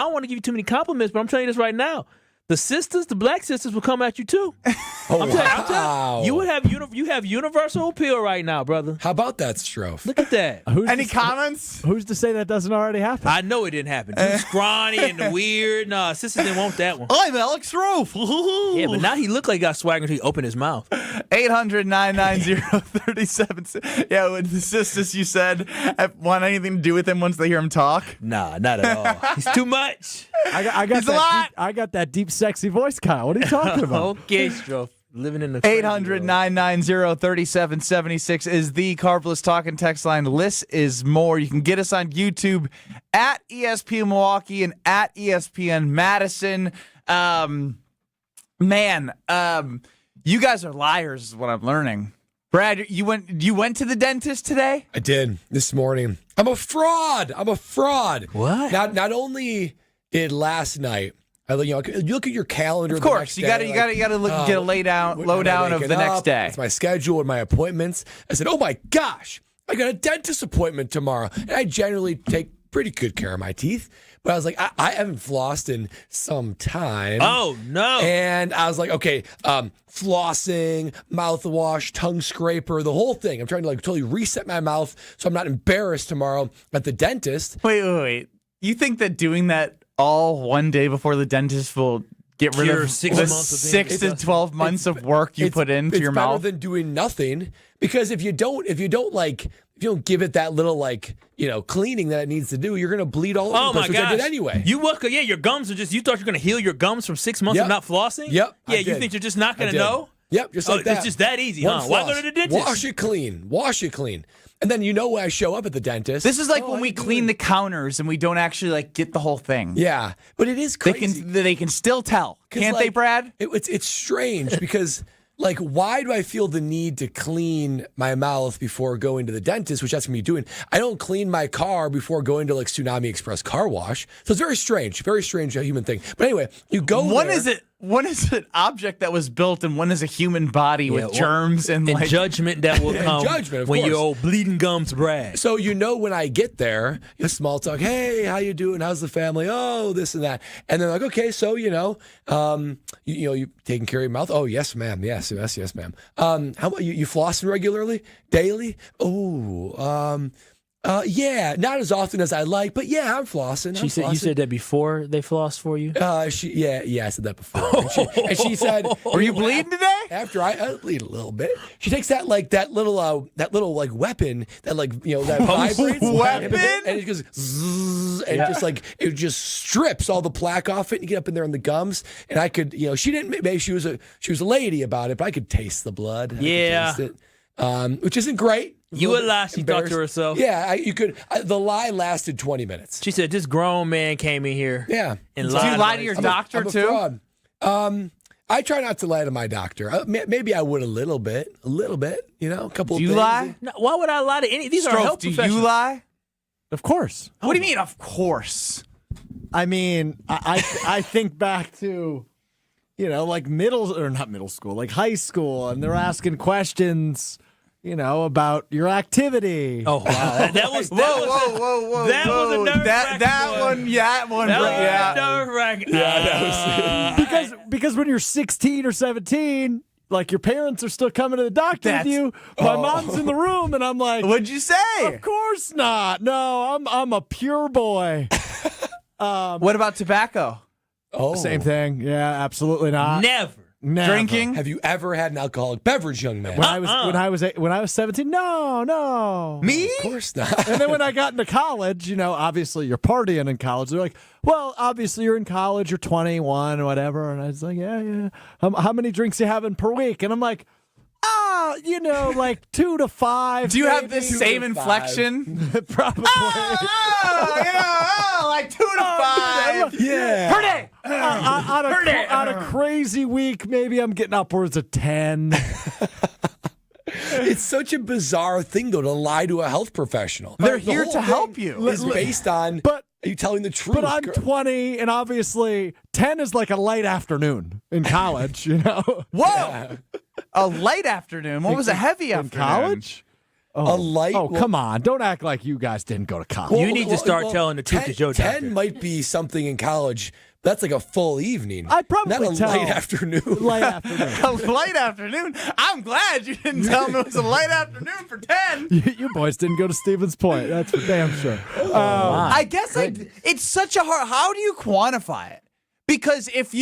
I don't want to give you too many compliments, but I'm telling you this right now. The sisters, the black sisters, will come at you too. I'm telling you, you have universal appeal right now, brother. How about that, Strofe? Look at that. Any comments? Who's to say that doesn't already happen? I know it didn't happen. Too scrawny and weird. Nah, sisters didn't want that one. I'm Alex Roof. Yeah, but now he looked like he got swagger until he opened his mouth. 800-990-37. Yeah, when the sisters, you said, want anything to do with him once they hear him talk? Nah, not at all. He's too much. I got that deep, sexy voice, Kyle. What are you talking about? Okay, Strofe. Living in the 800-990-3776 is the Carbless Talking text line. Less is more. You can get us on YouTube at ESPN Milwaukee and at ESPN Madison. You guys are liars is what I'm learning. Brad, you went to the dentist today? I did this morning. I'm a fraud. What? Not only did last night, you look at your calendar. Of course, you got to get a lowdown of the next day. It's my schedule and my appointments. I said, "Oh my gosh, I got a dentist appointment tomorrow," and I generally take pretty good care of my teeth. But I was like, I haven't flossed in some time. Oh, no. And I was like, okay, flossing, mouthwash, tongue scraper, the whole thing. I'm trying to totally reset my mouth so I'm not embarrassed tomorrow at the dentist. Wait. You think that doing that all one day before the dentist will get rid of 6 months of 6 to 12 months of work you put into your mouth? It's better than doing nothing, because if you don't give it that little cleaning that it needs to do, you're going to bleed all over the place, which I did anyway. Your gums are just, you thought you were going to heal your gums from 6 months of not flossing? Yep. Yeah, you think you're just not going to know? Yep, just like that. It's just that easy, One huh? Why floss. go to the dentist? Wash it clean. And then when I show up at the dentist. This is like when we clean the counters and we don't actually get the whole thing. Yeah, but it is crazy. They can still tell. Can't they, Brad? It's strange because why do I feel the need to clean my mouth before going to the dentist, which that's going to be doing? I don't clean my car before going to Tsunami Express car wash. So it's very strange human thing. But anyway, you go When is an object that was built and when is a human body with germs and judgment that will come when your old bleeding gums, Brad. So when I get there, small talk, hey, how you doing? How's the family? Oh, this and that. And they're like, okay, so you taking care of your mouth? Oh, yes, ma'am. Yes, ma'am. How about you flossing regularly? Daily? Oh, yeah, not as often as I like, but yeah, I'm flossing. You said that before they flossed for you? I said that before. And she said, "Were you bleeding today?" After I bleed a little bit. She takes that little weapon that that vibrates weapon, and it goes zzz, and it just strips all the plaque off it. And you get up in there in the gums, and I could she didn't, maybe she was a lady about it, but I could taste the blood. Yeah, taste it, which isn't great. You a lie, she thought to herself. Yeah, you could. The lie lasted 20 minutes. She said, this grown man came in here. Yeah. And Did you lie to your doctor, too? I'm a fraud. I try not to lie to my doctor. Maybe I would a little bit, a couple of things. Do you lie? No, why would I lie to any? These are health professionals. Do you lie? Of course. What do you mean, of course? I mean, I think back to, not middle school, like high school, and they're asking questions, about your activity. Oh, wow. That was whoa. That was a nerve-wracking one. Nerve-wracking. Yeah, that was Because when you're 16 or 17, your parents are still coming to the doctor with you. My mom's in the room, and I'm like, what'd you say? Of course not. No, I'm a pure boy. What about tobacco? Oh, same thing. Yeah, absolutely not. Never. Drinking? Have you ever had an alcoholic beverage, young man? When I was 17, no. Me? Of course not. And then when I got into college, obviously you're partying in college. They're like, well, obviously you're in college, you're 21 or whatever. And I was like, yeah. How many drinks you having per week? And I'm like, 2 to 5. Do you have this same inflection? Probably. Like 2 to 5. Yeah. Per day. On a crazy week, maybe I'm getting upwards of 10. It's such a bizarre thing, though, to lie to a health professional. They're here to help you. It's based on, are you telling the truth? But I'm 20, and obviously 10 is like a light afternoon in college, Whoa. Yeah. A light afternoon? What was a heavy afternoon? In college? Oh, A light. Oh, come on! Don't act like you guys didn't go to college. You need to start telling the truth to your doctor. 10 might be something in college. That's like a full evening. I'd probably not a tell. late afternoon. Late afternoon. A light afternoon? I'm glad you didn't tell me it was a light afternoon for 10. You boys didn't go to Stevens Point. That's for damn sure. I guess it's such a hard. How do you quantify it? Because if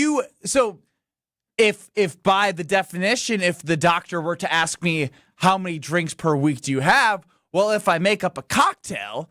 by the definition, if the doctor were to ask me how many drinks per week do you have, well, if I make up a cocktail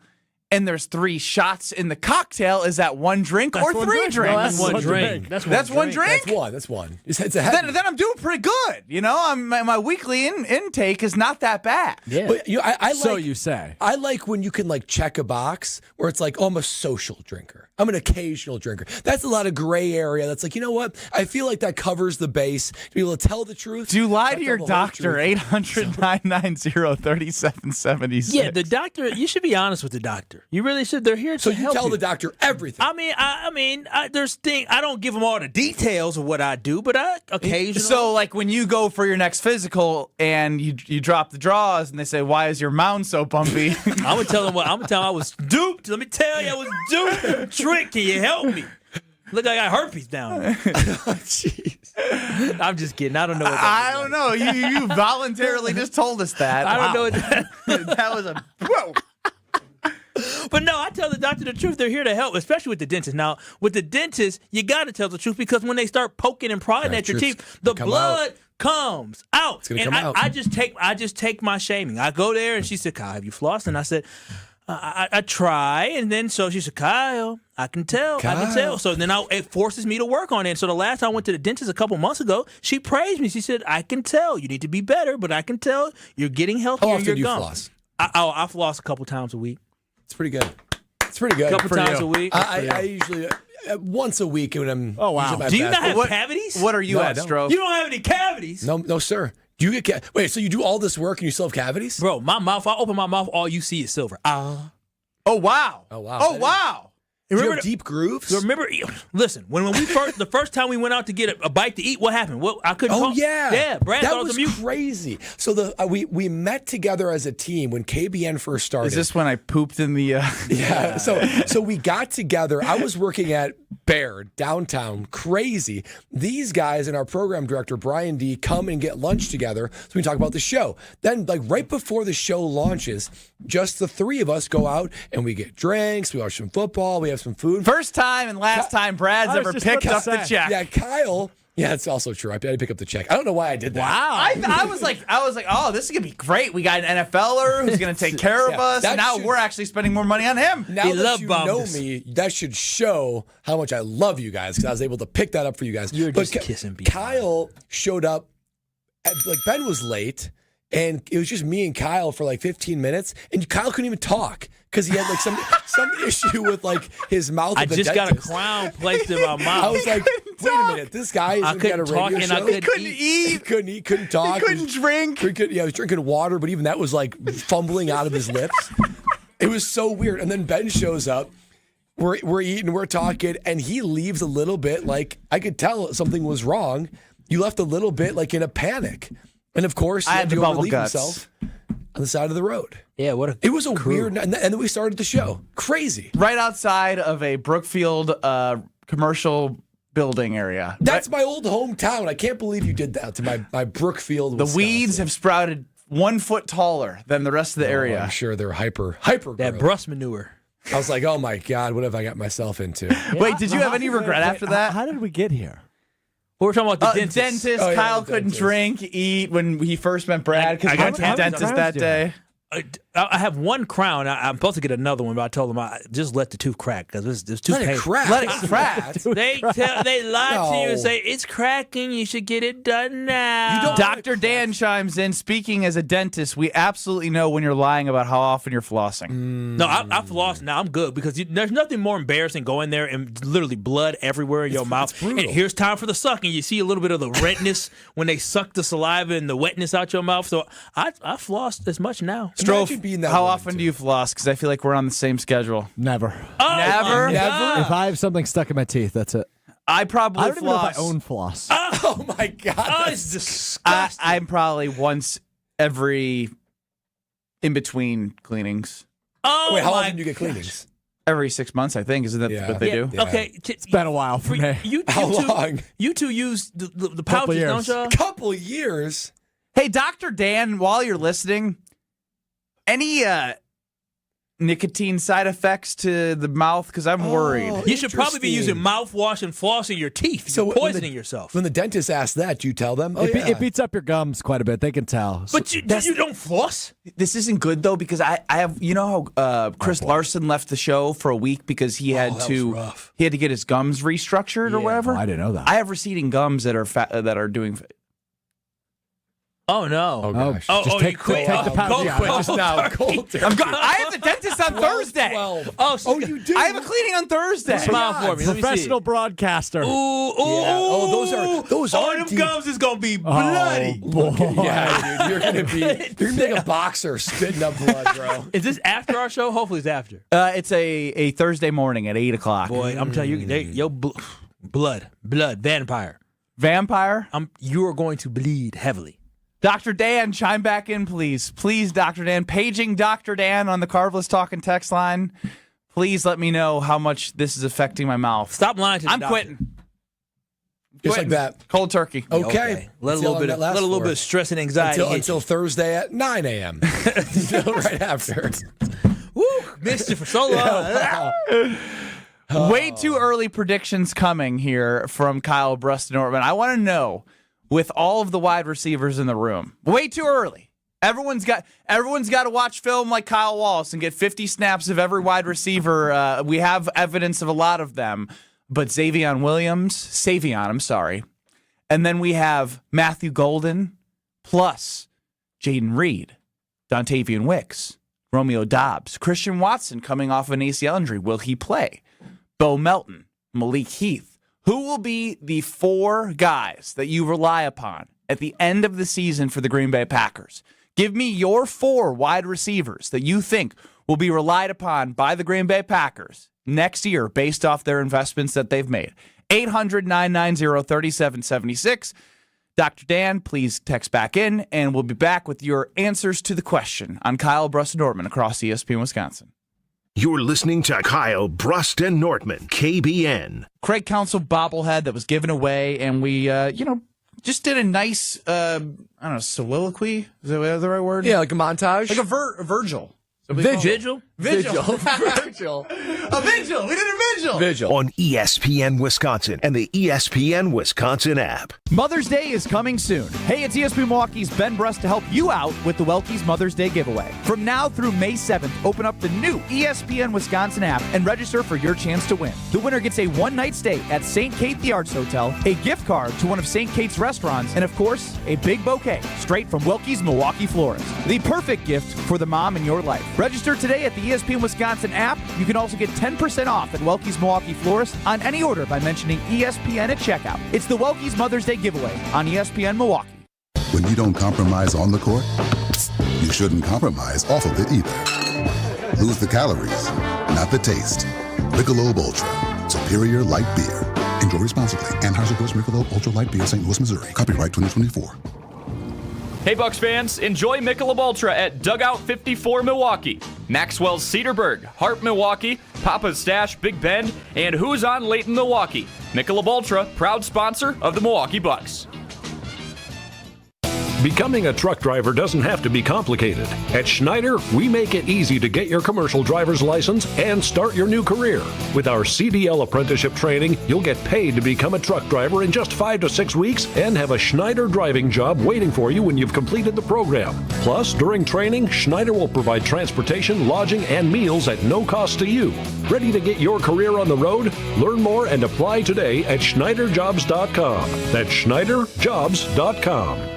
and there's 3 shots in the cocktail, is that 1 drink or 3 drinks? No, that's one drink. That's one drink. That's one. It's a heavy. Then I'm doing pretty good. You know, my weekly intake is not that bad. Yeah. But I like. So you say. I like when you can like check a box where it's like, oh, I'm a social drinker. I'm an occasional drinker. That's a lot of gray area. That's like, you know what? I feel like that covers the base to be able to tell the truth. Do you lie to Not your tell the whole doctor? truth. 800-990-3776. Yeah, the doctor. You should be honest with the doctor. You really should. They're here to So you help tell the doctor everything. I mean, there's things. I don't give them all the details of what I do, but I occasionally. So, like, when you go for your next physical and you drop the draws and they say, "Why is your mound so bumpy?" I'm gonna tell them I was duped. Let me tell you, I was duped. Trick, can you help me? Look, I got herpes down there. Jeez. I'm just kidding. I don't know. What I don't know. You voluntarily just told us that. I don't know. What That was a whoa. But no, I tell the doctor the truth. They're here to help, especially with the dentist. Now, with the dentist, you got to tell the truth because when they start poking and prodding at your teeth, the blood comes out. It's gonna and come out. I just take my shaming. I go there and she said, "Kyle, have you flossed?" And I said, I try, and then so she said, "Kyle, I can tell. So then it forces me to work on it. So the last time I went to the dentist a couple months ago, she praised me. She said, "I can tell. You need to be better, but I can tell you're getting healthier." How often your do you gums. floss? I floss a couple times a week. It's pretty good. It's pretty good. A couple times a week. I usually once a week when I'm. Oh, wow. usually at my Do you best. not have cavities? What are you No, I at, don't. Stroh? You don't have any cavities. No, sir. Do you get wait? So you do all this work and you still have cavities? Bro, my mouth, I open my mouth, all you see is silver. Oh wow. Oh, wow. Oh wow. Do you Remember have deep grooves? Remember, listen, when we the first time we went out to get a bite to eat, what happened? I couldn't Oh talk. yeah, Yeah, Brad that thought it was was a mute. crazy. So we met together as a team when KBN first started. Is this when I pooped in the? Yeah. So we got together. I was working at Baird downtown. Crazy. These guys and our program director Brian D come and get lunch together so we can talk about the show. Then like right before the show launches, just the 3 of us go out and we get drinks. We watch some football. We have some food. First time and last time Brad's I was ever just picked about up to the say. check. Yeah, Kyle. Yeah, it's also true. I had to pick up the check. I don't know why I did that. I was like, oh, this is gonna be great. We got an NFLer who's gonna take care of Yeah, us. that Now should- we're actually spending more money on him. Now He that love you bombed know us. me, that should show how much I love you guys because I was able to pick that up for you guys. You're But just kissing people. Kyle showed up, like Ben was late, and it was just me and Kyle for like 15 minutes, and Kyle couldn't even talk because he had like some issue with like his mouth. I at the just got a dentist. crown placed in my I mouth. was like, wait a minute, this guy I isn't got a couldn't talk radio and show. I couldn't Couldn't eat. He eat. couldn't eat, couldn't talk. Couldn't drink. Yeah, he was drinking water, but even that was like fumbling out of his lips. It was so weird. And then Ben shows up. We're eating, we're talking, and he leaves a little bit like I could tell something was wrong. You left a little bit like in a panic. And of course, he I had had to the go bubble relieve guts. himself on the side of the road. Yeah, what a It was a weird night. And then we started the show. Crazy. Right outside of a Brookfield commercial building area. That's my old hometown. I can't believe you did that to my Brookfield. The weeds have sprouted 1 foot taller than the rest of the area. I'm sure they're hyper that growth. Brust manure. I was like, oh my God, what have I got myself into? Wait, did you have any regret after that? How did we get here? We're talking about the dentist. Oh, yeah, Kyle the couldn't dentist. drink, eat when he first met Brad because I he got went to the cavities. dentist that day. I have one crown. I'm supposed to get another one, but I told them I just let the tooth crack because it's too Let it painful. crack. Let it crack. They lie to you No. and say it's cracking. You should get it done now. You don't- Dr. Dan chimes in. Speaking as a dentist, we absolutely know when you're lying about how often you're flossing. No, I've lost now. I'm good because there's nothing more embarrassing going there and literally blood everywhere in your mouth. it's brutal. And here's time for the sucking. You see a little bit of the redness when they suck the saliva and the wetness out your mouth. So I flossed as much now. Imagine being that How woman, often too. do you floss? Because I feel like we're on the same schedule. Never. Oh, Never? my God. If I have something stuck in my teeth, that's it. I probably I don't even know floss. if I own floss. Oh my God. Oh, that's- it's disgusting. I'm probably once every in between cleanings. Oh, Wait, how my often do you get gosh. cleanings? Every 6 months, I think. Isn't that Yeah. what they do? Yeah. Okay. It's been a while for me. How long? You two use the Couple pouches, don't years. y'all? Couple years. Hey, Dr. Dan, while you're listening, any nicotine side effects to the mouth? Because I'm worried. You should probably be using Interesting. mouthwash and flossing your teeth. So You're when poisoning the- yourself. When the dentist asks that, do you tell them? Oh, It beats up your gums quite a bit. They can tell. But you don't floss? This isn't good though because I have how Chris Larson left the show for a week because he had that to was rough. he had to get his gums restructured or whatever. Oh, I didn't know that. I have receding gums that are doing. Oh, no. Oh, gosh. Just take you quit. the pouch. Go Yeah, quit. Just now, cold turkey. I have the dentist on Thursday. 12. Oh, Oh, you do? I have a cleaning on Thursday. Smile for me. Let me see. Professional broadcaster. Ooh, ooh, Yeah. Oh, ooh. those All are them deep. gums is gonna be bloody. Yeah, dude, you're gonna be like a boxer spitting up blood, bro. Is this after our show? Hopefully, it's after. It's a Thursday morning at 8:00. Boy, I'm telling you, yo, blood, vampire. Vampire. You are going to bleed heavily. Dr. Dan, chime back in, please. Please, Dr. Dan. Paging Dr. Dan on the Carvelous Talking text line. Please let me know how much this is affecting my mouth. Stop lying to the I'm doctor. quitting. Just like that. Cold turkey. Okay. Let a See how little long bit, that of, lasts let a little for. bit of stress and anxiety. until Thursday at 9 a.m. Right after. Woo, missed you for so long. Way too early predictions coming here from Kyle Brust and Nortman. I want to know, with all of the wide receivers in the room, way too early. Everyone's got to watch film like Kyle Wallace and get 50 snaps of every wide receiver. We have evidence of a lot of them, but Savion, I'm sorry. And then we have Matthew Golden plus Jaden Reed, Dontavian Wicks, Romeo Dobbs, Christian Watson coming off an ACL injury. Will he play? Bo Melton, Malik Heath. Who will be the 4 guys that you rely upon at the end of the season for the Green Bay Packers? Give me your 4 wide receivers that you think will be relied upon by the Green Bay Packers next year based off their investments that they've made. 800-990-3776. Dr. Dan, please text back in, and we'll be back with your answers to the question on Kyle Brust and Nortman across ESPN Wisconsin. You're listening to Kyle Brust and Nortman, KBN. Craig Counsell bobblehead that was given away, and we, just did a nice, soliloquy. Is that the right word? Yeah, like a montage. Like a Virgil. Vigil? Vigil. Vigil. A vigil. We did a vigil. Vigil. On ESPN Wisconsin and the ESPN Wisconsin app. Mother's Day is coming soon. Hey, it's ESPN Milwaukee's Ben Brust to help you out with the Welky's Mother's Day giveaway. From now through May 7th, open up the new ESPN Wisconsin app and register for your chance to win. The winner gets a one-night stay at St. Kate the Arts Hotel, a gift card to one of St. Kate's restaurants, and of course, a big bouquet straight from Welky's Milwaukee Florist. The perfect gift for the mom in your life. Register today at the ESPN Wisconsin app. You can also get 10% off at Welky's Milwaukee Florist on any order by mentioning ESPN at checkout. It's the Welky's Mother's Day giveaway on ESPN Milwaukee. When you don't compromise on the court, you shouldn't compromise off of it either. Lose the calories, not the taste. Michelob Ultra, superior light beer. Enjoy responsibly. Anheuser-Busch Michelob Ultra Light Beer, St. Louis, Missouri. Copyright 2024. Hey Bucks fans, enjoy Michelob Ultra at Dugout 54 Milwaukee, Maxwell's Cedarburg, Hart Milwaukee, Papa's Stash Big Bend, and Who's on Layton Milwaukee. Michelob Ultra, proud sponsor of the Milwaukee Bucks. Becoming a truck driver doesn't have to be complicated. At Schneider, we make it easy to get your commercial driver's license and start your new career. With our CDL apprenticeship training, you'll get paid to become a truck driver in just 5 to 6 weeks and have a Schneider driving job waiting for you when you've completed the program. Plus, during training, Schneider will provide transportation, lodging, and meals at no cost to you. Ready to get your career on the road? Learn more and apply today at SchneiderJobs.com. That's SchneiderJobs.com.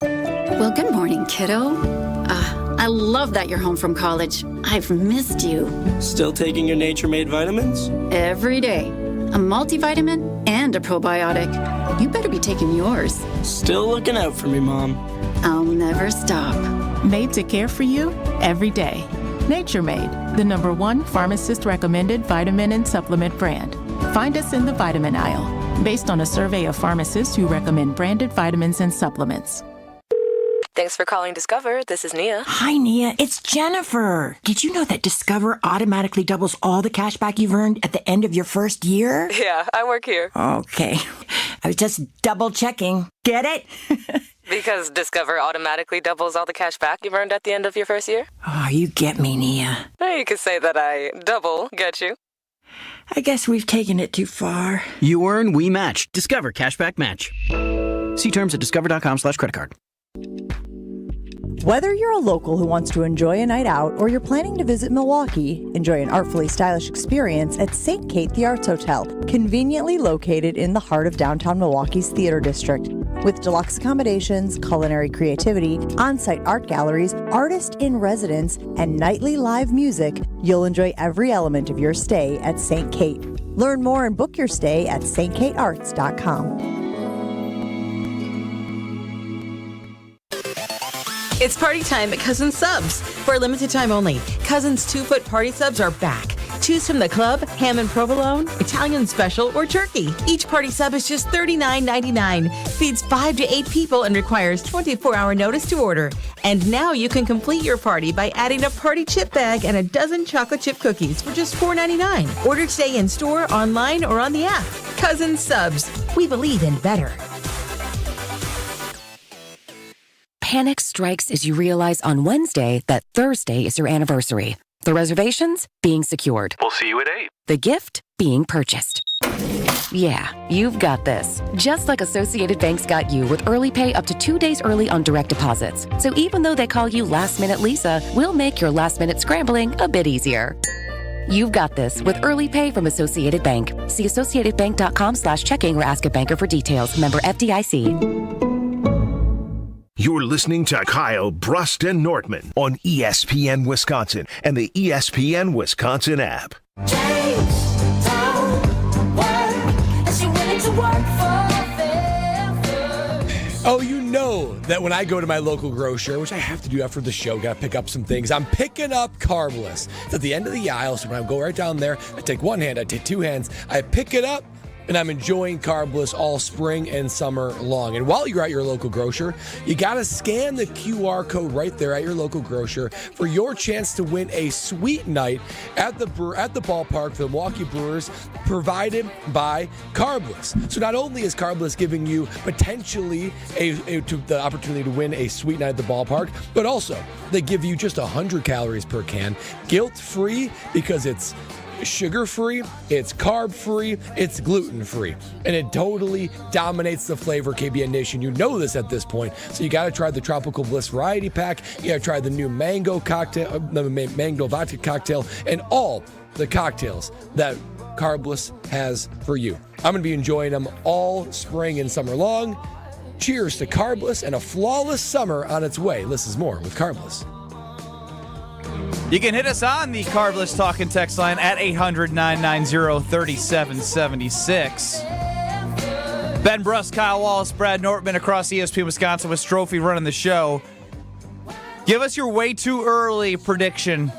Well, good morning, kiddo. I love that you're home from college. I've missed you. Still taking your Nature Made vitamins? Every day. A multivitamin and a probiotic. You better be taking yours. Still looking out for me, Mom. I'll never stop. Made to care for you every day. Nature Made, the #1 pharmacist-recommended vitamin and supplement brand. Find us in the vitamin aisle, based on a survey of pharmacists who recommend branded vitamins and supplements. Thanks for calling Discover. This is Nia. Hi, Nia. It's Jennifer. Did you know that Discover automatically doubles all the cash back you've earned at the end of your first year? Yeah, I work here. Okay. I was just double checking. Get it? Because Discover automatically doubles all the cash back you've earned at the end of your first year? Oh, you get me, Nia. You could say that I double get you. I guess we've taken it too far. You earn, we match. Discover Cashback Match. See terms at discover.com/creditcard. Whether you're a local who wants to enjoy a night out or you're planning to visit Milwaukee, enjoy an artfully stylish experience at St. Kate the Arts Hotel, conveniently located in the heart of downtown Milwaukee's Theater District. With deluxe accommodations, culinary creativity, on-site art galleries, artist in residence, and nightly live music, you'll enjoy every element of your stay at St. Kate. Learn more and book your stay at stkatearts.com. It's party time at Cousins Subs. For a limited time only, Cousins 2-foot party subs are back. Choose from the club, ham and provolone, Italian special, or turkey. Each party sub is just $39.99. Feeds 5 to 8 people and requires 24-hour notice to order. And now you can complete your party by adding a party chip bag and a dozen chocolate chip cookies for just $4.99. Order today in store, online, or on the app. Cousins Subs. We believe in better. Panic strikes as you realize on Wednesday that Thursday is your anniversary. The reservations being secured. We'll see you at 8. The gift being purchased. Yeah, you've got this. Just like Associated Bank's got you with early pay up to 2 days early on direct deposits. So even though they call you Last Minute Lisa, we'll make your last minute scrambling a bit easier. You've got this with early pay from Associated Bank. See associatedbank.com/checking or ask a banker for details. Member FDIC. You're listening to Kyle, Brust, and Nortman on ESPN Wisconsin and the ESPN Wisconsin app. Oh, you know that when I go to my local grocer, which I have to do after the show, got to pick up some things, I'm picking up Carbless. It's at the end of the aisle, so when I go right down there, I take one hand, I take two hands, I pick it up, and I'm enjoying Carbless all spring and summer long. And while you're at your local grocer, you got to scan the QR code right there at your local grocer for your chance to win a sweet night at the ballpark for the Milwaukee Brewers, provided by Carbless. So not only is Carbless giving you potentially the opportunity to win a sweet night at the ballpark, but also they give you just 100 calories per can, guilt-free because it's sugar-free, it's carb-free, it's gluten-free, and it totally dominates the flavor. KBN Nation, you know this at this point, so you got to try the Tropical Bliss Variety Pack, you got to try the new mango cocktail, the mango vodka cocktail, and all the cocktails that Carbless has for you. I'm going to be enjoying them all spring and summer long. Cheers to Carbless and a flawless summer on its way. This is more with Carbless. You can hit us on the Carbless Talking text line at 800-990-3776. Ben Brust, Kyle Wallace, Brad Nortman across ESPN Wisconsin with Strophy running the show. Give us your way too early prediction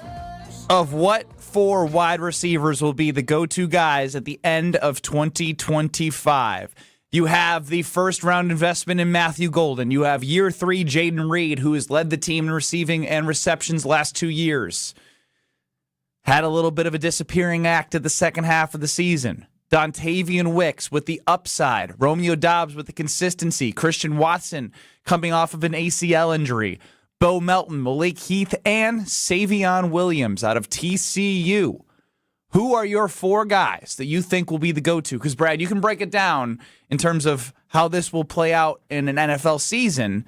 of what 4 wide receivers will be the go-to guys at the end of 2025. You have the first-round investment in Matthew Golden. You have year 3 Jaden Reed, who has led the team in receiving and receptions last 2 years. Had a little bit of a disappearing act at the second half of the season. Dontavian Wicks with the upside. Romeo Doubs with the consistency. Christian Watson coming off of an ACL injury. Bo Melton, Malik Heath, and Savion Williams out of TCU. Who are your 4 guys that you think will be the go-to? Because, Brad, you can break it down in terms of how this will play out in an NFL season.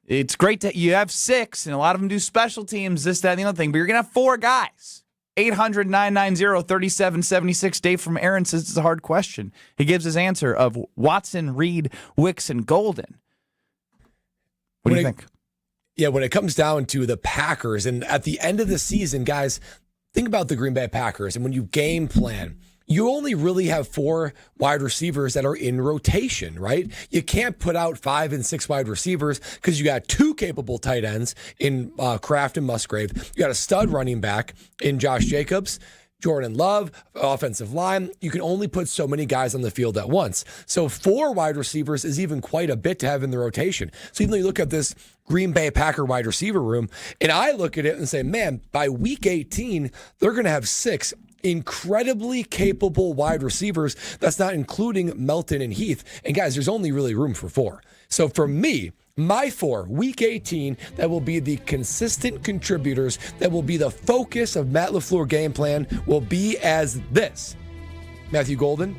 It's great that you have 6, and a lot of them do special teams, this, that, and the other thing, but you're going to have 4 guys. 800-990-3776. Dave from Aaron says it's a hard question. He gives his answer of Watson, Reed, Wicks, and Golden. What do you think? Yeah, when it comes down to the Packers, and at the end of the season, guys, think about the Green Bay Packers, and when you game plan, you only really have 4 wide receivers that are in rotation, right? You can't put out 5 and 6 wide receivers because you got 2 capable tight ends in Kraft and Musgrave. You got a stud running back in Josh Jacobs. Jordan Love, offensive line. You can only put so many guys on the field at once. So 4 wide receivers is even quite a bit to have in the rotation. So even though you look at this Green Bay Packer wide receiver room, and I look at it and say, man, by week 18, they're going to have 6 incredibly capable wide receivers. That's not including Melton and Heath. And guys, there's only really room for 4. So for me, my 4, week 18, that will be the consistent contributors, that will be the focus of Matt LaFleur game plan, will be as this. Matthew Golden,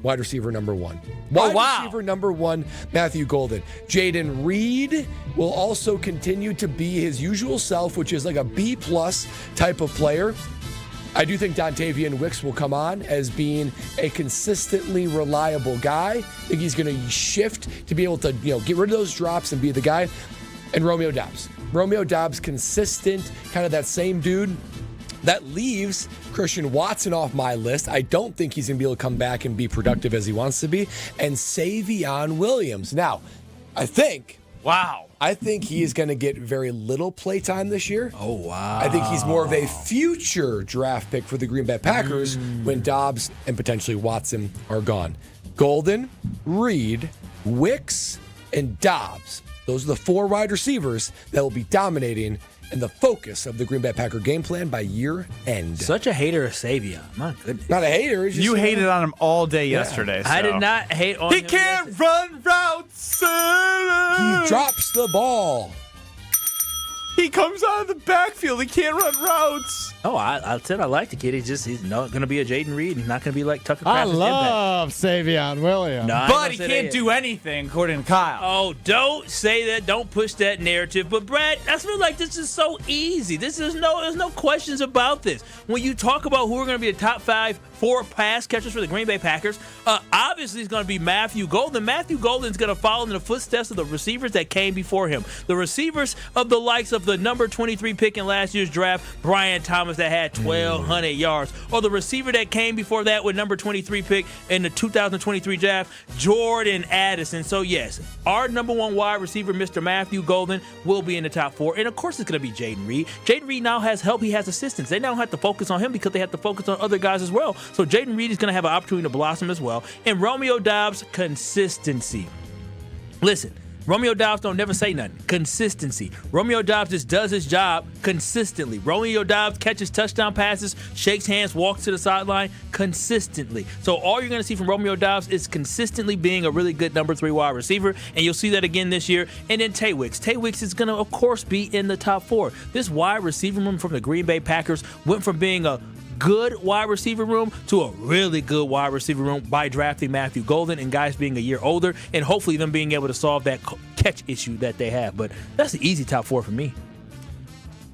wide receiver number 1. Wide receiver number 1, Matthew Golden. Jaden Reed will also continue to be his usual self, which is like a B-plus type of player. I do think Dontavian Wicks will come on as being a consistently reliable guy. I think he's going to shift to be able to, get rid of those drops and be the guy. And Romeo Doubs. Romeo Doubs, consistent, kind of that same dude. That leaves Christian Watson off my list. I don't think he's going to be able to come back and be productive as he wants to be. And Savion Williams. Now, I think he is going to get very little playtime this year. Oh, wow. I think he's more of a future draft pick for the Green Bay Packers when Dobbs and potentially Watson are gone. Golden, Reed, Wicks, and Dobbs. Those are the 4 wide receivers that will be dominating and the focus of the Green Bay Packer game plan by year end. Such a hater of Savion. My goodness. Not a hater. You hated on him all day yesterday. So. I did not hate on him. He can't run routes. He drops the ball. He comes out of the backfield. He can't run routes. Oh, I said I like the kid. He's not going to be a Jaden Reed. He's not going to be like Tucker I Kraft's love Savion Williams. No, but he can't do anything, according to Kyle. Oh, don't say that. Don't push that narrative. But, Brad, I feel like this is so easy. There's no questions about this. When you talk about who are going to be the top 4 pass catchers for the Green Bay Packers, obviously it's going to be Matthew Golden. Matthew Golden's going to follow in the footsteps of the receivers that came before him. The receivers of the likes of the number 23 pick in last year's draft, Brian Thomas, that had 1,200 yards. Or the receiver that came before that with number 23 pick in the 2023 draft, Jordan Addison. So, yes, our number 1 wide receiver, Mr. Matthew Golden, will be in the top 4. And, of course, it's going to be Jaden Reed. Jaden Reed now has help. He has assistants. They now don't have to focus on him because they have to focus on other guys as well. So, Jaden Reed is going to have an opportunity to blossom as well. And Romeo Doubs, consistency. Listen. Romeo Doubs don't never say nothing. Consistency. Romeo Doubs just does his job consistently. Romeo Doubs catches touchdown passes, shakes hands, walks to the sideline consistently. So all you're going to see from Romeo Doubs is consistently being a really good number 3 wide receiver, and you'll see that again this year. And then Tay Wicks. Tay Wicks is going to, of course, be in the top 4. This wide receiver room from the Green Bay Packers went from being a good wide receiver room to a really good wide receiver room by drafting Matthew Golden and guys being a year older and hopefully them being able to solve that catch issue that they have. But that's the easy top 4 for me.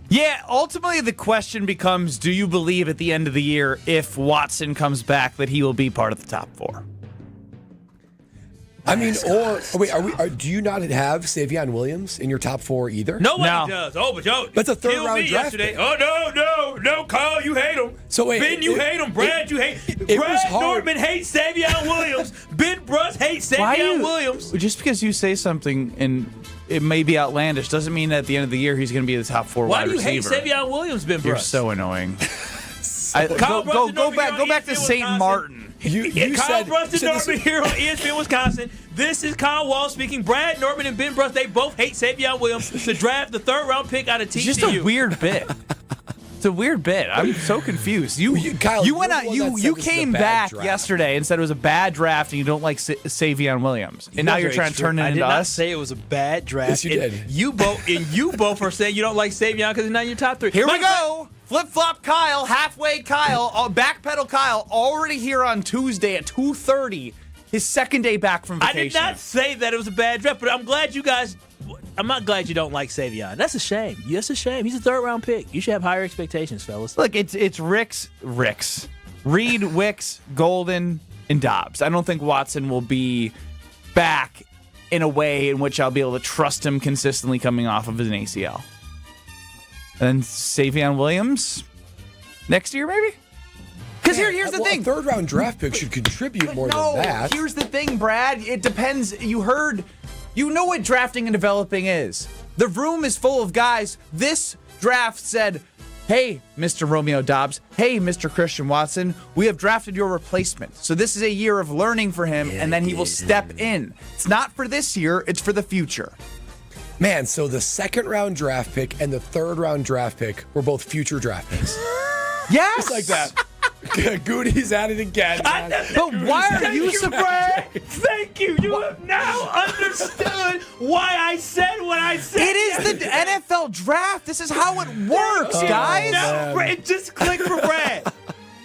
Yeah, ultimately the question becomes, do you believe at the end of the year, if Watson comes back, that he will be part of the top 4? I mean, do you not have Savion Williams in your top 4 either? Nobody does. Oh, but that's a 3rd round draft yesterday. Pick. Oh, no, Kyle, you hate him. So wait, Ben, you hate him. Brad, you hate. Brad Nortman hates Savion Williams. Ben Brust hates Savion Williams. Just because you say something and it may be outlandish doesn't mean that at the end of the year he's going to be the top 4 wide receiver. Why do you hate Savion Williams, Ben Brust? You're so annoying. Go back to St. Martin. Kyle Brust and Nortman here on ESPN Wisconsin. This is Kyle Wall speaking. Brad Nortman and Ben Brust, they both hate Savion Williams to draft the 3rd round pick out of TCU. It's just a weird bit. It's a weird bit. I'm so confused. Kyle, you went out. You came back yesterday and said it was a bad draft and you don't like Savion Williams, and now you're trying to turn it into us. I did not say it was a bad draft. Yes, you did. You both are saying you don't like Savion because he's not in your top 3. Here we go. Flip-flop Kyle, halfway Kyle, backpedal Kyle, already here on Tuesday at 2:30, his 2nd day back from vacation. I did not say that it was a bad draft, but I'm not glad you don't like Savion. That's a shame. That's a shame. He's a 3rd round pick. You should have higher expectations, fellas. Look, it's Ricks, Reed, Wicks, Golden, and Dobbs. I don't think Watson will be back in a way in which I'll be able to trust him consistently coming off of an ACL. And Savion Williams next year, maybe? Because here's the thing. A 3rd round draft pick should contribute more than that. Here's the thing, Brad. It depends. You know what drafting and developing is. The room is full of guys. This draft said, hey, Mr. Romeo Dobbs, hey, Mr. Christian Watson, we have drafted your replacement. So this is a year of learning for him, and then he will step in. It's not for this year, it's for the future. Man, so the second round draft pick and the third round draft pick were both future draft picks. Yes! Just like that. Goody's at it again. But why are you surprised? Thank you. You have now understood why I said what I said. It is the NFL draft. This is how it works, guys. No, it just clicked for Brad.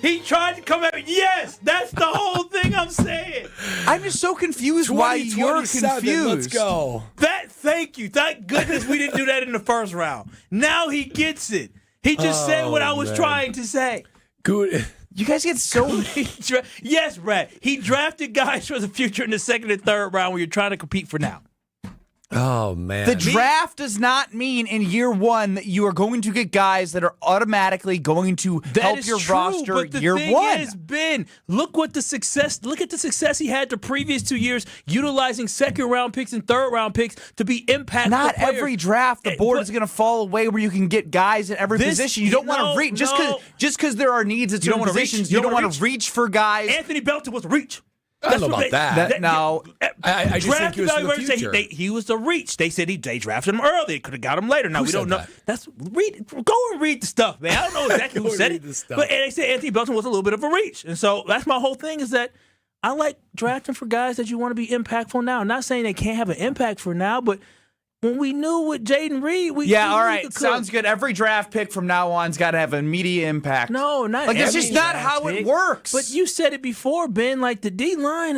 He tried to come at me. Yes, that's the whole thing I'm saying. I'm just so confused why you're confused. Let's go. Thank you. Thank goodness we didn't do that in the first round. Now he gets it. He just said what I was trying to say. Good. You guys get so yes, Brad. He drafted guys for the future in the second and third round where you're trying to compete for now. Oh, man. The draft does not mean in year one that you are going to get guys that are automatically going to help your roster but the year thing one. Is, Ben, look at the success he had the previous 2 years, utilizing second round picks and third round picks to be impactful Not players. every draft the board is going to fall away where you can get guys in every position. You don't want to reach just because there are needs at certain positions. You don't want to reach for guys. Anthony Belton was a reach. I don't know about that. No. I just think he was for the future. He was the reach. They said they drafted him early. They could have got him later. Now, we don't know. Go and read the stuff, man. I don't know exactly who said it. But they said Anthony Belton was a little bit of a reach. And so that's my whole thing is that I like drafting for guys that you want to be impactful now. I'm not saying they can't have an impact for now, but when we knew with Jaden Reed, all right, sounds good. Every draft pick from now on's got to have an immediate impact. No, not like every it's just not how it works. But you said it before, Ben. Like the D line,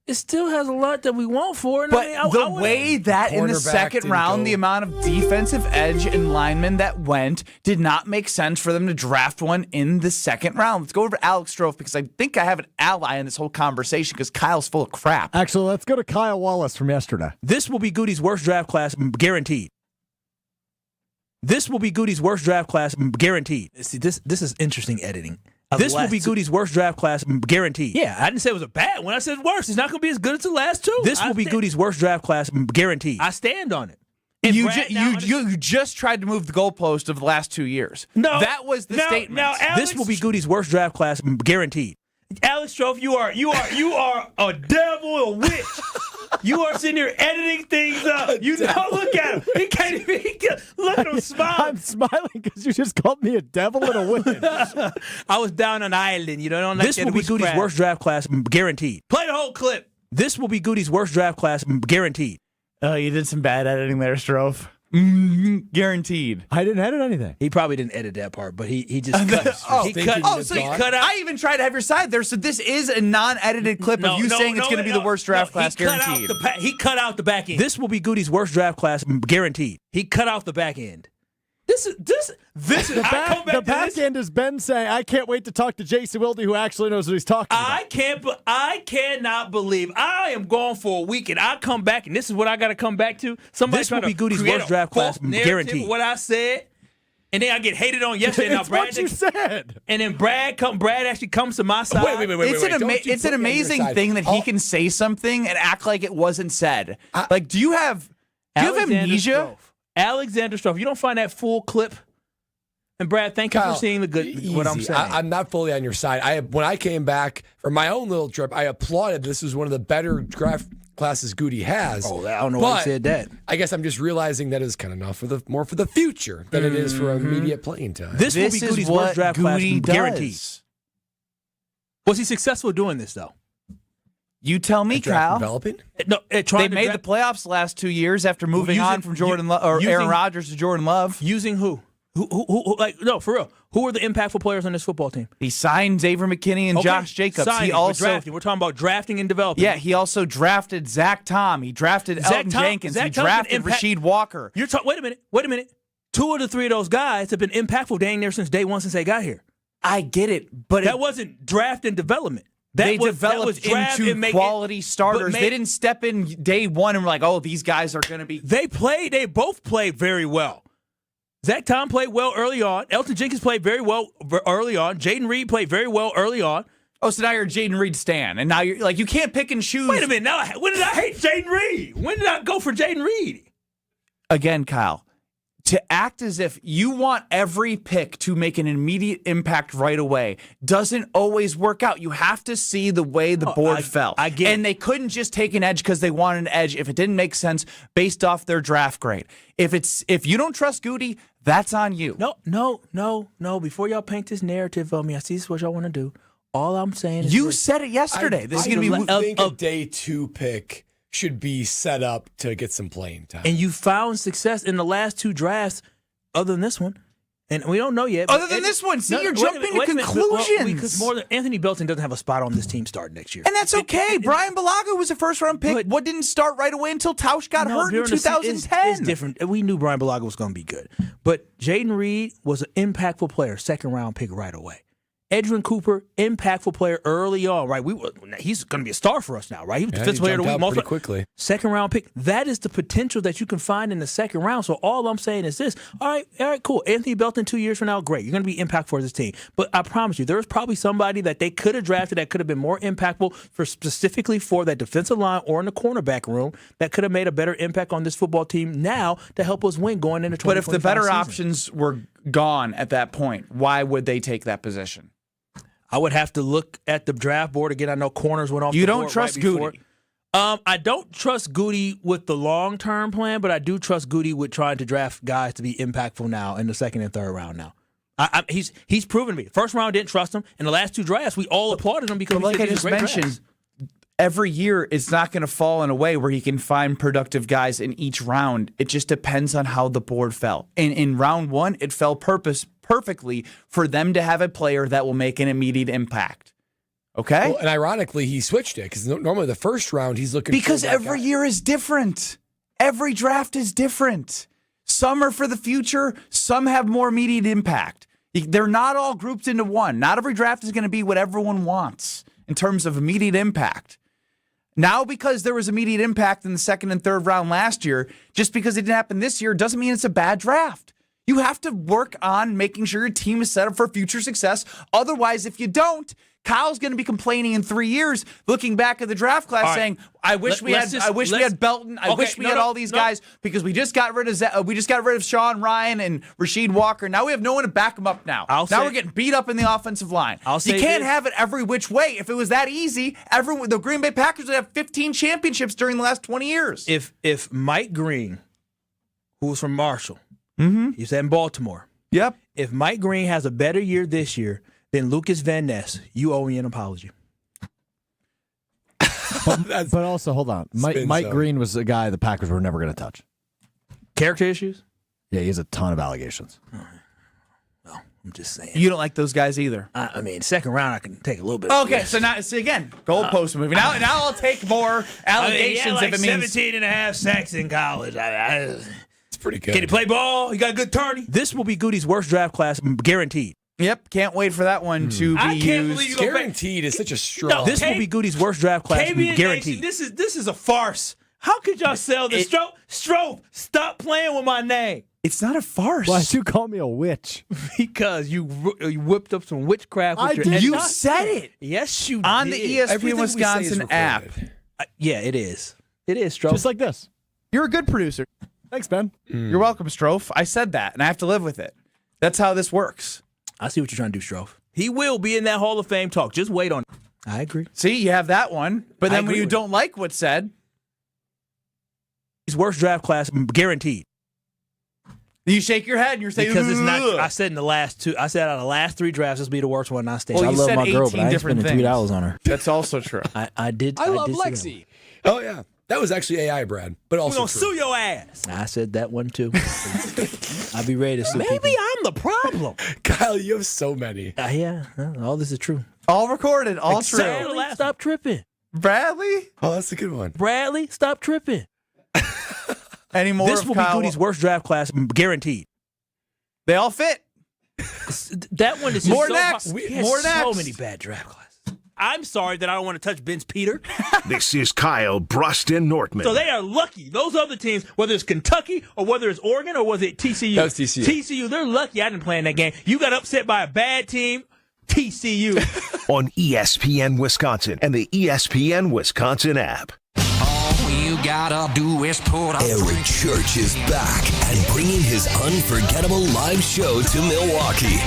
it still has a lot that we want for it. But the way that in the second round, the amount of defensive edge and linemen that went did not make sense for them to draft one in the second round. Let's go over to Alex Strofe because I think I have an ally in this whole conversation because Kyle's full of crap. Actually, let's go to Kyle Wallace from yesterday. This will be Goody's worst draft class, guaranteed. This will be Goody's worst draft class, guaranteed. See, this is interesting editing. This will be Goody's worst draft class, guaranteed. Yeah, I didn't say it was a bad one. I said worse. It's not going to be as good as the last two. This will be Goody's worst draft class, guaranteed. I stand on it. You just tried to move the goalpost of the last 2 years. No, that was the statement. Now, Alex, this will be Goody's worst draft class, guaranteed. Alex Strofe, you are a devil, a witch. You are sitting here editing things up. You don't look at him. He can't even look at him smiling. I'm smiling because you just called me a devil and a witch. I was down on an island. You don't like this will be Goody's worst draft class, guaranteed. Play the whole clip. This will be Goody's worst draft class, guaranteed. Oh, you did some bad editing there, Strofe. Guaranteed. I didn't edit anything. He probably didn't edit that part, but he just cut. He cut out. I even tried to have your side there. So this is a non-edited clip of you saying it's going to be the worst draft class, guaranteed. He cut out the back end. This will be Goody's worst draft class, guaranteed. He cut out the back end. This is the back end is Ben saying, I can't wait to talk to Jason Wilde, who actually knows what he's talking about. I cannot believe I am gone for a week and I come back and this is what I got to come back to. This will be Goody's worst draft class, guaranteed. What I said, and then I get hated on yesterday. It's what you said. And then Brad actually comes to my side. Wait. It's an amazing thing that he can say something and act like it wasn't said. Like, do you have amnesia? Alexander Strofe, you don't find that full clip? And Brad, thank you for seeing what I'm saying. I'm not fully on your side. When I came back from my own little trip, I applauded. This is one of the better draft classes Goody has. Oh, I don't know why he said that. I guess I'm just realizing that is kind of more for the future than it is for immediate playing time. This will be Goody's worst draft class, guaranteed. Was he successful doing this though? You tell me, Kyle. Developing? No, they made the playoffs the last 2 years after moving on from Aaron Rodgers to Jordan Love. Using who? Who? Like, no, for real. Who are the impactful players on this football team? He signed Xavier McKinney and Josh Jacobs. He also we're talking about drafting and developing. Yeah, he also drafted Zach Tom. He drafted Elton Jenkins. He drafted Rasheed Walker. Wait a minute. 2 of the 3 of those guys have been impactful dang near since day one since they got here. I get it, but that wasn't draft and development. They developed into quality starters. They didn't step in day one and were like, oh, these guys are going to be. They both played very well. Zach Tom played well early on. Elton Jenkins played very well early on. Jaden Reed played very well early on. Oh, so now you're a Jaden Reed stan, and now you're like, you can't pick and choose. Wait a minute. Now, when did I hate Jaden Reed? When did I go for Jaden Reed? Again, Kyle. to act as if you want every pick to make an immediate impact right away doesn't always work out. You have to see the way the board fell. I get and they couldn't just take an edge because they wanted an edge if it didn't make sense based off their draft grade. If you don't trust Goody, that's on you. No. Before y'all paint this narrative of me, I see this is what y'all want to do. All I'm saying is you said it yesterday. This is going to be. I think a day 2 pick should be set up to get some playing time. And you found success in the last 2 drafts, other than this one, and we don't know yet. Other than this one, you're jumping to conclusions. More than Anthony Belton doesn't have a spot on this team starting next year, and that's okay. Brian Balaga was a first-round pick. What didn't start right away until Tausch got hurt in 2010. It's different. We knew Brian Balaga was going to be good, but Jaden Reed was an impactful player, second-round pick right away. Edwin Cooper, impactful player early on, right? He's going to be a star for us now, right? He was defensive player of the week pretty quickly. Second round pick. That is the potential that you can find in the second round. So all I'm saying is this. All right, cool. Anthony Belton 2 years from now, great. You're going to be impactful for this team. But I promise you, there was probably somebody that they could have drafted that could have been more impactful specifically for that defensive line or in the cornerback room that could have made a better impact on this football team now to help us win going into 2025 But if the better season. options were gone at that point, why would they take that position? I would have to look at the draft board again. I know corners went off the board. You don't trust Goody? I don't trust Goody with the long-term plan, but I do trust Goody with trying to draft guys to be impactful now in the second and third round now. He's proven to me. First round, didn't trust him. In the last 2 drafts, we all applauded him because like I just mentioned, every year it's not going to fall in a way where he can find productive guys in each round. It just depends on how the board fell. And in round 1, it fell perfectly for them to have a player that will make an immediate impact. Okay? Well, and ironically, he switched it because normally the first round he's looking because for every year is different. Every draft is different. Some are for the future. Some have more immediate impact. They're not all grouped into one. Not every draft is going to be what everyone wants in terms of immediate impact. Now, because there was immediate impact in the second and third round last year, just because it didn't happen this year doesn't mean it's a bad draft. You have to work on making sure your team is set up for future success. Otherwise, if you don't, Kyle's going to be complaining in 3 years, looking back at the draft class, saying, "I wish we had Belton. I wish we had all these guys because we just got rid of Sean Ryan and Rasheed Walker. Now we have no one to back them up. Now we're getting beat up in the offensive line. You can't have it every which way. If it was that easy, the Green Bay Packers would have 15 championships during the last 20 years. If Mike Green, who's from Marshall, he's in Baltimore. Yep. If Mike Green has a better year this year than Lucas Van Ness, you owe me an apology. But also, hold on. Mike Green was a guy the Packers were never going to touch. Character issues? Yeah, he has a ton of allegations. Well, I'm just saying. You don't like those guys either. I mean, second round, I can take a little bit. Okay, so now, again, goalpost moving. Now I'll take more allegations if it means 17 and a half sacks in college. It's pretty good. Can he play ball? He got a good tourney. This will be Goody's worst draft class, guaranteed. Yep, can't wait for that one to be I can't believe used. you Guaranteed is such a strong. No, this will be Goody's worst draft class, KBN guaranteed. Nation, this is a farce. How could y'all sell this? Strope, stop playing with my name. It's not a farce. Why'd you call me a witch? Because you whipped up some witchcraft. With You said it. Yes, you on did. the ESPN Wisconsin app. Yeah, it is. It is, Strofe. Just like this. You're a good producer. Thanks, Ben. You're welcome, Strofe. I said that, and I have to live with it. That's how this works. I see what you're trying to do, Strofe. He will be in that Hall of Fame talk. Just wait on it. I agree. See, you have that one. But then when you don't like what's said, his worst draft class, guaranteed. You shake your head and you're saying, because it's not. I said in the last 2. I said out of the last 3 drafts, this will be the worst one. I stand. Well, I love said my girl, but I ain't different spending things. $2 on her. That's also true. I did. I love did Lexi. Oh yeah, that was actually AI, Brad, but also gonna true. sue your ass. I said that one too. I'll be ready to sue people. Maybe I'm the problem. Kyle, you have so many. Yeah, all this is true. All recorded, all true. Bradley, stop tripping. Bradley? Oh, that's a good one. Bradley, stop tripping. Any more? This will be Goody's worst draft class, guaranteed. They all fit. That one is just more so next. Hard. He has More so next. many bad draft classes. I'm sorry that I don't want to touch Ben's Peter. This is Kyle, Brust, and Nortman. So they are lucky. Those other teams, whether it's Kentucky or whether it's Oregon or was it TCU? That was TCU. TCU, they're lucky I didn't play in that game. You got upset by a bad team, TCU. On ESPN Wisconsin and the ESPN Wisconsin app. Oh, you you gotta do is put up. Eric Church is back and bringing his unforgettable live show to Milwaukee.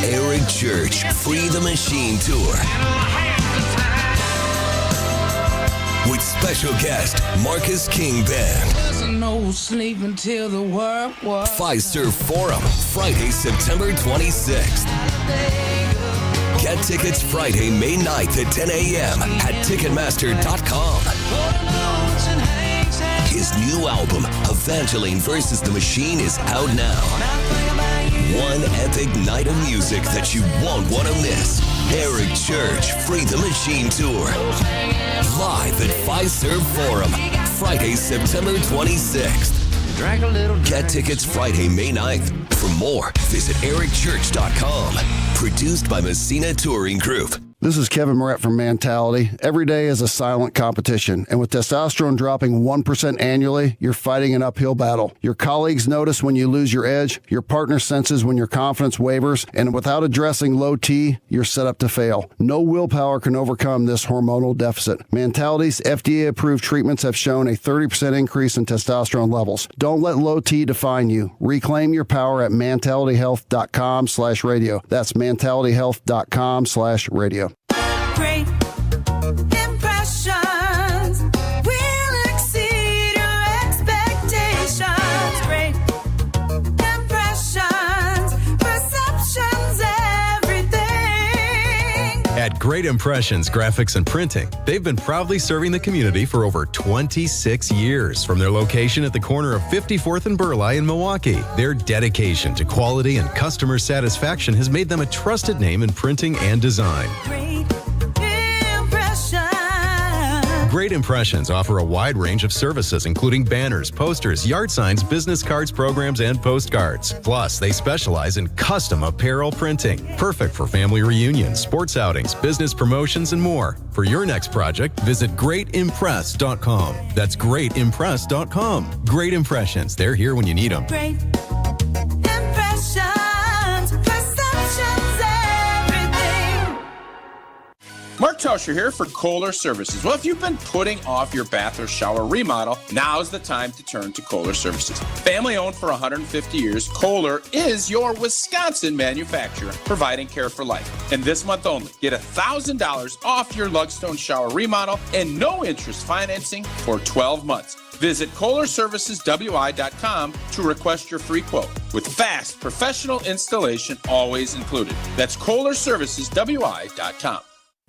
Eric Church, Free the Machine Tour. With special guest, Marcus King Band. No sleep until the world was. Fiserv Forum, Friday, September 26th. Get tickets Friday, May 9th at 10 a.m. at Ticketmaster.com. His new album, Evangeline vs. the Machine, is out now. One epic night of music that you won't want to miss. Eric Church, Free the Machine Tour. Live at Fiserv Forum, Friday, September 26th. Get tickets Friday, May 9th. For more, visit ericchurch.com. Produced by Messina Touring Group. This is Kevin Moret from Mentality. Every day is a silent competition, and with testosterone dropping 1% annually, you're fighting an uphill battle. Your colleagues notice when you lose your edge, your partner senses when your confidence wavers, and without addressing low T, you're set up to fail. No willpower can overcome this hormonal deficit. Mentality's FDA-approved treatments have shown a 30% increase in testosterone levels. Don't let low T define you. Reclaim your power at mentalityhealth.com/radio. That's mentalityhealth.com/radio. Great impressions will exceed your expectations. Great impressions, perceptions, everything. At Great Impressions Graphics and Printing, they've been proudly serving the community for over 26 years from their location at the corner of 54th and Burleigh in Milwaukee. Their dedication to quality and customer satisfaction has made them a trusted name in printing and design. Great Impressions offer a wide range of services, including banners, posters, yard signs, business cards, programs, and postcards. Plus, they specialize in custom apparel printing, perfect for family reunions, sports outings, business promotions, and more. For your next project, visit greatimpress.com. That's greatimpress.com. Great Impressions. They're here when you need them. Great impressions, perceptions, everything. Mark Tauscher here for Kohler Services. Well, if you've been putting off your bath or shower remodel, now's the time to turn to Kohler Services. Family owned for 150 years, Kohler is your Wisconsin manufacturer, providing care for life. And this month only, get $1,000 off your Lugstone shower remodel and no interest financing for 12 months. Visit KohlerServicesWI.com to request your free quote with fast professional installation always included. That's KohlerServicesWI.com.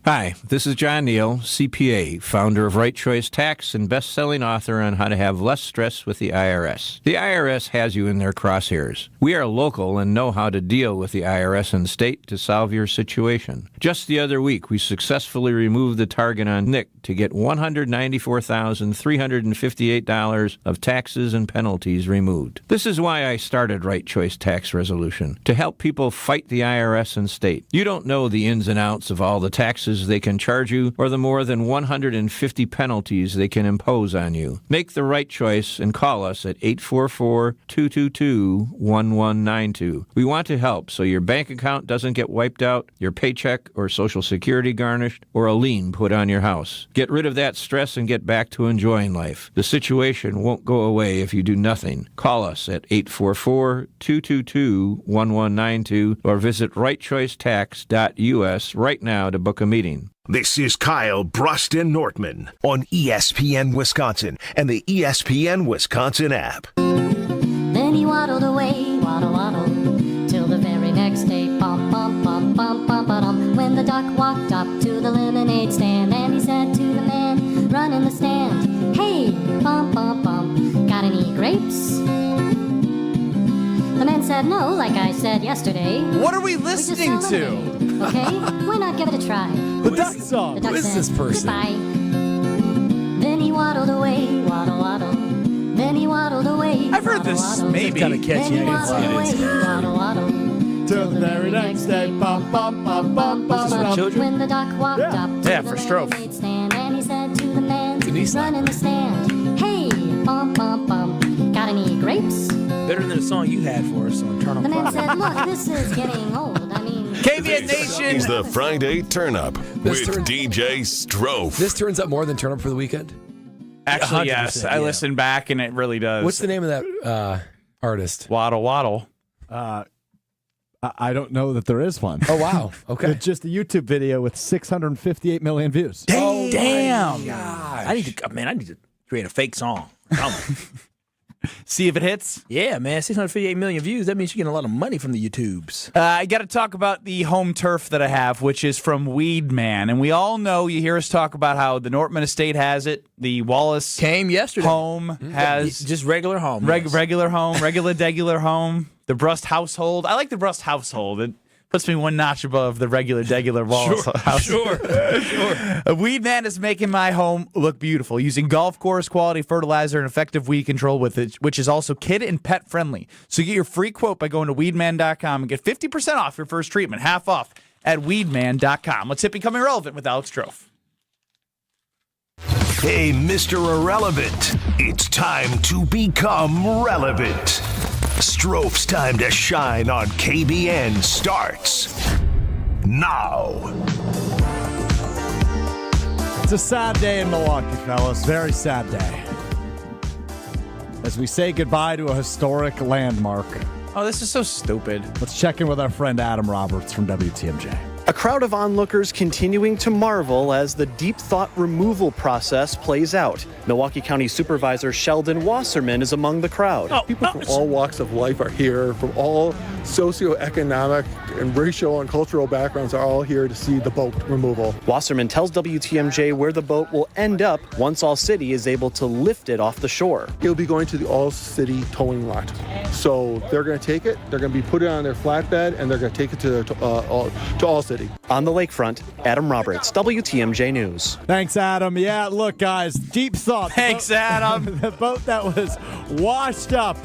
Hi, this is John Neal, CPA, founder of Right Choice Tax and best-selling author on how to have less stress with the IRS. The IRS has you in their crosshairs. We are local and know how to deal with the IRS and state to solve your situation. Just the other week, we successfully removed the target on Nick to get $194,358 of taxes and penalties removed. This is why I started Right Choice Tax Resolution, to help people fight the IRS and state. You don't know the ins and outs of all the taxes they can charge you or the more than 150 penalties they can impose on you. Make the right choice and call us at 844-222-1192. We want to help so your bank account doesn't get wiped out, your paycheck or Social Security garnished, or a lien put on your house. Get rid of that stress and get back to enjoying life. The situation won't go away if you do nothing. Call us at 844-222-1192 or visit rightchoicetax.us right now to book a meeting. This is Kyle, Brust, and Nortman on ESPN Wisconsin and the ESPN Wisconsin app. Then he waddled away, waddle, waddle, till the very next day, bum, bum, bum, bum, bum, bum. When the duck walked up to the lemonade stand, and he said to the man running the stand, hey, bum, bum, bum, got any grapes? The man said, no, like I said yesterday. What are we listening to? Okay, why not give it a try? The duck song. The duck Who is said, this person? Goodbye. Then he waddled away, waddle, waddle. Then he waddled away. I've heard this, waddle, maybe. Then Kinda he catchy. waddled away, waddle, waddle. Till the very next day, bum, bum, bum, bum, bum, bum. When the duck walked up to Yeah, the for Strofe. lemonade stand, and he said to the man Denise running the stand, hey, bum, bum, bum, got any grapes? Better than the song you had for us on Turn on The man Fire. said, look, this is getting old. I mean, KBN Nation. It's the Friday Turn Up with DJ Strofe. This turns up more than turn up for the weekend? Actually, yes. I listened back, and it really does. What's the name of that artist? Waddle Waddle. I don't know that there is one. Oh, wow. Okay. It's just a YouTube video with 658 million views. Damn. Gosh. I need to create a fake song. See if it hits. Yeah, man. 658 million views. That means you're getting a lot of money from the YouTubes. I got to talk about the home turf that I have, which is from Weedman. And we all know, you hear us talk about how the Nortman estate has it. The Wallace came yesterday. Home has just regular home. Regular home, regular home. The Brust household. I like the Brust household. It puts me one notch above the regular Wallace house. Sure. Weedman is making my home look beautiful using golf course quality fertilizer and effective weed control with it, which is also kid and pet friendly. So get your free quote by going to weedman.com and get 50% off your first treatment, half off at weedman.com. Let's hit Becoming Relevant with Alex Strofe. Hey, Mr. Irrelevant, it's time to become relevant. Strofe's time to shine on KBN starts now. It's a sad day in Milwaukee, fellas. Very sad day. As we say goodbye to a historic landmark. Oh, this is so stupid. Let's check in with our friend Adam Roberts from WTMJ. A crowd of onlookers continuing to marvel as the deep thought removal process plays out. Milwaukee County Supervisor Sheldon Wasserman is among the crowd. People from all walks of life are here, from all socioeconomic and racial and cultural backgrounds are all here to see the boat removal. Wasserman tells WTMJ where the boat will end up once All City is able to lift it off the shore. It'll be going to the All City towing lot. So they're going to take it, they're going to be put it on their flatbed, and they're going to take it to All City. On the lakefront, Adam Roberts, WTMJ News. Thanks, Adam. Yeah, look, guys, deep thought. Thanks, Adam. The boat that was washed up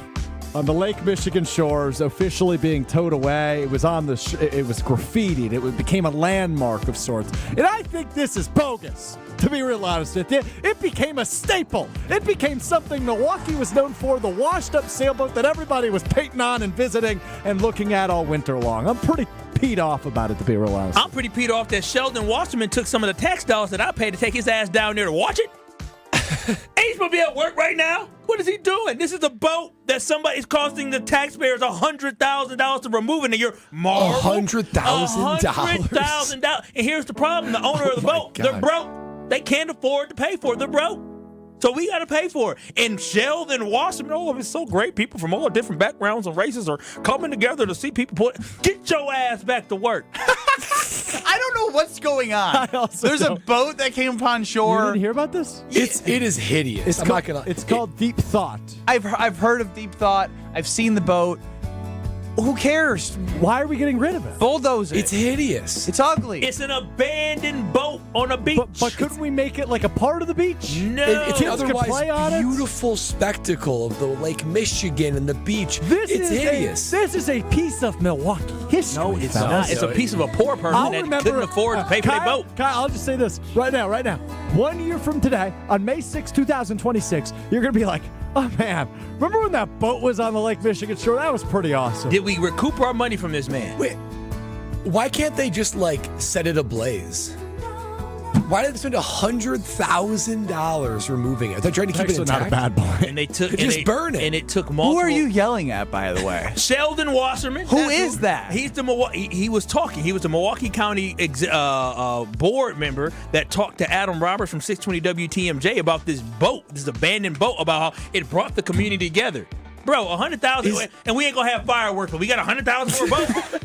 on the Lake Michigan shores, officially being towed away. It was on it was graffitied. It became a landmark of sorts. And I think this is bogus, to be real honest with you. It became a staple. It became something Milwaukee was known for, the washed-up sailboat that everybody was painting on and visiting and looking at all winter long. I'm pretty peed off about it, to be real honest. I'm pretty peed off that Sheldon Wasserman took some of the tax dollars that I paid to take his ass down there to watch it. Ain't he supposed to be at work right now? What is he doing? This is a boat that somebody's costing the taxpayers $100,000 to remove, and you're marvel. $100,000? $100,000. And here's the problem: the owner of the boat, they're broke. They can't afford to pay for it. They're broke. So we got to pay for it. And Sheldon Wasserman, it's so great. People from all different backgrounds and races are coming together to see people get your ass back to work. I don't know what's going on. There's a boat that came upon shore. You didn't hear about this? It is hideous. It's called Deep Thought. I've heard of Deep Thought. I've seen the boat. Who cares? Why are we getting rid of it? Bulldoze it. It's hideous. It's ugly. It's an abandoned boat on a beach. But couldn't we make it like a part of the beach? No. It's an Kids could otherwise play on it? beautiful spectacle of the Lake Michigan and the beach. It's hideous. This is a piece of Milwaukee history. No, it's fellas. not. It's a piece of a poor person that couldn't afford to pay for their boat. Kyle, I'll just say this right now. 1 year from today, on May 6, 2026, you're going to be like, oh, man, remember when that boat was on the Lake Michigan shore? That was pretty awesome. Did we recoup our money from this man? Wait, why can't they just, set it ablaze? Why did they spend $100,000 removing it? They're trying to keep it intact. Not a bad point. And they took burn it. And it took multiple. Who are you yelling at, by the way? Sheldon Wasserman. Who is that? He's the Milwaukee. He was talking. He was the Milwaukee County board member that talked to Adam Roberts from 620 WTMJ about this boat, this abandoned boat, about how it brought the community together. Bro, $100,000, and we ain't gonna have fireworks, but we got $100,000 for a boat.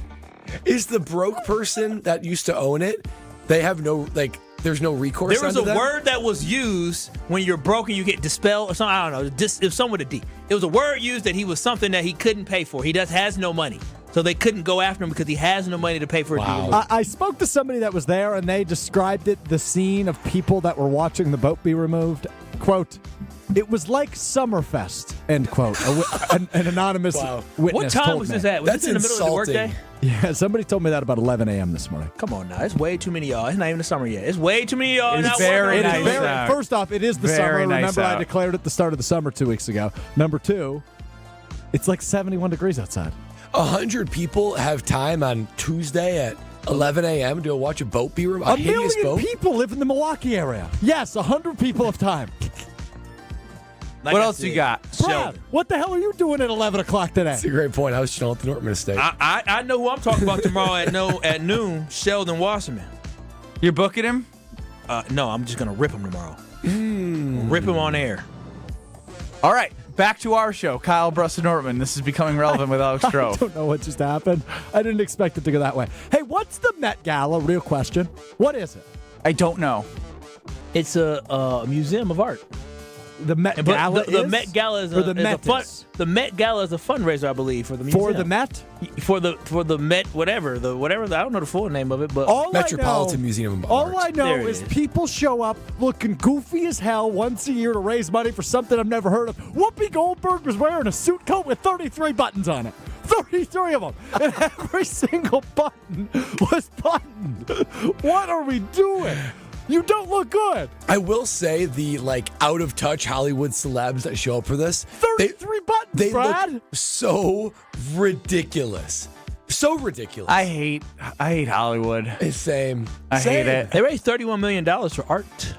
Is the broke person that used to own it? They have no There's no recourse. There was a word that was used when you're broken, you get dispelled or something. I don't know. It was something with a D. It was a word used that he was something that he couldn't pay for. He has no money. So they couldn't go after him because he has no money to pay for it. Wow. I spoke to somebody that was there, and they described the scene of people that were watching the boat be removed. Quote, it was like Summerfest, end quote. An anonymous witness What time told was me. this at? Was this in the middle of the workday? Yeah, somebody told me that about 11 a.m. this morning. Come on now. It's way too many of y'all. It's not even the summer yet. It's way too many of y'all. It's very nice. First off, it is the summer. Remember, I declared it the start of the summer 2 weeks ago. Number two, it's like 71 degrees outside. 100 people have time on Tuesday at 11 a.m. to watch a boat be removed? A million people live in the Milwaukee area. Yes, 100 people have time. What else you got? Brad, what the hell are you doing at 11 o'clock today? That's a great point. I was chilling at the Nortman estate. I know who I'm talking about tomorrow at noon. Sheldon Wasserman. You're booking him? No, I'm just gonna rip him tomorrow. Rip him on air. All right, back to our show. Kyle, Brust, and Nortman. This is becoming relevant with Alex Stroh. I don't know what just happened. I didn't expect it to go that way. Hey, what's the Met Gala? Real question. What is it? I don't know. It's a museum of art. The Met Gala the Met Gala is the Met Gala is a fundraiser, I believe, for the museum. For the Met? For the Met whatever. I don't know the full name of it, but Metropolitan Museum of Art. All I know is people show up looking goofy as hell once a year to raise money for something I've never heard of. Whoopi Goldberg was wearing a suit coat with 33 buttons on it. 33 of them. And every single button was buttoned. What are we doing? You don't look good. I will say the out of touch Hollywood celebs that show up for this. 33 buttons, they Brad. Look so ridiculous. So ridiculous. I hate Hollywood. Same. I hate it. They raised $31 million for art.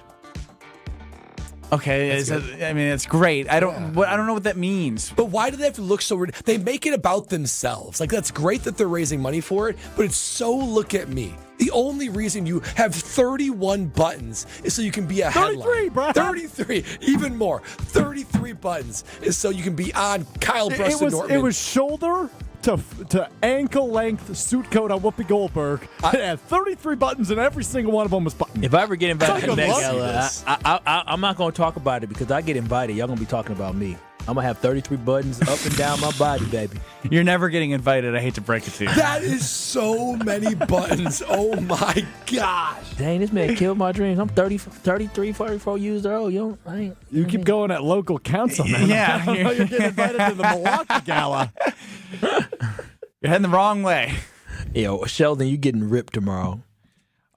Okay, it's great. I don't know what that means. But why do they have to look so ridiculous? They make it about themselves. That's great that they're raising money for it, but it's so look at me. The only reason you have 31 buttons is so you can be a headline. 33, Brad. 33, even more. 33 buttons is so you can be on Kyle Brust and Nortman. It was shoulder to ankle length suit coat on Whoopi Goldberg. It had 33 buttons and every single one of them was buttoned. If I ever get invited to Met Gala, I'm not going to talk about it because I get invited. Y'all going to be talking about me. I'm going to have 33 buttons up and down my body, baby. You're never getting invited. I hate to break it to you. That is so many buttons. Oh, my gosh. Dang, this man killed my dreams. I'm 33, 44 years old. You keep going at local council, man. Yeah. You're getting invited to the Milwaukee Gala. You're heading the wrong way. Yo, Sheldon, you getting ripped tomorrow.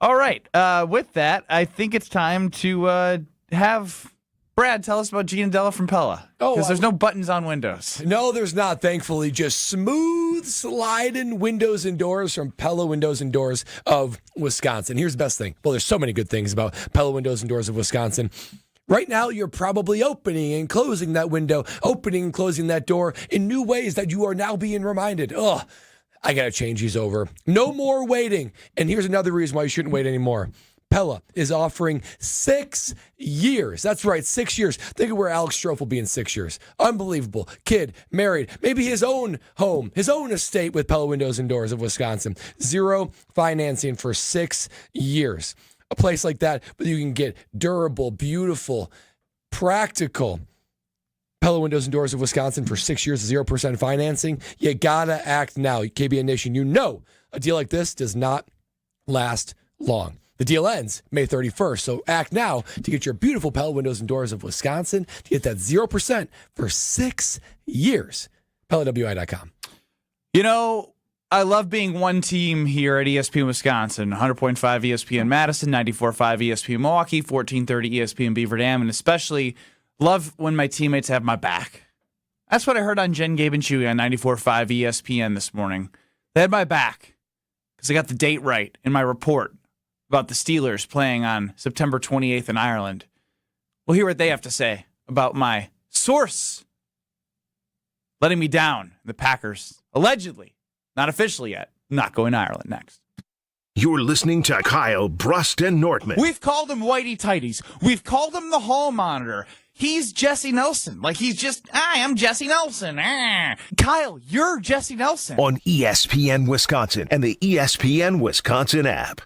All right. With that, I think it's time to have Brad tell us about Gina Della from Pella. Because there's no buttons on windows. No, there's not, thankfully. Just smooth sliding windows and doors from Pella Windows and Doors of Wisconsin. Here's the best thing. Well, there's so many good things about Pella Windows and Doors of Wisconsin. Right now, you're probably opening and closing that window, opening and closing that door in new ways that you are now being reminded. I got to change these over. No more waiting. And here's another reason why you shouldn't wait anymore. Pella is offering 6 years. That's right, 6 years. Think of where Alex Stroh will be in 6 years. Unbelievable. Kid, married, maybe his own home, his own estate with Pella Windows and Doors of Wisconsin. 0 financing for 6 years. A place like that, but you can get durable, beautiful, practical Pella Windows and Doors of Wisconsin for 6 years, 0% financing. You gotta act now. KBN Nation, you know a deal like this does not last long. The deal ends May 31st, so act now to get your beautiful Pella Windows and Doors of Wisconsin to get that 0% for 6 years. PellaWI.com. You know, I love being one team here at ESPN Wisconsin. 100.5 ESPN Madison, 94.5 ESPN Milwaukee, 1430 ESPN Beaver Dam, and especially love when my teammates have my back. That's what I heard on Jen, Gabe, and Chewy on 94.5 ESPN this morning. They had my back because I got the date right in my report about the Steelers playing on September 28th in Ireland. We'll hear what they have to say about my source letting me down. The Packers, allegedly, not officially yet, not going to Ireland next. You're listening to Kyle, Brust, and Nortman. We've called him Whitey Tighties. We've called him the Hall Monitor. He's Jesse Nelson. He's just, I am Jesse Nelson. Kyle, you're Jesse Nelson. On ESPN Wisconsin and the ESPN Wisconsin app.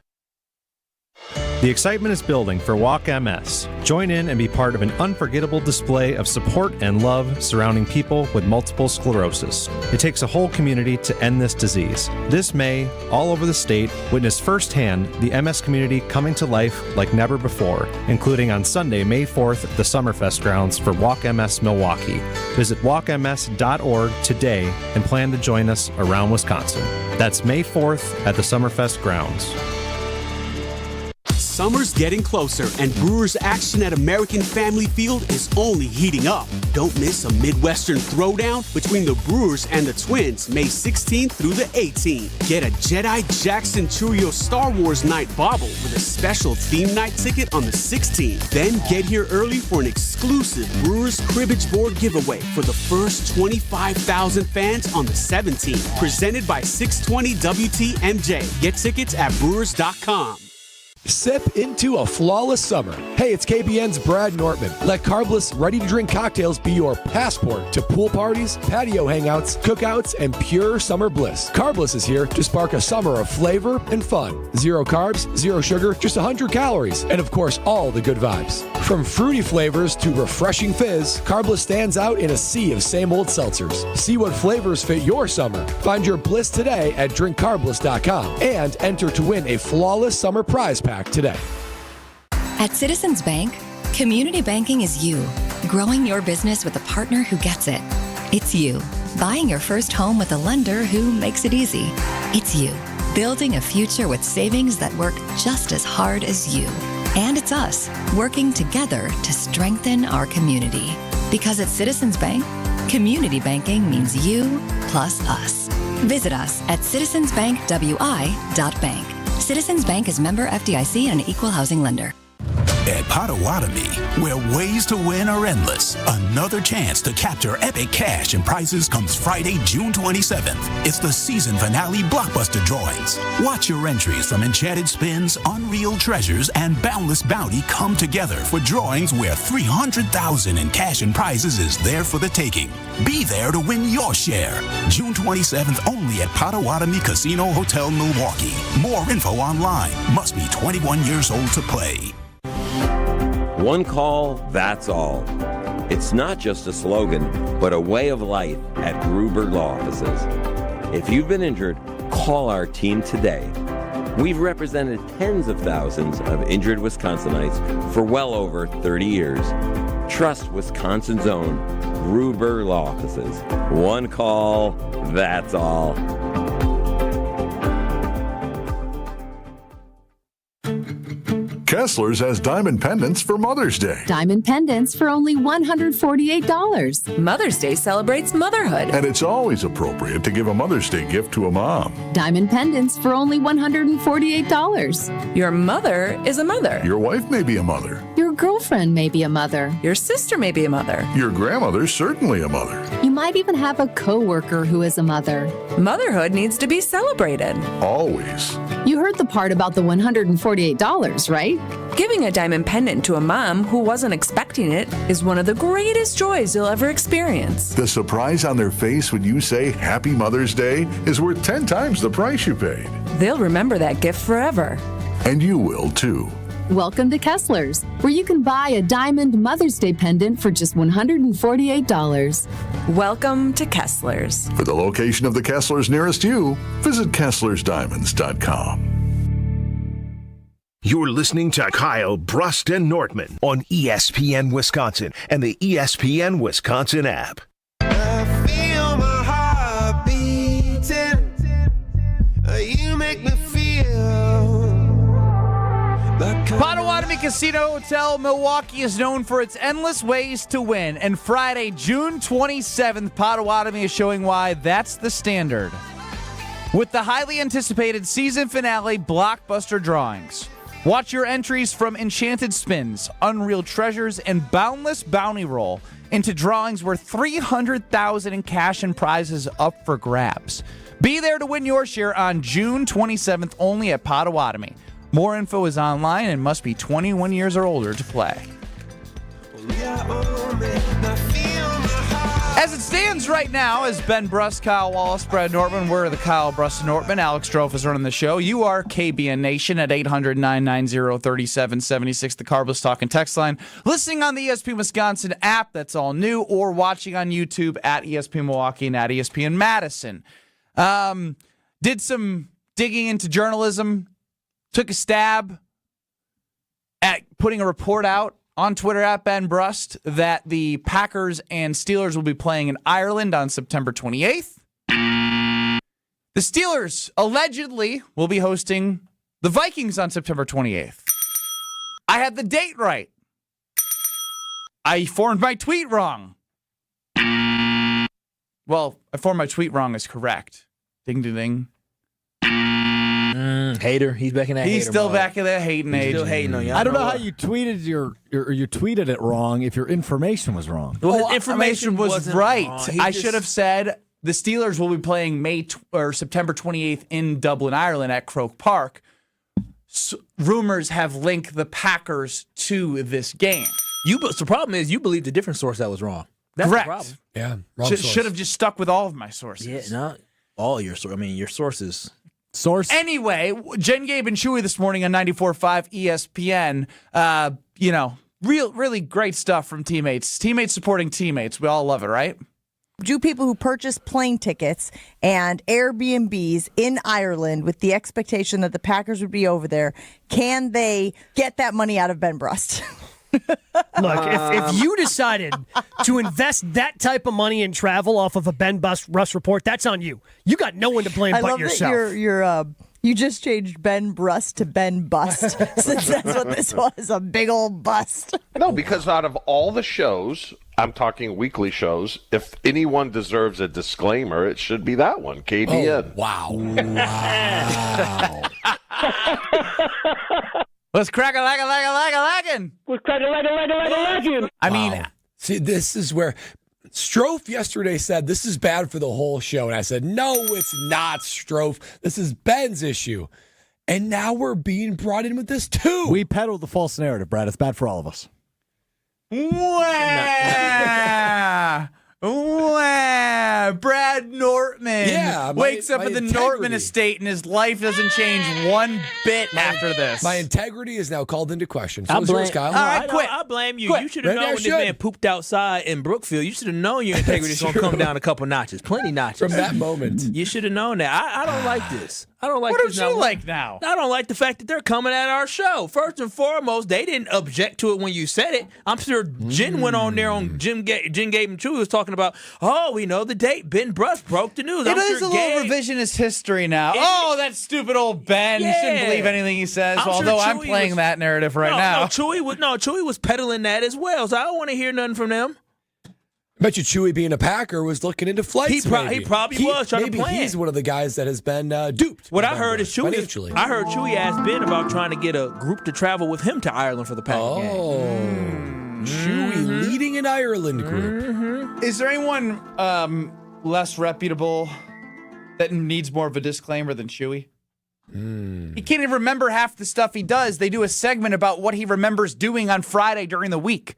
The excitement is building for Walk MS. Join in and be part of an unforgettable display of support and love surrounding people with multiple sclerosis. It takes a whole community to end this disease. This May, all over the state, witness firsthand the MS community coming to life like never before, including on Sunday, May 4th at the Summerfest grounds for Walk MS Milwaukee. Visit walkms.org today and plan to join us around Wisconsin. That's May 4th at the Summerfest grounds. Summer's getting closer, and Brewers action at American Family Field is only heating up. Don't miss a Midwestern throwdown between the Brewers and the Twins, May 16th through the 18th. Get a Jedi Jackson Churio Star Wars Night bauble with a special theme night ticket on the 16th. Then get here early for an exclusive Brewers cribbage board giveaway for the first 25,000 fans on the 17th. Presented by 620 WTMJ. Get tickets at brewers.com. Sip into a flawless summer. Hey, it's KBN's Brad Nortman. Let carbless, ready-to-drink cocktails be your passport to pool parties, patio hangouts, cookouts, and pure summer bliss. Carbless is here to spark a summer of flavor and fun. 0 carbs, 0 sugar, just 100 calories, and of course, all the good vibes. From fruity flavors to refreshing fizz, Carbless stands out in a sea of same-old seltzers. See what flavors fit your summer. Find your bliss today at drinkcarbless.com and enter to win a flawless summer prize pack today. At Citizens Bank, community banking is you, growing your business with a partner who gets it. It's you, buying your first home with a lender who makes it easy. It's you, building a future with savings that work just as hard as you. And it's us, working together to strengthen our community. Because at Citizens Bank, community banking means you plus us. Visit us at citizensbankwi.bank. Citizens Bank is member FDIC and an equal housing lender. At Potawatomi, where ways to win are endless, another chance to capture epic cash and prizes comes Friday, June 27th. It's the season finale blockbuster drawings. Watch your entries from Enchanted Spins, Unreal Treasures, and Boundless Bounty come together for drawings where $300,000 in cash and prizes is there for the taking. Be there to win your share. June 27th only at Potawatomi Casino Hotel, Milwaukee. More info online. Must be 21 years old to play. One call, that's all. It's not just a slogan, but a way of life at Gruber Law Offices. If you've been injured, call our team today. We've represented tens of thousands of injured Wisconsinites for well over 30 years. Trust Wisconsin's own Gruber Law Offices. One call, that's all. Kessler's has diamond pendants for Mother's Day. Diamond pendants for only $148. Mother's Day celebrates motherhood. And it's always appropriate to give a Mother's Day gift to a mom. Diamond pendants for only $148. Your mother is a mother. Your wife may be a mother. Your girlfriend may be a mother. Your sister may be a mother. Your grandmother's certainly a mother. You might even have a coworker who is a mother. Motherhood needs to be celebrated. Always. You heard the part about the $148, right? Giving a diamond pendant to a mom who wasn't expecting it is one of the greatest joys you'll ever experience. The surprise on their face when you say Happy Mother's Day is worth 10 times the price you paid. They'll remember that gift forever. And you will too. Welcome to Kessler's, where you can buy a diamond Mother's Day pendant for just $148. Welcome to Kessler's. For the location of the Kessler's nearest you, visit KesslersDiamonds.com. You're listening to Kyle, Brust, and Nortman on ESPN Wisconsin and the ESPN Wisconsin app. I feel my heart beating. You make me feel. Potawatomi Casino Hotel, Milwaukee is known for its endless ways to win. And Friday, June 27th, Potawatomi is showing why that's the standard. With the highly anticipated season finale blockbuster drawings. Watch your entries from Enchanted Spins, Unreal Treasures, and Boundless Bounty roll into drawings worth $300,000 in cash and prizes up for grabs. Be there to win your share on June 27th only at Potawatomi. More info is online and must be 21 years or older to play. As it stands right now, as Ben Brust, Kyle Wallace, Brad Nortman, we're the Kyle, Brust, and Nortman. Alex Strofe is running the show. You are KBN Nation at 800-990-3776, the Carbless Talk and Text line. Listening on the ESPN Wisconsin app, that's all new, or watching on YouTube at ESPN Milwaukee and at ESPN Madison. Did some digging into journalism, took a stab at putting a report out on Twitter at Ben Brust that the Packers and Steelers will be playing in Ireland on September 28th. The Steelers allegedly will be hosting the Vikings on September 28th. I had the date right. I formed my tweet wrong. Well, I formed my tweet wrong is correct. Ding, ding, ding. Hater. He's back in that He's hater still mode. back in that hating age. Still hating on you. I don't know how you tweeted you tweeted it wrong if your information was wrong. Well, his information was wasn't right. wrong. He I just- should have said the Steelers will be playing September 28th in Dublin, Ireland at Croke Park. Rumors have linked the Packers to this game. The problem is you believed a different source that was wrong. That's Correct. the problem. Yeah, wrong source. Should have just stuck with all of my sources. Yeah, not all your sources. I mean, your sources. Source. Anyway, Jen, Gabe, and Chewy this morning on 94.5 ESPN. Really great stuff from teammates. Teammates supporting teammates. We all love it, right? Do people who purchase plane tickets and Airbnbs in Ireland with the expectation that the Packers would be over there, can they get that money out of Ben Brust? Look, if you decided to invest that type of money in travel off of a Ben Rust report, that's on you. You got no one to blame I but love yourself. that you just changed Ben Brust to Ben Bust, since that's what this was, a big old bust. No, because out of all the shows, I'm talking weekly shows, if anyone deserves a disclaimer, it should be that one, KBN. Oh, wow. Let's crack a lagging. Let's crack a lagging. I mean, see, this is where Strofe yesterday said this is bad for the whole show. And I said, no, it's not, Strofe. This is Ben's issue. And now we're being brought in with this too. We peddle the false narrative, Brad. It's bad for all of us. Brad Nortman wakes up my at the integrity. Nortman estate and his life doesn't change one bit after this. My integrity is now called into question. So I is blame, yours, Kyle. all right, I blame you. Quit. You should have Maybe I known when this should. man pooped outside in Brookfield. You should have known your integrity is going to come down a couple notches. Plenty notches. From that moment. You should have known that. I don't like this. I don't like What this. don't you like now? I don't like the fact that they're coming at our show. First and foremost, they didn't object to it when you said it. I'm sure Jen went on there on Jen, Gabe, and Chewy was talking about, oh, we know the date. Ben Brust broke the news. It I'm is sure a Gabe, little revisionist history now. That stupid old Ben. You shouldn't Yeah. believe anything he says, I'm sure although I'm Chewy playing was- that narrative right now. Chewy was peddling that as well, so I don't want to hear nothing from them. I bet you Chewy, being a Packer, was looking into flights. He probably was trying to maybe plan. he's one of the guys that has been duped. What by I Ben heard is Brust, Chewy. financially. I heard Chewy asked Ben about trying to get a group to travel with him to Ireland for the Packer game. Chewy leading an Ireland group. Is there anyone less reputable that needs more of a disclaimer than Chewy? He can't even remember half the stuff he does. They do a segment about what he remembers doing on Friday during the week.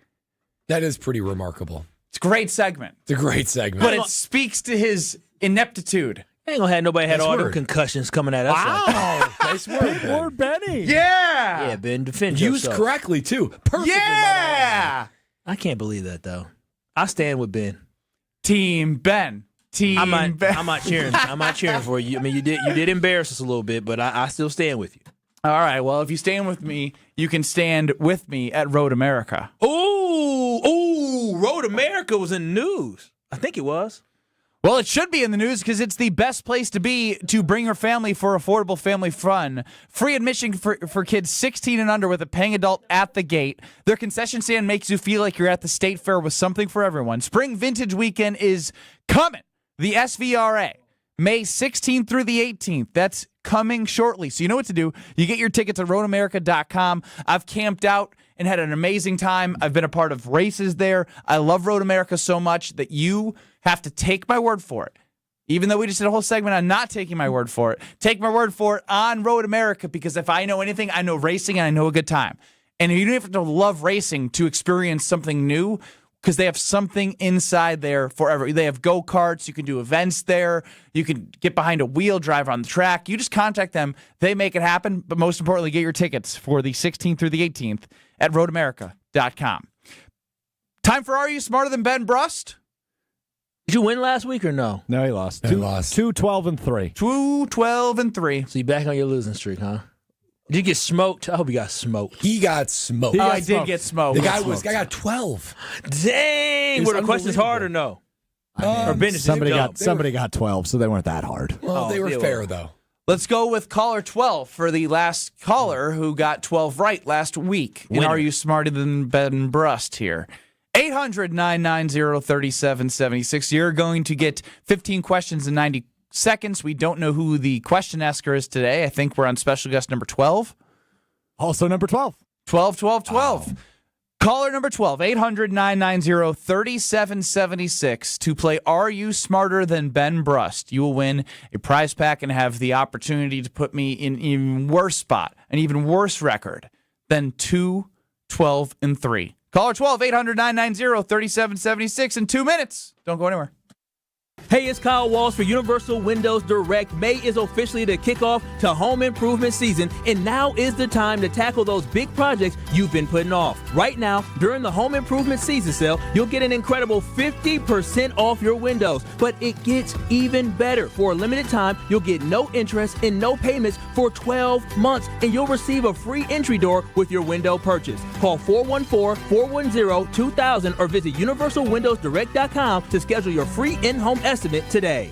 That is pretty remarkable. It's a great segment. It's a great segment. But it speaks to his ineptitude. Ain't gonna have nobody had Nice all them word. concussions coming at us. Wow. Nice word, Ben. Word, Benny. Yeah. Yeah, Ben, defend Used yourself. correctly, too. Perfectly. Yeah. I can't believe that though. I stand with Ben. Team Ben. I'm not cheering. I'm not cheering for you. I mean, you did embarrass us a little bit, but I still stand with you. All right. Well, if you stand with me, you can stand with me at Road America. Ooh, Road America was in the news. I think it was. Well, it should be in the news because it's the best place to be to bring your family for affordable family fun. Free admission for kids 16 and under with a paying adult at the gate. Their concession stand makes you feel like you're at the state fair with something for everyone. Spring Vintage Weekend is coming. The SVRA, May 16th through the 18th. That's coming shortly. So you know what to do. You get your tickets at roadamerica.com. I've camped out and had an amazing time. I've been a part of races there. I love Road America so much that you have to take my word for it. Even though we just did a whole segment on not taking my word for it. Take my word for it on Road America, because if I know anything, I know racing and I know a good time. And you don't have to love racing to experience something new, because they have something inside there for every. They have go-karts. You can do events there. You can get behind a wheel, drive on the track. You just contact them. They make it happen. But most importantly, get your tickets for the 16th through the 18th at roadamerica.com. Time for Are You Smarter Than Ben Brust? Did you win last week or no? No, he lost. He lost. 2-12-3. 2-12-3. So you back on your losing streak, huh? Did you get smoked? I hope you got smoked. He got smoked. I did get smoked. The guy got 12. Dang! Were the questions hard or no? Or Ben is Somebody got 12, so they weren't that hard. Well, they were they fair, were. though. Let's go with caller 12 for the last caller who got 12 right last week. And are you smarter than Ben Brust here? 800-990-3776. You're going to get 15 questions in 90 seconds. We don't know who the question asker is today. I think we're on special guest number 12. Also number 12. 12. Caller number 12, 800-990-3776 to play Are You Smarter Than Ben Brust? You will win a prize pack and have the opportunity to put me in an even worse spot, an even worse record than 2, 12, and 3. Caller 12, 800-990-3776 in 2 minutes. Don't go anywhere. Hey, it's Kyle Walsh for Universal Windows Direct. May is officially the kickoff to home improvement season, and now is the time to tackle those big projects you've been putting off. Right now, during the home improvement season sale, you'll get an incredible 50% off your windows. But it gets even better. For a limited time, you'll get no interest and no payments for 12 months, and you'll receive a free entry door with your window purchase. Call 414-410-2000 or visit universalwindowsdirect.com to schedule your free in-home estimate today.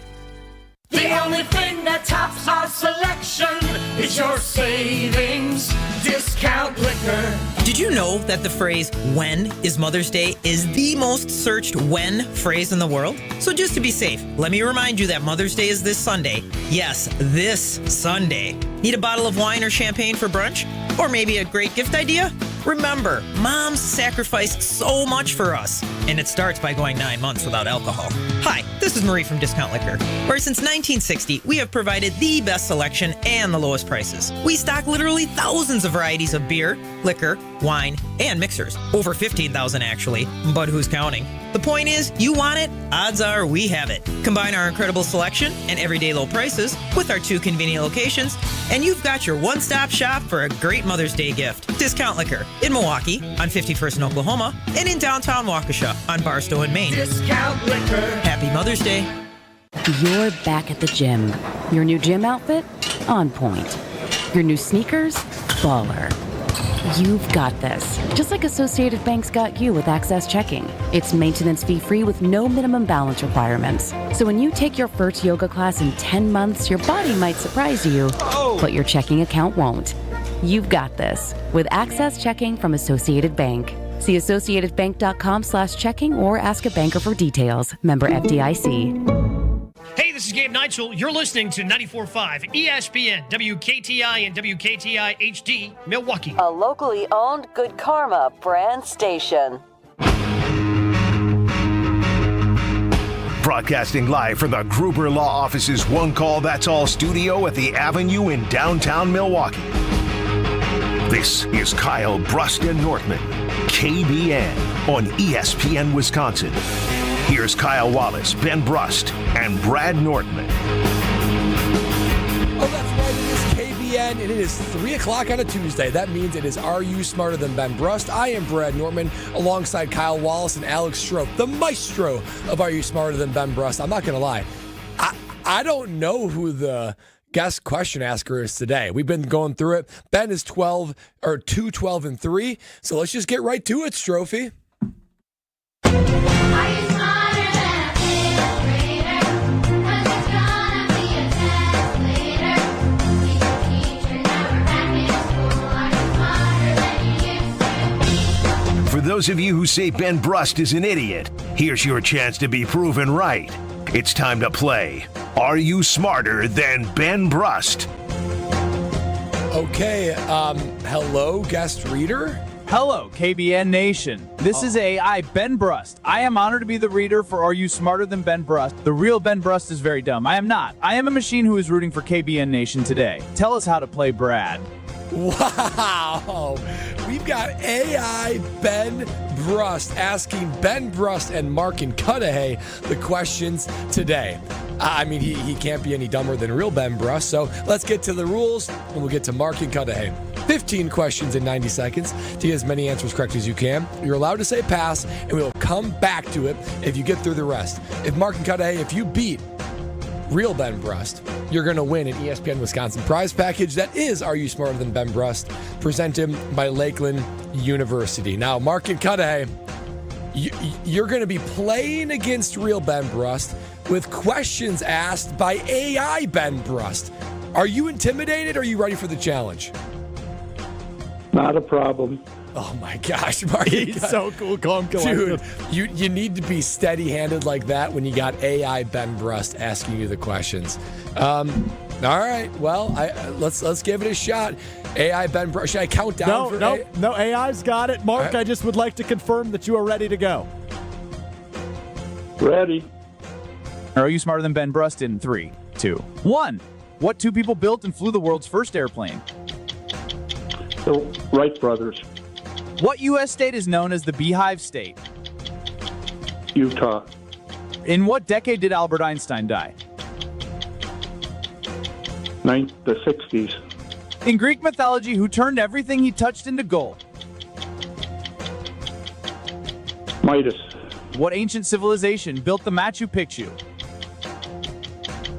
The only thing that tops our selection is your savings discount liquor. Did you know that the phrase, when is Mother's Day, is the most searched when phrase in the world? So just to be safe, let me remind you that Mother's Day is this Sunday. Yes, this Sunday. Need a bottle of wine or champagne for brunch? Or maybe a great gift idea? Remember, moms sacrificed so much for us, and it starts by going 9 months without alcohol. Hi, this is Marie from Discount Liquor, where since 1960, we have provided the best selection and the lowest prices. We stock literally thousands of varieties of beer, liquor, wine, and mixers. Over 15,000 actually, but who's counting? The point is, you want it, odds are we have it. Combine our incredible selection and everyday low prices with our 2 convenient locations, and you've got your one-stop shop for a great Mother's Day gift. Discount Liquor in Milwaukee on 51st in Oklahoma and in downtown Waukesha on Barstow in Maine. Discount Liquor. Happy Mother's Day. You're back at the gym. Your new gym outfit? On point. Your new sneakers? Baller. You've got this. Just like Associated Bank's got you with Access Checking. It's maintenance fee-free with no minimum balance requirements. So when you take your first yoga class in 10 months, your body might surprise you, but your checking account won't. You've got this with Access Checking from Associated Bank. See associatedbank.com/checking or ask a banker for details. Member FDIC. Hey, this is Gabe Neitzel. You're listening to 94.5 ESPN, WKTI and WKTI HD, Milwaukee. A locally owned Good Karma brand station. Broadcasting live from the Gruber Law Office's One Call That's All studio at the Avenue in downtown Milwaukee. This is Kyle Brust and Nortman, KBN on ESPN Wisconsin. Here's Kyle Wallace, Ben Brust, and Brad Nortman. Oh, that's right. It is KBN, and it is 3 o'clock on a Tuesday. That means it is Are You Smarter Than Ben Brust? I am Brad Nortman, alongside Kyle Wallace and Alex Strope, the maestro of Are You Smarter Than Ben Brust? I'm not going to lie. I don't know who the guest question asker is today. We've been going through it. Ben is 2, 12, and 3. So let's just get right to it, Strophy. For those of you who say Ben Brust is an idiot, here's your chance to be proven right. It's time to play Are You Smarter Than Ben Brust? Okay, hello, guest reader. Hello, KBN Nation. This is AI, Ben Brust. I am honored to be the reader for Are You Smarter Than Ben Brust? The real Ben Brust is very dumb. I am not. I am a machine who is rooting for KBN Nation today. Tell us how to play Brad. Wow. We've got AI Ben Brust asking Ben Brust and Mark and Cudahy the questions today. I mean, he can't be any dumber than real Ben Brust, so let's get to the rules, and we'll get to Mark and Cudahy. 15 questions in 90 seconds to get as many answers correct as you can. You're allowed to say pass, and we'll come back to it if you get through the rest. If Mark and Cudahy, if you beat real Ben Brust, you're going to win an ESPN Wisconsin prize package that is Are You Smarter Than Ben Brust, presented by Lakeland University. Now, Mark and Cudahy, you're going to be playing against real Ben Brust with questions asked by AI Ben Brust. Are you intimidated or are you ready for the challenge? Not a problem. Oh my gosh, Mark. He's so cool, calm, Dude, you need to be steady-handed like that when you got AI Ben Brust asking you the questions. All right, well, let's give it a shot. AI Ben Brust. Should I count down? No, AI's got it. Mark, I just would like to confirm that you are ready to go. Ready. Are you smarter than Ben Brust in 3, 2, 1? What two people built and flew the world's first airplane? The Wright brothers. What U.S. state is known as the Beehive State? Utah. In what decade did Albert Einstein die? The 60s. In Greek mythology, who turned everything he touched into gold? Midas. What ancient civilization built the Machu Picchu?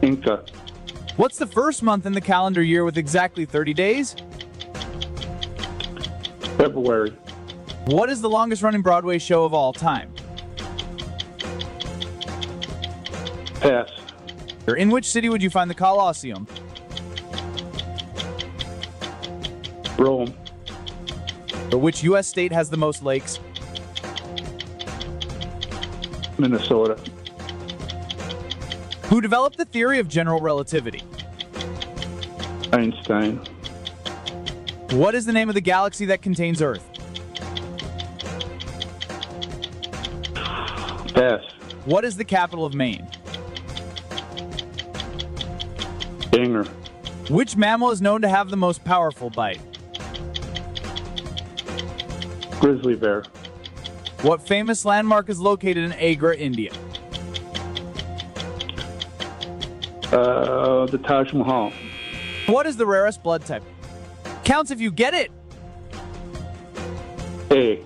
Inca. What's the first month in the calendar year with exactly 30 days? February. What is the longest running Broadway show of all time? Pass. In which city would you find the Colosseum? Rome. Which U.S. state has the most lakes? Minnesota. Who developed the theory of general relativity? Einstein. What is the name of the galaxy that contains Earth? Pass. What is the capital of Maine? Bangor. Which mammal is known to have the most powerful bite? Grizzly bear. What famous landmark is located in Agra, India? The Taj Mahal. What is the rarest blood type? Counts if you get it. A.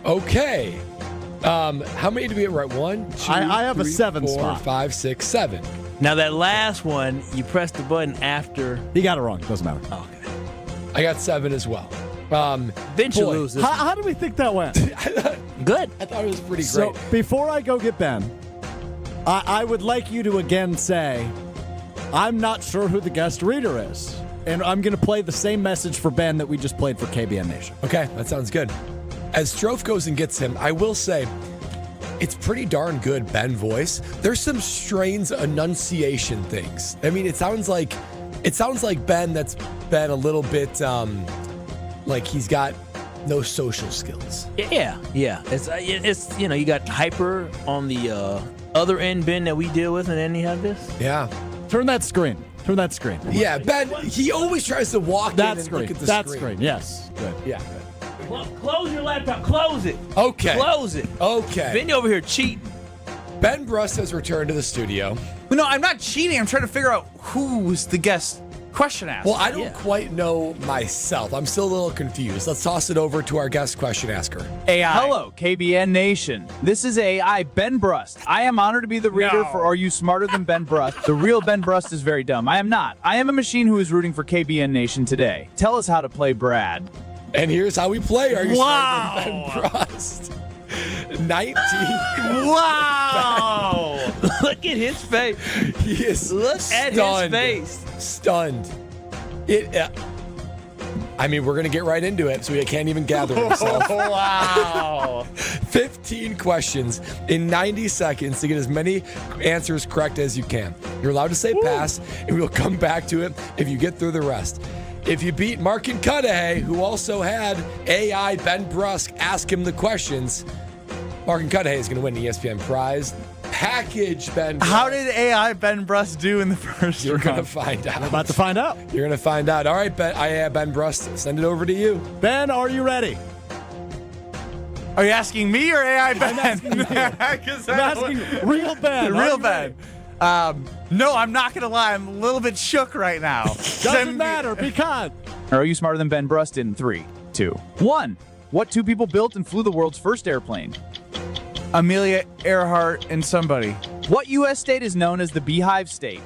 Okay. How many do we have right? 1, 2, I have 3, a 7 4, spot. 5, 6, 7. Now that last one, you press the button after. He got it wrong. Doesn't matter. Oh, okay. I got 7 as well. Then you lose this. How do we think that went? Good. I thought it was pretty great. So before I go get Ben, I would like you to again say, I'm not sure who the guest reader is. And I'm going to play the same message for Ben that we just played for KBN Nation. Okay, that sounds good. As Strofe goes and gets him, I will say, it's pretty darn good Ben voice. There's some strains enunciation things. I mean, it sounds like Ben that's been a little bit like he's got no social skills. Yeah. It's you got hyper on the other end, Ben, that we deal with, and then you have this. Yeah. Turn that screen. Yeah, Ben, he always tries to walk in and look at the that screen. screen. Yes. Good. Yeah. Close your laptop. Close it. Okay. Close it. Okay. Ben, you over here cheating. Ben Brust has returned to the studio. No, I'm not cheating. I'm trying to figure out who's the guest question asker. Well, I don't quite know myself. I'm still a little confused. Let's toss it over to our guest question asker. AI. Hello, KBN Nation. This is AI Ben Brust. I am honored to be the reader for Are You Smarter Than Ben Brust? The real Ben Brust is very dumb. I am not. I am a machine who is rooting for KBN Nation today. Tell us how to play Brad. And here's how we play Are You Smarter Than Ben Brust? 19. Wow! Look at his face. He is Look at his face. Stunned. I mean, we're going to get right into it, so he can't even gather himself. Wow. 15 questions in 90 seconds to get as many answers correct as you can. You're allowed to say pass, and we'll come back to it if you get through the rest. If you beat Mark and Cudahy, who also had AI Ben Brust ask him the questions, Mark and Cudahy is going to win the ESPN prize. Package Ben Brust. How did AI Ben Brust do in the first You're round? going to find out. We're about to find out. You're going to find out. All right, Ben Brust, send it over to you. Ben, are you ready? Are you asking me or AI Ben? I'm asking you. I'm asking real Ben. Real Ben. No, I'm not going to lie. I'm a little bit shook right now. Doesn't matter because. Are you smarter than Ben Brust in 3, 2, 1? What two people built and flew the world's first airplane? Amelia Earhart and somebody. What U.S. state is known as the Beehive State?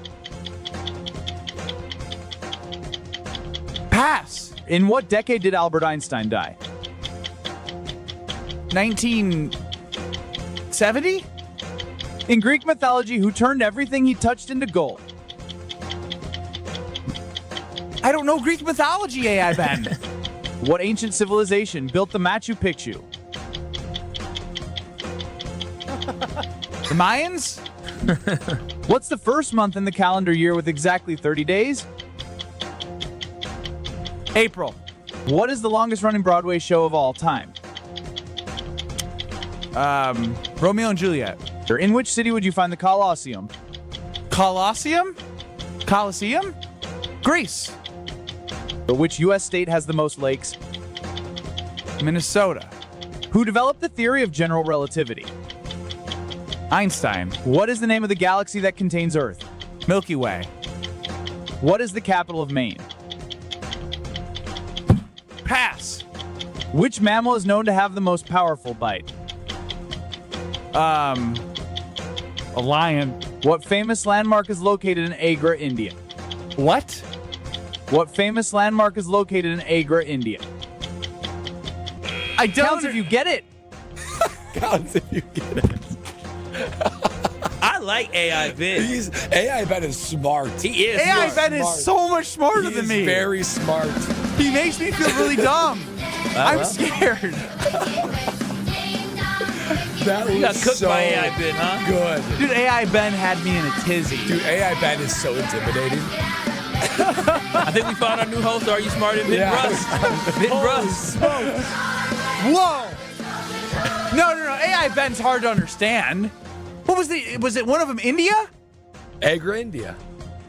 Pass. In what decade did Albert Einstein die? 1970? In Greek mythology, who turned everything he touched into gold? I don't know Greek mythology, AI Ben. What ancient civilization built the Machu Picchu? The Mayans? What's the first month in the calendar year with exactly 30 days? April. What is the longest running Broadway show of all time? Romeo and Juliet. In which city would you find the Colosseum? Colosseum? Colosseum? Greece. Which U.S. state has the most lakes? Minnesota. Who developed the theory of general relativity? Einstein. What is the name of the galaxy that contains Earth? Milky Way. What is the capital of Maine? Pass. Which mammal is known to have the most powerful bite? A lion. What famous landmark is located in Agra, India? What? What famous landmark is located in Agra, India? I don't. Counts if you get it. Counts if you get it. I like AI Ben. AI Ben is smart. He is. AI smart. Ben is so much smarter He than is me. Very smart. He makes me feel really dumb. I'm scared. That You got was cooked so by AI Ben, huh? good. Dude, AI Ben had me in a tizzy. Dude, AI Ben is so intimidating. I think we found our new host. Are you smarter than Ben Brust? Ben Brust. Whoa! No. AI Ben's hard to understand. What was it one of them, India? Agra, India.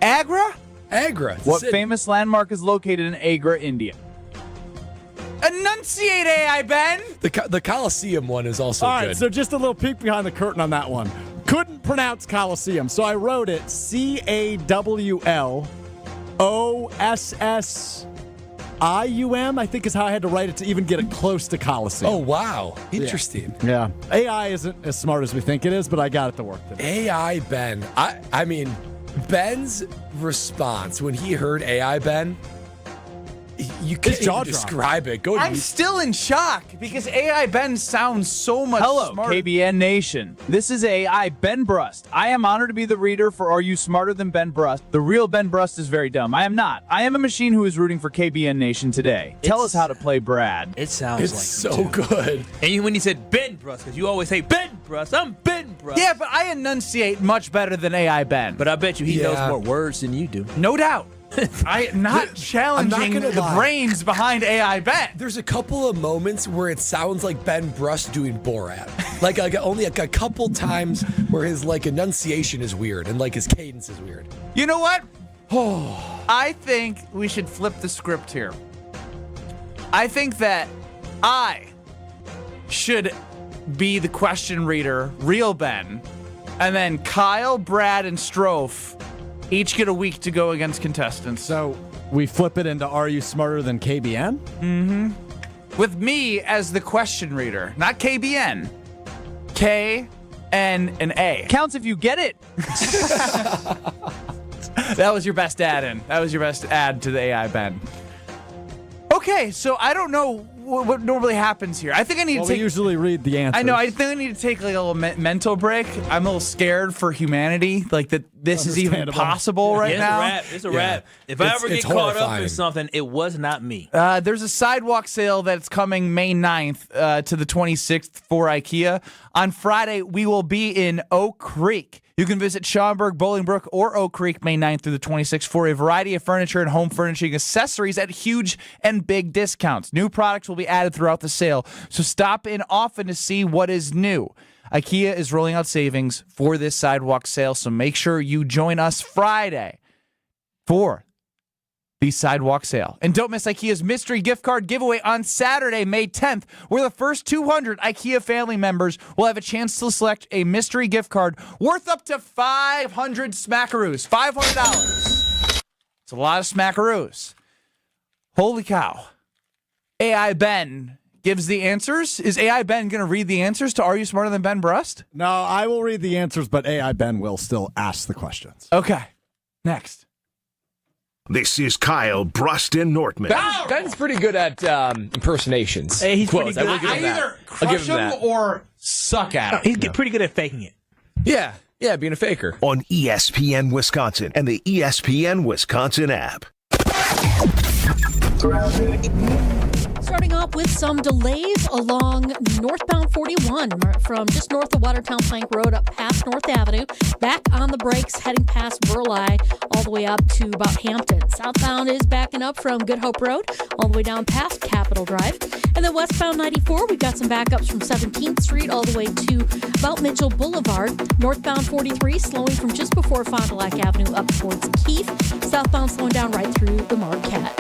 Agra? Agra. What famous landmark is located in Agra, India? Enunciate, AI Ben! The Colosseum one is also All good. right, so just a little peek behind the curtain on that one. Couldn't pronounce Coliseum, so I wrote it CAWLOSSIUM, I think is how I had to write it to even get it close to Coliseum. Oh, wow. Interesting. Yeah. AI isn't as smart as we think it is, but I got it to work today. AI Ben. I mean, Ben's response when he heard AI Ben, you can't even describe it. I'm still in shock because AI Ben sounds so much smarter. KBN Nation. This is AI Ben Brust. I am honored to be the reader for Are You Smarter Than Ben Brust? The real Ben Brust is very dumb. I am not. I am a machine who is rooting for KBN Nation today. Tell us how to play Brad. It sounds It's like so good. And when he said Ben Brust, because you always say Ben Brust, I'm Ben Brust. Yeah, but I enunciate much better than AI Ben. But I bet you he knows more words than you do. No doubt. I'm not challenging the brains behind AI Ben. There's a couple of moments where it sounds like Ben Brust doing Borat. Like only a couple times where his enunciation is weird and his cadence is weird. You know what? I think we should flip the script here. I think that I should be the question reader, real Ben, and then Kyle, Brad, and Strofe each get a week to go against contestants. So we flip it into Are You Smarter Than KBN? Mm-hmm. With me as the question reader, not KBN. K, N, and A. Counts if you get it. That was your best add-in. That was your best add to the AI Ben. Okay, so I don't know what normally happens here. I think I need to take... we usually read the answers. I know. I think I need to take a little mental break. I'm a little scared for humanity, that this is even possible right now. It's a wrap. If I ever get caught up in something, it was not me. There's a sidewalk sale that's coming May 9th to the 26th for IKEA. On Friday, we will be in Oak Creek. You can visit Schaumburg, Bolingbrook, or Oak Creek May 9th through the 26th for a variety of furniture and home furnishing accessories at huge and big discounts. New products will be added throughout the sale, so stop in often to see what is new. IKEA is rolling out savings for this sidewalk sale, so make sure you join us Friday for the sidewalk sale. And don't miss IKEA's mystery gift card giveaway on Saturday, May 10th, where the first 200 IKEA family members will have a chance to select a mystery gift card worth up to 500 smackaroos. $500. It's a lot of smackaroos. Holy cow. AI Ben gives the answers. Is AI Ben going to read the answers to Are You Smarter Than Ben Brust? No, I will read the answers, but AI Ben will still ask the questions. Okay. Next. This is Kyle, Brust, and Nortman. Ben's pretty good at impersonations. Hey, he's pretty good. I either crush him or suck at him. He's pretty good at faking it. Yeah. Yeah, being a faker. On ESPN Wisconsin and the ESPN Wisconsin app. Starting off with some delays along northbound 41 from just north of Watertown Plank Road up past North Avenue, back on the brakes heading past Burleigh all the way up to about Hampton. Southbound is backing up from Good Hope Road all the way down past Capitol Drive. And then westbound 94, we've got some backups from 17th Street all the way to about Mitchell Boulevard. Northbound 43 slowing from just before Fond du Lac Avenue up towards Keith. Southbound slowing down right through the Marquette.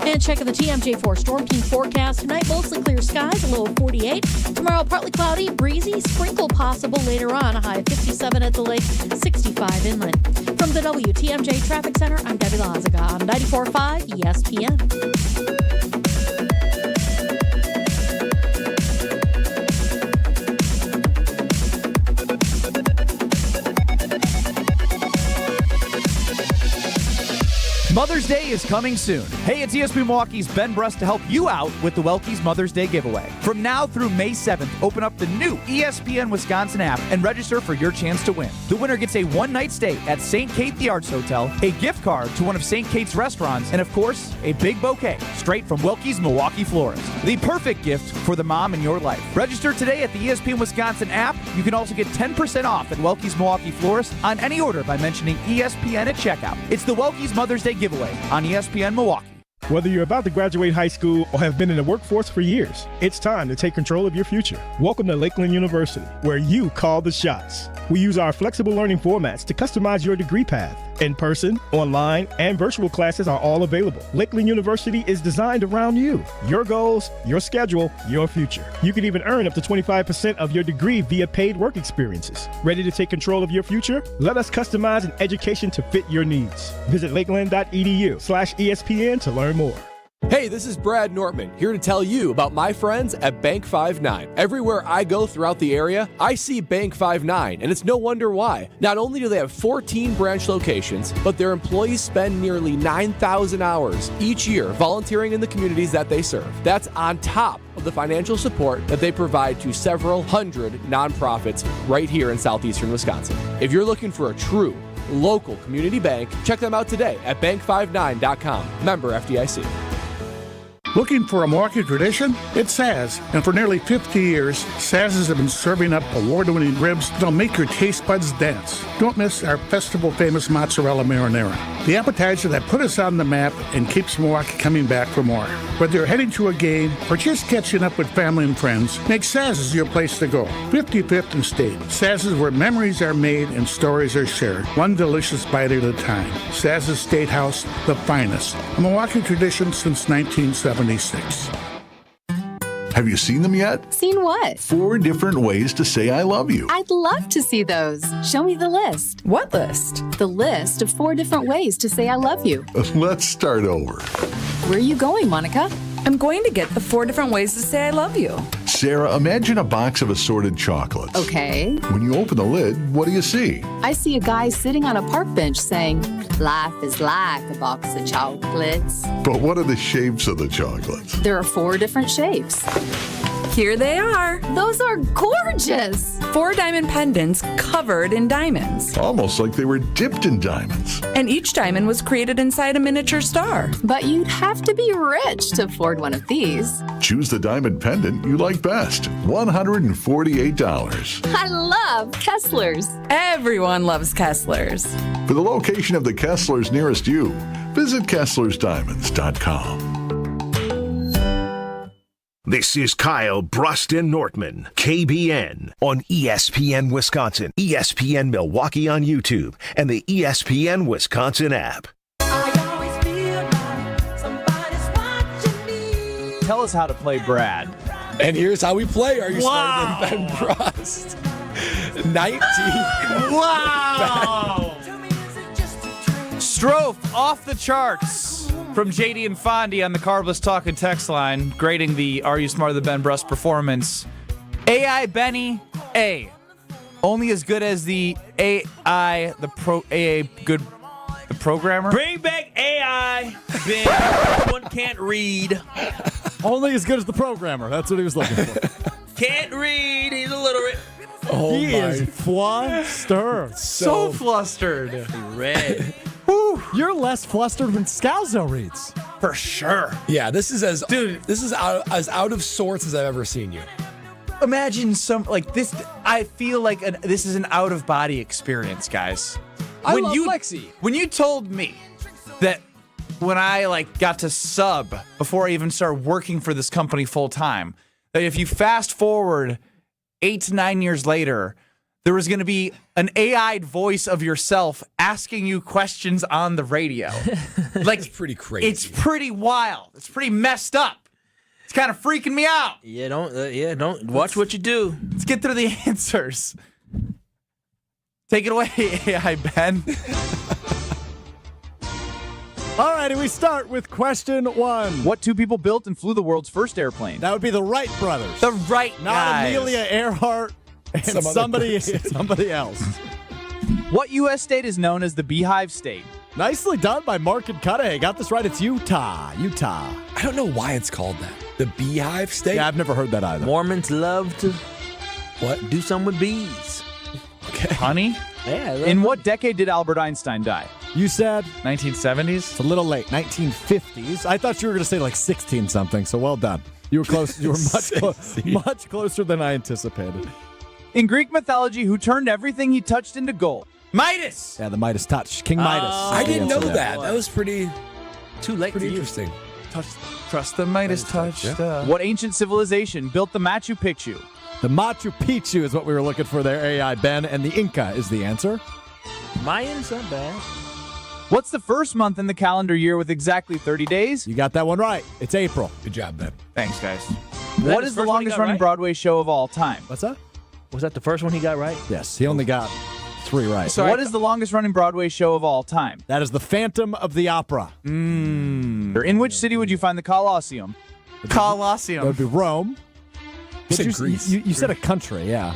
And checking the TMJ4 Storm Team forecast. Tonight, mostly clear skies, a low of 48. Tomorrow, partly cloudy, breezy, sprinkle possible later on, a high of 57 at the lake, 65 inland. From the WTMJ Traffic Center, I'm Debbie Lazaga on 94.5 ESPN. Mother's Day is coming soon. Hey, it's ESPN Milwaukee's Ben Brust to help you out with the Welky's Mother's Day giveaway. From now through May 7th, open up the new ESPN Wisconsin app and register for your chance to win. The winner gets a one-night stay at St. Kate the Arts Hotel, a gift card to one of St. Kate's restaurants, and of course, a big bouquet straight from Welky's Milwaukee Florist. The perfect gift for the mom in your life. Register today at the ESPN Wisconsin app. You can also get 10% off at Welky's Milwaukee Florist on any order by mentioning ESPN at checkout. It's the Welky's Mother's Day giveaway on ESPN Milwaukee. Whether you're about to graduate high school or have been in the workforce for years, it's time to take control of your future. Welcome to Lakeland University, where you call the shots. We use our flexible learning formats to customize your degree path. In-person, online, and virtual classes are all available. Lakeland University is designed around you, your goals, your schedule, your future. You can even earn up to 25% of your degree via paid work experiences. Ready to take control of your future? Let us customize an education to fit your needs. Visit lakeland.edu/ESPN to learn more. Hey, this is Brad Nortman, here to tell you about my friends at Bank 5-9. Everywhere I go throughout the area, I see Bank 5-9, and it's no wonder why. Not only do they have 14 branch locations, but their employees spend nearly 9,000 hours each year volunteering in the communities that they serve. That's on top of the financial support that they provide to several hundred nonprofits right here in southeastern Wisconsin. If you're looking for a true local community bank, check them out today at bank59.com. Member FDIC. Looking for a Milwaukee tradition? It's Saz. And for nearly 50 years, Saz's have been serving up award-winning ribs that'll make your taste buds dance. Don't miss our festival-famous mozzarella marinara, the appetizer that put us on the map and keeps Milwaukee coming back for more. Whether you're heading to a game or just catching up with family and friends, make Saz's your place to go. 55th and State. Saz's, where memories are made and stories are shared, one delicious bite at a time. Saz's State House, the finest. A Milwaukee tradition since 1976. Have you seen them yet? Seen what? 4 different ways to say I love you. I'd love to see those. Show me the list. What list? The list of 4 different ways to say I love you. Let's start over. Where are you going, Monica? I'm going to get the 4 different ways to say I love you. Sarah, imagine a box of assorted chocolates. Okay. When you open the lid, what do you see? I see a guy sitting on a park bench saying, "Life is like a box of chocolates." But what are the shapes of the chocolates? There are 4 different shapes. Here they are. Those are gorgeous. 4 diamond pendants covered in diamonds. Almost like they were dipped in diamonds. And each diamond was created inside a miniature star. But you'd have to be rich to afford one of these. Choose the diamond pendant you like best. $148. I love Kessler's. Everyone loves Kessler's. For the location of the Kesslers nearest you, visit KesslersDiamonds.com. This is Kyle Brust and Nortman, KBN, on ESPN Wisconsin, ESPN Milwaukee on YouTube, and the ESPN Wisconsin app. Tell us how to play Brad. And here's how we play. Are you Wow. smarter than Ben Brust? 19. Wow! Strofe off the charts from JD and Fondy on the Carbless Talking text line, grading the Are You Smarter Than Ben Brust performance. AI Benny, A. Only as good as the AI, the programmer. Bring back AI, Ben. Everyone can't read. Only as good as the programmer. That's what he was looking for. Can't read. He's illiterate. Oh He is flustered. So flustered. Red. You're less flustered when Scalzo reads. For sure. Yeah, this is as as out of sorts as I've ever seen you. Imagine some like this. I feel like this is an out of body experience, guys. I love Lexi. When you told me that when I got to sub before I even started working for this company full time, that if you fast forward 8 to 9 years later, there was going to be an AI'd voice of yourself asking you questions on the radio. It's pretty crazy. It's pretty wild. It's pretty messed up. It's kind of freaking me out. Yeah, don't watch what you do. Let's get through the answers. Take it away, AI Ben. All righty, we start with question 1. What two people built and flew the world's first airplane? That would be the Wright brothers. The Wright Not guys. Amelia Earhart and somebody else. What U.S. state is known as the Beehive State? Nicely done by Mark and Cudahy. Got this right. It's Utah. I don't know why it's called that. The Beehive State? Yeah, I've never heard that either. Mormons love to do something with bees. Okay. Honey? Yeah. In what decade did Albert Einstein die? You said 1970s? It's a little late. 1950s. I thought you were going to say 16 something, so well done. You were close. You were much closer than I anticipated. In Greek mythology, who turned everything he touched into gold? Midas! Yeah, the Midas touch. King Midas. I didn't know that. That was pretty too late. Pretty interesting. Trust the Midas touch. Yeah. What ancient civilization built the Machu Picchu? The Machu Picchu is what we were looking for there, AI Ben, and the Inca is the answer. Mayans, not bad. What's the first month in the calendar year with exactly 30 days? You got that one right. It's April. Good job, Ben. Thanks, guys. that What his is the first one he longest got running right? Broadway show of all time? What's that? Was that the first one he got right? Yes, he only got 3 right. So what is the longest running Broadway show of all time? That is the Phantom of the Opera. In which city would you find the Colosseum? That Colosseum. would be Rome. You said Greece. You said a country, yeah.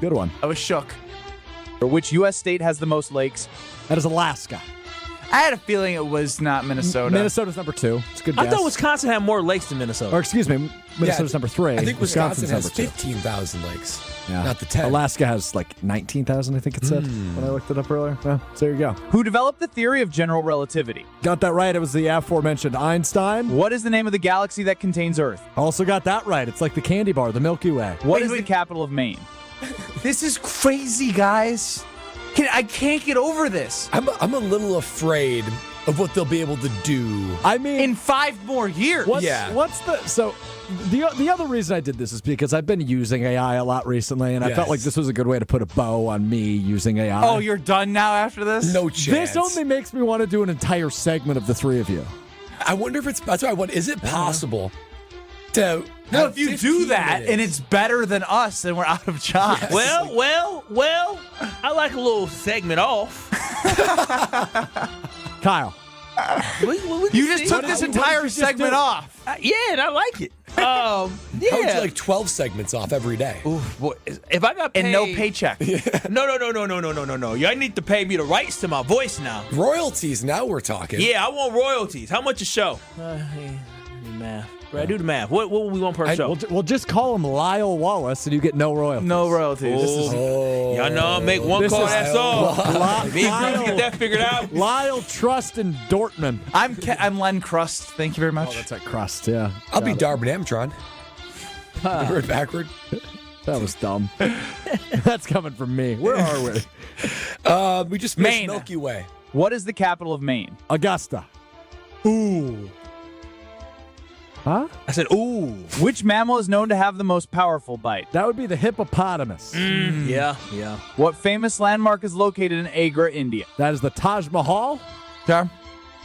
Good one. I was shook. Which U.S. state has the most lakes? That is Alaska. I had a feeling it was not Minnesota. Minnesota's number 2. It's a good guess. I thought Wisconsin had more lakes than Minnesota. Or excuse me, Minnesota's number 3. I think Wisconsin has number 2. 15,000 lakes. Yeah. Not the 10. Alaska has 19,000, I think it said when I looked it up earlier. Yeah, so there you go. Who developed the theory of general relativity? Got that right. It was the aforementioned Einstein. What is the name of the galaxy that contains Earth? Also got that right. It's like the candy bar, the Milky Way. What is the capital of Maine? This is crazy, guys. I can't get over this. I'm a little afraid of what they'll be able to do. I mean, in 5 more years. What's the other reason I did this is because I've been using AI a lot recently, and I felt like this was a good way to put a bow on me using AI. Oh, you're done now after this? No chance. This only makes me want to do an entire segment of the 3 of you. I wonder if that's what I want. Is it possible to? No, if you do that and it's better than us, then we're out of jobs. Yes. Well, I like a little segment off. Kyle. You just took this entire segment off. Yeah, and I like it. How would you Yeah. like 12 segments off every day? Ooh, boy, if I got paid, And no paycheck. No. Y'all need to pay me the rights to my voice now. Royalties, now we're talking. Yeah, I want royalties. How much a show? Math. Brad, do the math. What will we want per show? We'll just call him Lyle Wallace, and you get no royalties. No royalties. Y'all know I'll make one call, that's all. Me and Cruz get that figured out. Lyle Trust and Dortman. I'm Len Crust. Thank you very much. Oh, that's at Crust, yeah. I'll be Darwin Amtron. Word backward. That was dumb. That's coming from me. Where are we? We just missed Maine. Milky Way. What is the capital of Maine? Augusta. Ooh. Huh? I said, ooh. Which mammal is known to have the most powerful bite? That would be the hippopotamus. Yeah. What famous landmark is located in Agra, India? That is the Taj Mahal. Okay.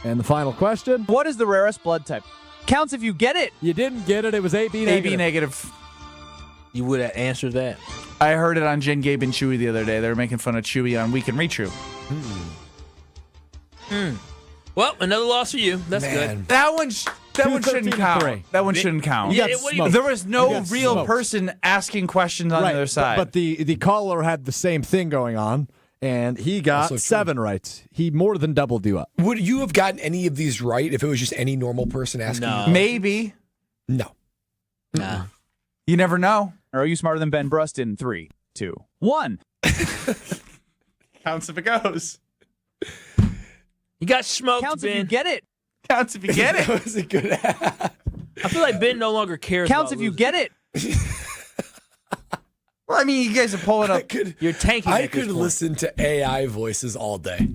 And the final question. What is the rarest blood type? Counts if you get it. You didn't get it. It was AB negative. AB negative. You would have answered that. I heard it on Jen, Gabe, and Chewy the other day. They were making fun of Chewy on Week in Retrue. Well, another loss for you. That's Man. good. That one shouldn't count. 213. That one shouldn't count. Yeah, what do you- There was no got real smoked. person asking questions on the other side. But the caller had the same thing going on, and he got Also true. 7 right. He more than doubled you up. Would you have gotten any of these right if it was just any normal person asking No. you? Maybe. No. Nah. You never know. Or are you smarter than Ben Brust in 3, 2, 1? Counts if it goes. You got smoked, Counts Ben. if you get it. Counts if you get it. That was a good I feel like Ben no longer cares. Counts about if you losing. get it. Well, I mean, you guys are pulling up. You're tanking. I at this could point. listen to AI voices all day.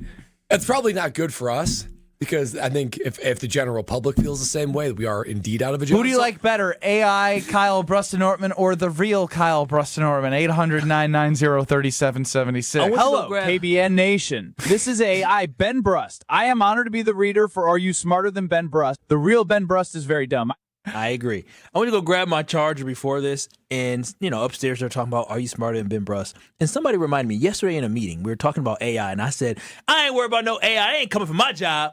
It's probably not good for us because I think if the general public feels the same way, we are indeed out of a job. Who do you like better, AI Kyle Brust and Nortman or the real Kyle Brust and Nortman? 800-990-3776. Hello, KBN Nation. This is AI Ben Brust. I am honored to be the reader for Are You Smarter Than Ben Brust? The real Ben Brust is very dumb. I agree. I went to go grab my charger before this, and upstairs they're talking about Are You Smarter Than Ben Brust? And somebody reminded me yesterday in a meeting we were talking about AI, and I said I ain't worried about no AI. I ain't coming for my job.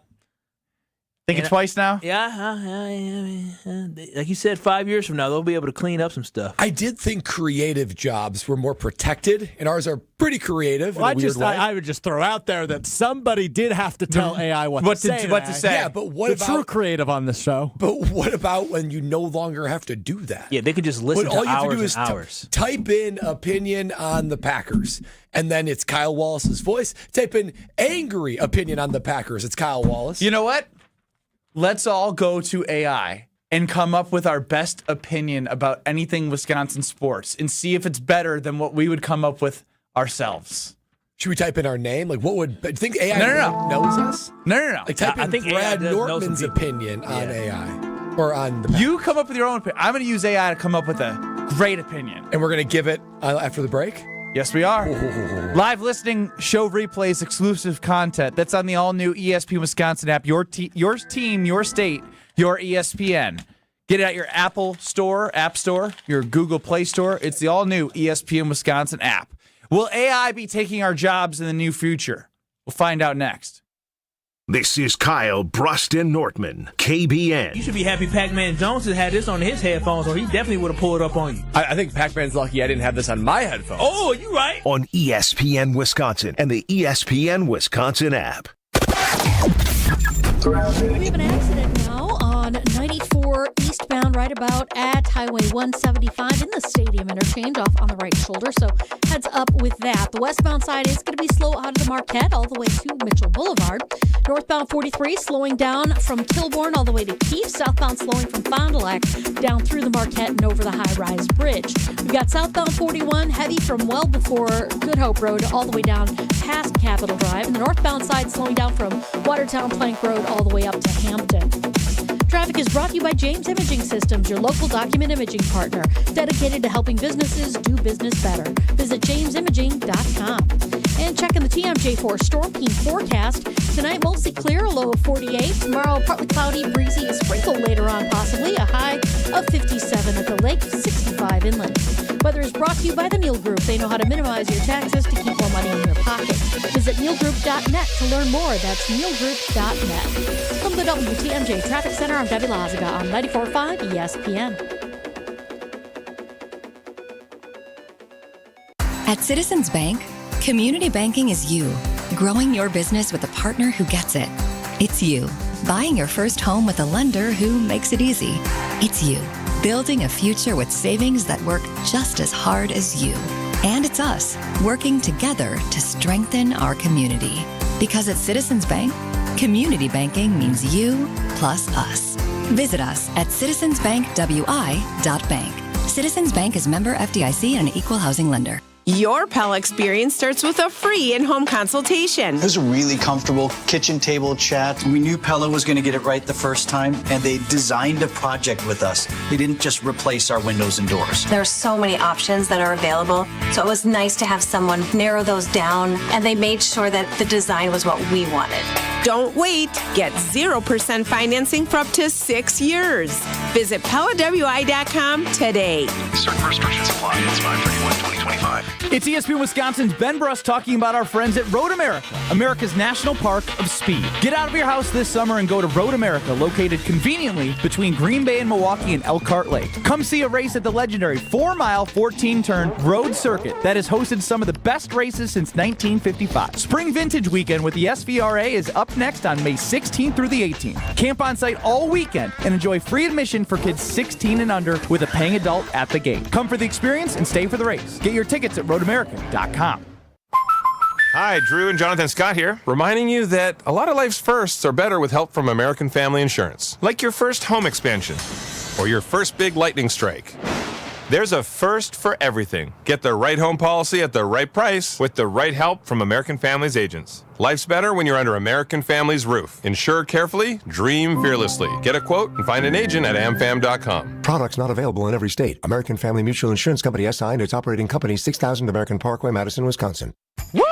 Thinking twice now? Yeah, like you said, 5 years from now they'll be able to clean up some stuff. I did think creative jobs were more protected, and ours are pretty creative. Well, in a weird way. I would just throw out there that somebody did have to tell AI what to say. Yeah, but what the about true creative on this show? But what about when you no longer have to do that? Yeah, they can just listen all to you have to do hours is and hours. type in opinion on the Packers, and then it's Kyle Wallace's voice. Type in angry opinion on the Packers. It's Kyle Wallace. You know what? Let's all go to AI and come up with our best opinion about anything Wisconsin sports and see if it's better than what we would come up with ourselves. Should we type in our name? Like, what would? Do you think AI No. knows us? No. Like, type in I think Brad AI does know some Nortman's people. opinion on AI or on the. You come up with your own opinion. I'm going to use AI to come up with a great opinion. And we're going to give it after the break? Yes, we are. Live listening, show replays, exclusive content. That's on the all-new ESPN Wisconsin app. Your team, your state, your ESPN. Get it at your Apple Store, App Store, your Google Play Store. It's the all-new ESPN Wisconsin app. Will AI be taking our jobs in the near future? We'll find out next. This is Kyle Brust and Nortman, KBN. You should be happy Pac-Man Jones had this on his headphones, or he definitely would have pulled it up on you. I think Pac-Man's lucky I didn't have this on my headphones. Oh, you right. On ESPN Wisconsin and the ESPN Wisconsin app. We have an accident now on 94 eastbound, right about at Highway 175 in the Stadium interchange off on the right shoulder. So heads up with that. The westbound side is going to be slow out of the Marquette all the way to Mitchell Boulevard. Northbound 43 slowing down from Kilbourne all the way to Keefe. Southbound slowing from Fond du Lac down through the Marquette and over the high-rise bridge. We've got southbound 41 heavy from well before Good Hope Road all the way down past Capitol Drive. And the northbound side slowing down from Watertown Plank Road all the way up to Hampton. Traffic is brought to you by James Imaging Systems, your local document imaging partner, dedicated to helping businesses do business better. Visit jamesimaging.com. And checking the TMJ4 Storm Team forecast. Tonight, mostly clear, a low of 48. Tomorrow, partly cloudy, breezy, a sprinkle later on, possibly. A high of 57 at the lake, 65 inland. Weather is brought to you by the Neal Group. They know how to minimize your taxes to keep more money in your pocket. Visit nealgroup.net to learn more. That's nealgroup.net. From the WTMJ Traffic Center, I'm Debbie Lazaga on 94.5 ESPN. At Citizens Bank, community banking is you, growing your business with a partner who gets it. It's you, buying your first home with a lender who makes it easy. It's you, building a future with savings that work just as hard as you. And it's us, working together to strengthen our community. Because at Citizens Bank, community banking means you plus us. Visit us at citizensbankwi.bank. Citizens Bank is member FDIC and an equal housing lender. Your Pell experience starts with a free in-home consultation. It was a really comfortable kitchen table chat. We knew Pella was going to get it right the first time, and they designed a project with us. They didn't just replace our windows and doors. There are so many options that are available, so it was nice to have someone narrow those down, and they made sure that the design was what we wanted. Don't wait. Get 0% financing for up to 6 years. Visit PellaWI.com today. Certain restrictions apply. It's 531. 2025. It's ESPN Wisconsin's Ben Brust talking about our friends at Road America, America's National Park of Speed. Get out of your house this summer and go to Road America, located conveniently between Green Bay and Milwaukee and Elkhart Lake. Come see a race at the legendary 4-mile, 14-turn road circuit that has hosted some of the best races since 1955. Spring Vintage Weekend with the SVRA is up next on May 16th through the 18th. Camp on site all weekend and enjoy free admission for kids 16 and under with a paying adult at the gate. Come for the experience and stay for the race. Get your tickets at roadamerica.com. Hi, Drew and Jonathan Scott here, reminding you that a lot of life's firsts are better with help from American Family Insurance. Like your first home expansion or your first big lightning strike. There's a first for everything. Get the right home policy at the right price with the right help from American Family's agents. Life's better when you're under American Family's roof. Insure carefully, dream fearlessly. Get a quote and find an agent at amfam.com. Products not available in every state. American Family Mutual Insurance Company SI and its operating company 6000 American Parkway, Madison, Wisconsin. Woo!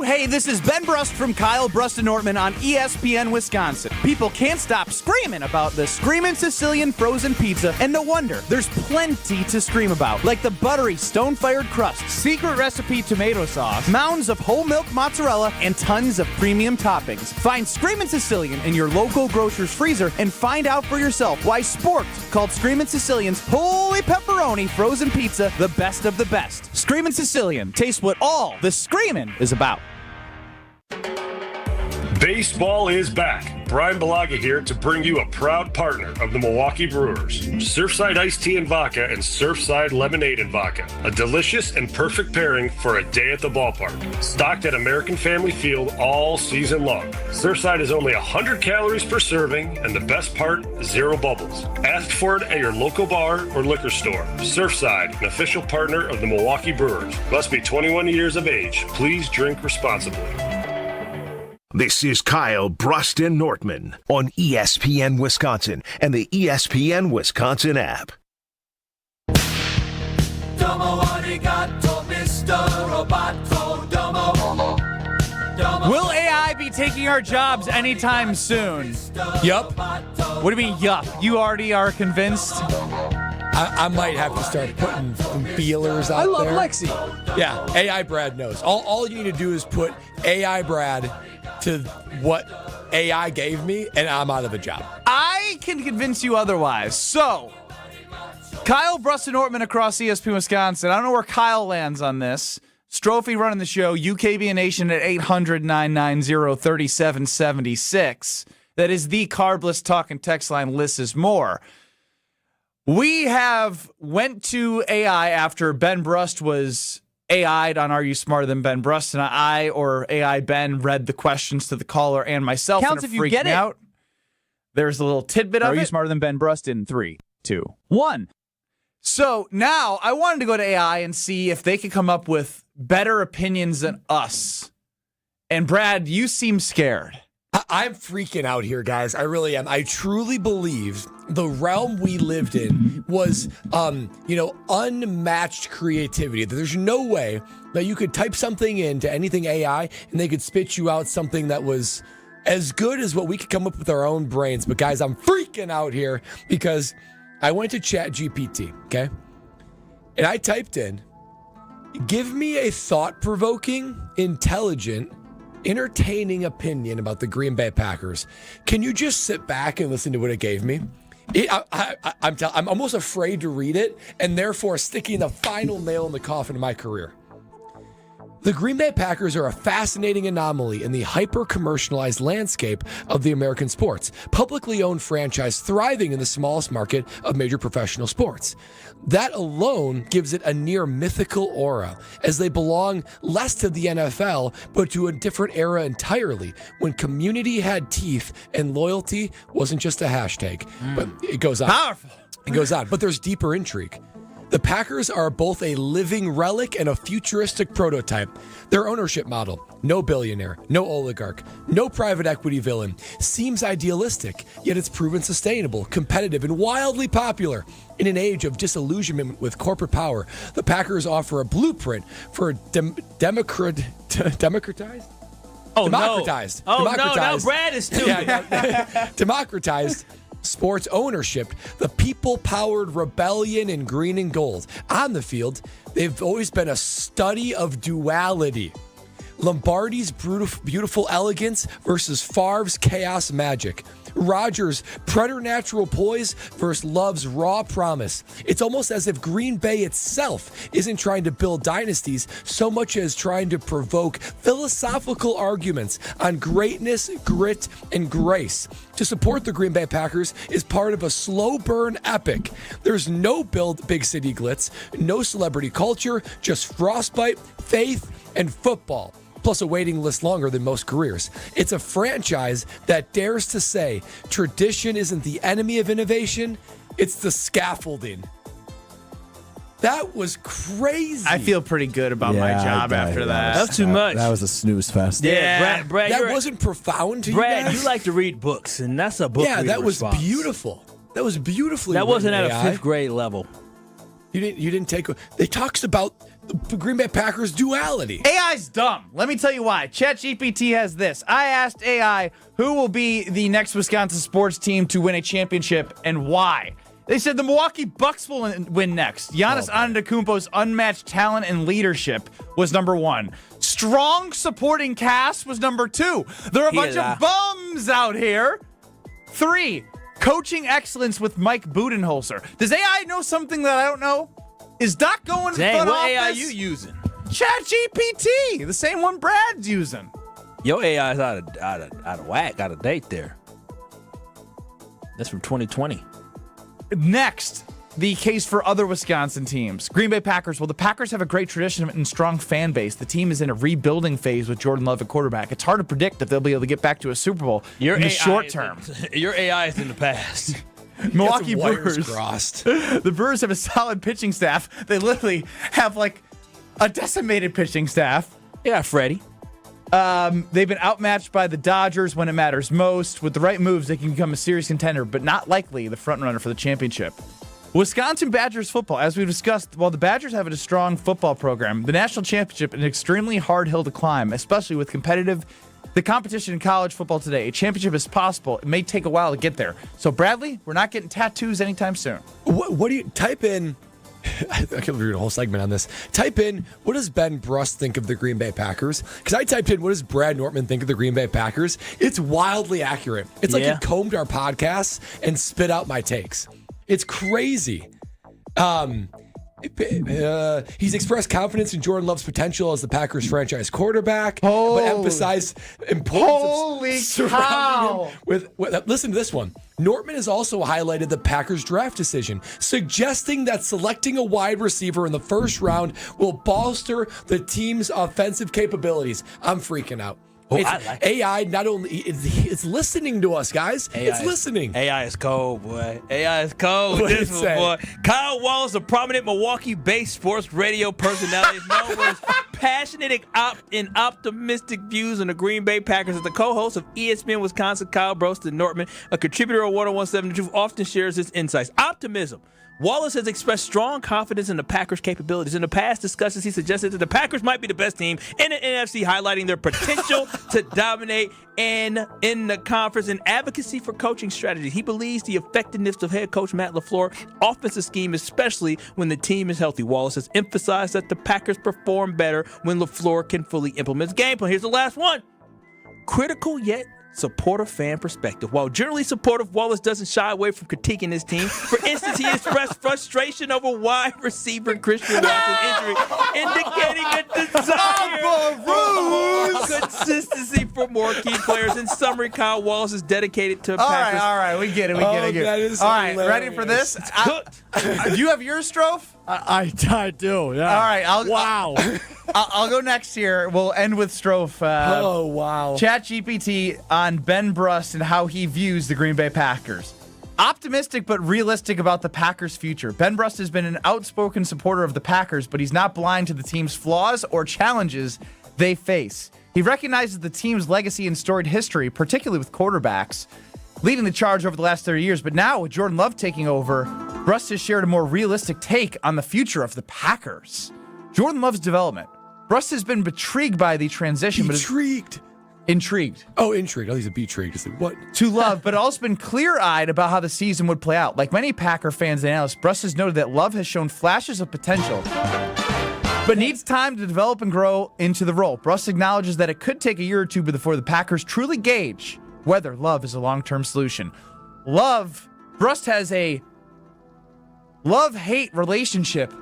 Hey, this is Ben Brust from Kyle, Brust, and Nortman on ESPN Wisconsin. People can't stop screaming about the Screamin' Sicilian frozen pizza, and no wonder. There's plenty to scream about, like the buttery stone-fired crust, secret recipe tomato sauce, mounds of whole milk mozzarella, and tons of premium toppings. Find Screamin' Sicilian in your local grocer's freezer and find out for yourself why Sport called Screamin' Sicilian's Holy Pepperoni frozen pizza the best of the best. Screamin' Sicilian, taste what all the screamin' is about. Baseball is back. Brian Balaga here to bring you a proud partner of the Milwaukee Brewers. Surfside Iced Tea and Vodka and Surfside Lemonade and Vodka. A delicious and perfect pairing for a day at the ballpark. Stocked at American Family Field all season long. Surfside is only 100 calories per serving, and the best part, 0 bubbles. Ask for it at your local bar or liquor store. Surfside, an official partner of the Milwaukee Brewers. Must be 21 years of age. Please drink responsibly. This is Kyle, Brust, and Nortman on ESPN Wisconsin and the ESPN Wisconsin app. Will AI be taking our jobs anytime soon? Yup. What do you mean, yup? You already are convinced? I might have to start putting some feelers out there. I love Lexi. Yeah, AI Brad knows. All you need to do is put AI Brad to what AI gave me, and I'm out of a job. I can convince you otherwise. So, Kyle, Brust, and Nortman across ESPN Wisconsin. I don't know where Kyle lands on this. Strophe running the show, UKBN Nation at 800-990-3776. That is the carbless talk and text line. Lists is more. We have went to AI after Ben Brust was AI'd on Are You Smarter Than Ben Brust, and I, or AI Ben, read the questions to the caller and myself. Counts if you get it. Out. There's a little tidbit of it. Are you smarter than Ben Brust in 3, 2, 1? So now I wanted to go to AI and see if they could come up with better opinions than us. And Brad, you seem scared. I'm freaking out here, guys. I really am. I truly believe the realm we lived in was, unmatched creativity. There's no way that you could type something into anything AI and they could spit you out something that was as good as what we could come up with our own brains. But guys, I'm freaking out here because I went to ChatGPT, okay? And I typed in, give me a thought-provoking, intelligent, entertaining opinion about the Green Bay Packers. Can you just sit back and listen to what it gave me? I'm almost afraid to read it, and therefore sticking the final nail in the coffin of my career. The Green Bay Packers are a fascinating anomaly in the hyper-commercialized landscape of the American sports, publicly owned franchise thriving in the smallest market of major professional sports. That alone gives it a near mythical aura, as they belong less to the NFL, but to a different era entirely, when community had teeth and loyalty wasn't just a hashtag. But it goes on. Powerful. It goes on, but there's deeper intrigue. The Packers are both a living relic and a futuristic prototype. Their ownership model, no billionaire, no oligarch, no private equity villain, seems idealistic, yet it's proven sustainable, competitive, and wildly popular. In an age of disillusionment with corporate power, the Packers offer a blueprint for democratized? Oh, democratized. No. Oh, democratized. no, Brad is too. Democratized sports ownership, the people-powered rebellion in green and gold. On the field, they've always been a study of duality. Lombardi's beautiful elegance versus Favre's chaos magic. Rodgers' preternatural poise versus Love's raw promise. It's almost as if Green Bay itself isn't trying to build dynasties so much as trying to provoke philosophical arguments on greatness, grit, and grace. To support the Green Bay Packers is part of a slow burn epic. There's no big city glitz, no celebrity culture, just frostbite, faith, and football. Plus a waiting list longer than most careers. It's a franchise that dares to say tradition isn't the enemy of innovation, it's the scaffolding. That was crazy. I feel pretty good about my job after that. That's too much. That was a snooze fest. Yeah, Brad, that wasn't profound to Brad, you guys? you like to read books, and that's a book Yeah, reader that was response. beautiful. That was beautifully That wasn't at written, a 5th grade level. You didn't take. They talks about the Green Bay Packers duality. AI's dumb. Let me tell you why. ChatGPT has this. I asked AI who will be the next Wisconsin sports team to win a championship and why. They said the Milwaukee Bucks will win next. Giannis Antetokounmpo's unmatched talent and leadership was number 1. Strong supporting cast was number 2. There are a bunch of bums out here. 3. Coaching excellence with Mike Budenholzer. Does AI know something that I don't know? Is Doc going to the front what office? AI you using? ChatGPT, the same one Brad's using. Your AI is out of whack, out of date there. That's from 2020. Next, the case for other Wisconsin teams. Green Bay Packers. Well, the Packers have a great tradition and strong fan base. The team is in a rebuilding phase with Jordan Love at quarterback. It's hard to predict if they'll be able to get back to a Super Bowl in the short term. Your AI is in the past. Milwaukee wires Brewers. crossed. The Brewers have a solid pitching staff. They literally have like a decimated pitching staff. Yeah, Freddie. They've been outmatched by the Dodgers when it matters most. With the right moves, they can become a serious contender, but not likely the frontrunner for the championship. Wisconsin Badgers football, as we've discussed, while the Badgers have a strong football program, the national championship is an extremely hard hill to climb, especially with the competition in college football today. A championship is possible. It may take a while to get there. So, Bradley, we're not getting tattoos anytime soon. What do you type in? I could read a whole segment on this. Type in, what does Ben Brust think of the Green Bay Packers? Because I typed in, what does Brad Nortman think of the Green Bay Packers? It's wildly accurate. It's like he combed our podcasts and spit out my takes. It's crazy. He's expressed confidence in Jordan Love's potential as the Packers franchise quarterback, but emphasized importance of surrounding him with. Listen to this one. Nortman has also highlighted the Packers draft decision, suggesting that selecting a wide receiver in the first round will bolster the team's offensive capabilities. I'm freaking out. AI not only it's listening to us, guys. It's listening. AI is cold, boy. AI is cold. What This did it one, say? boy. Kyle Wallace, a prominent Milwaukee-based sports radio personality, is known for his passionate and optimistic views on the Green Bay Packers. As the co-host of ESPN Wisconsin, Kyle Brust and Nortman, a contributor on 101.7 The Truth, often shares his insights. Optimism. Wallace has expressed strong confidence in the Packers' capabilities. In the past discussions, he suggested that the Packers might be the best team in the NFC, highlighting their potential to dominate in the conference and advocacy for coaching strategies. He believes the effectiveness of head coach Matt LaFleur's offensive scheme, especially when the team is healthy. Wallace has emphasized that the Packers perform better when LaFleur can fully implement his game plan. Here's the last one. Critical yet supportive fan perspective. While generally supportive, Wallace doesn't shy away from critiquing his team. For instance, he expressed frustration over wide receiver Christian Watson's injury, indicating a desire for consistency for more key players. In summary, Kyle Wallace is dedicated to Packers. All right, we get it. That is All right, hilarious. ready for this? Do you have yours, Strofe? I do, yeah. All right, I'll go next here. We'll end with Strofe. Oh, wow. ChatGPT on Ben Brust and how he views the Green Bay Packers. Optimistic but realistic about the Packers' future. Ben Brust has been an outspoken supporter of the Packers, but he's not blind to the team's flaws or challenges they face. He recognizes the team's legacy and storied history, particularly with quarterbacks, leading the charge over the last 30 years. But now, with Jordan Love taking over, Brust has shared a more realistic take on the future of the Packers. Jordan Love's development. Brust has been intrigued by the transition. Intrigued. Oh, intrigued. Oh, he's a betrigued. He's like, what? To love, but also been clear-eyed about how the season would play out. Like many Packer fans and analysts, Brust has noted that Love has shown flashes of potential, but needs time to develop and grow into the role. Brust acknowledges that it could take a year or two before the Packers truly gauge whether Love is a long-term solution. Brust has a love-hate relationship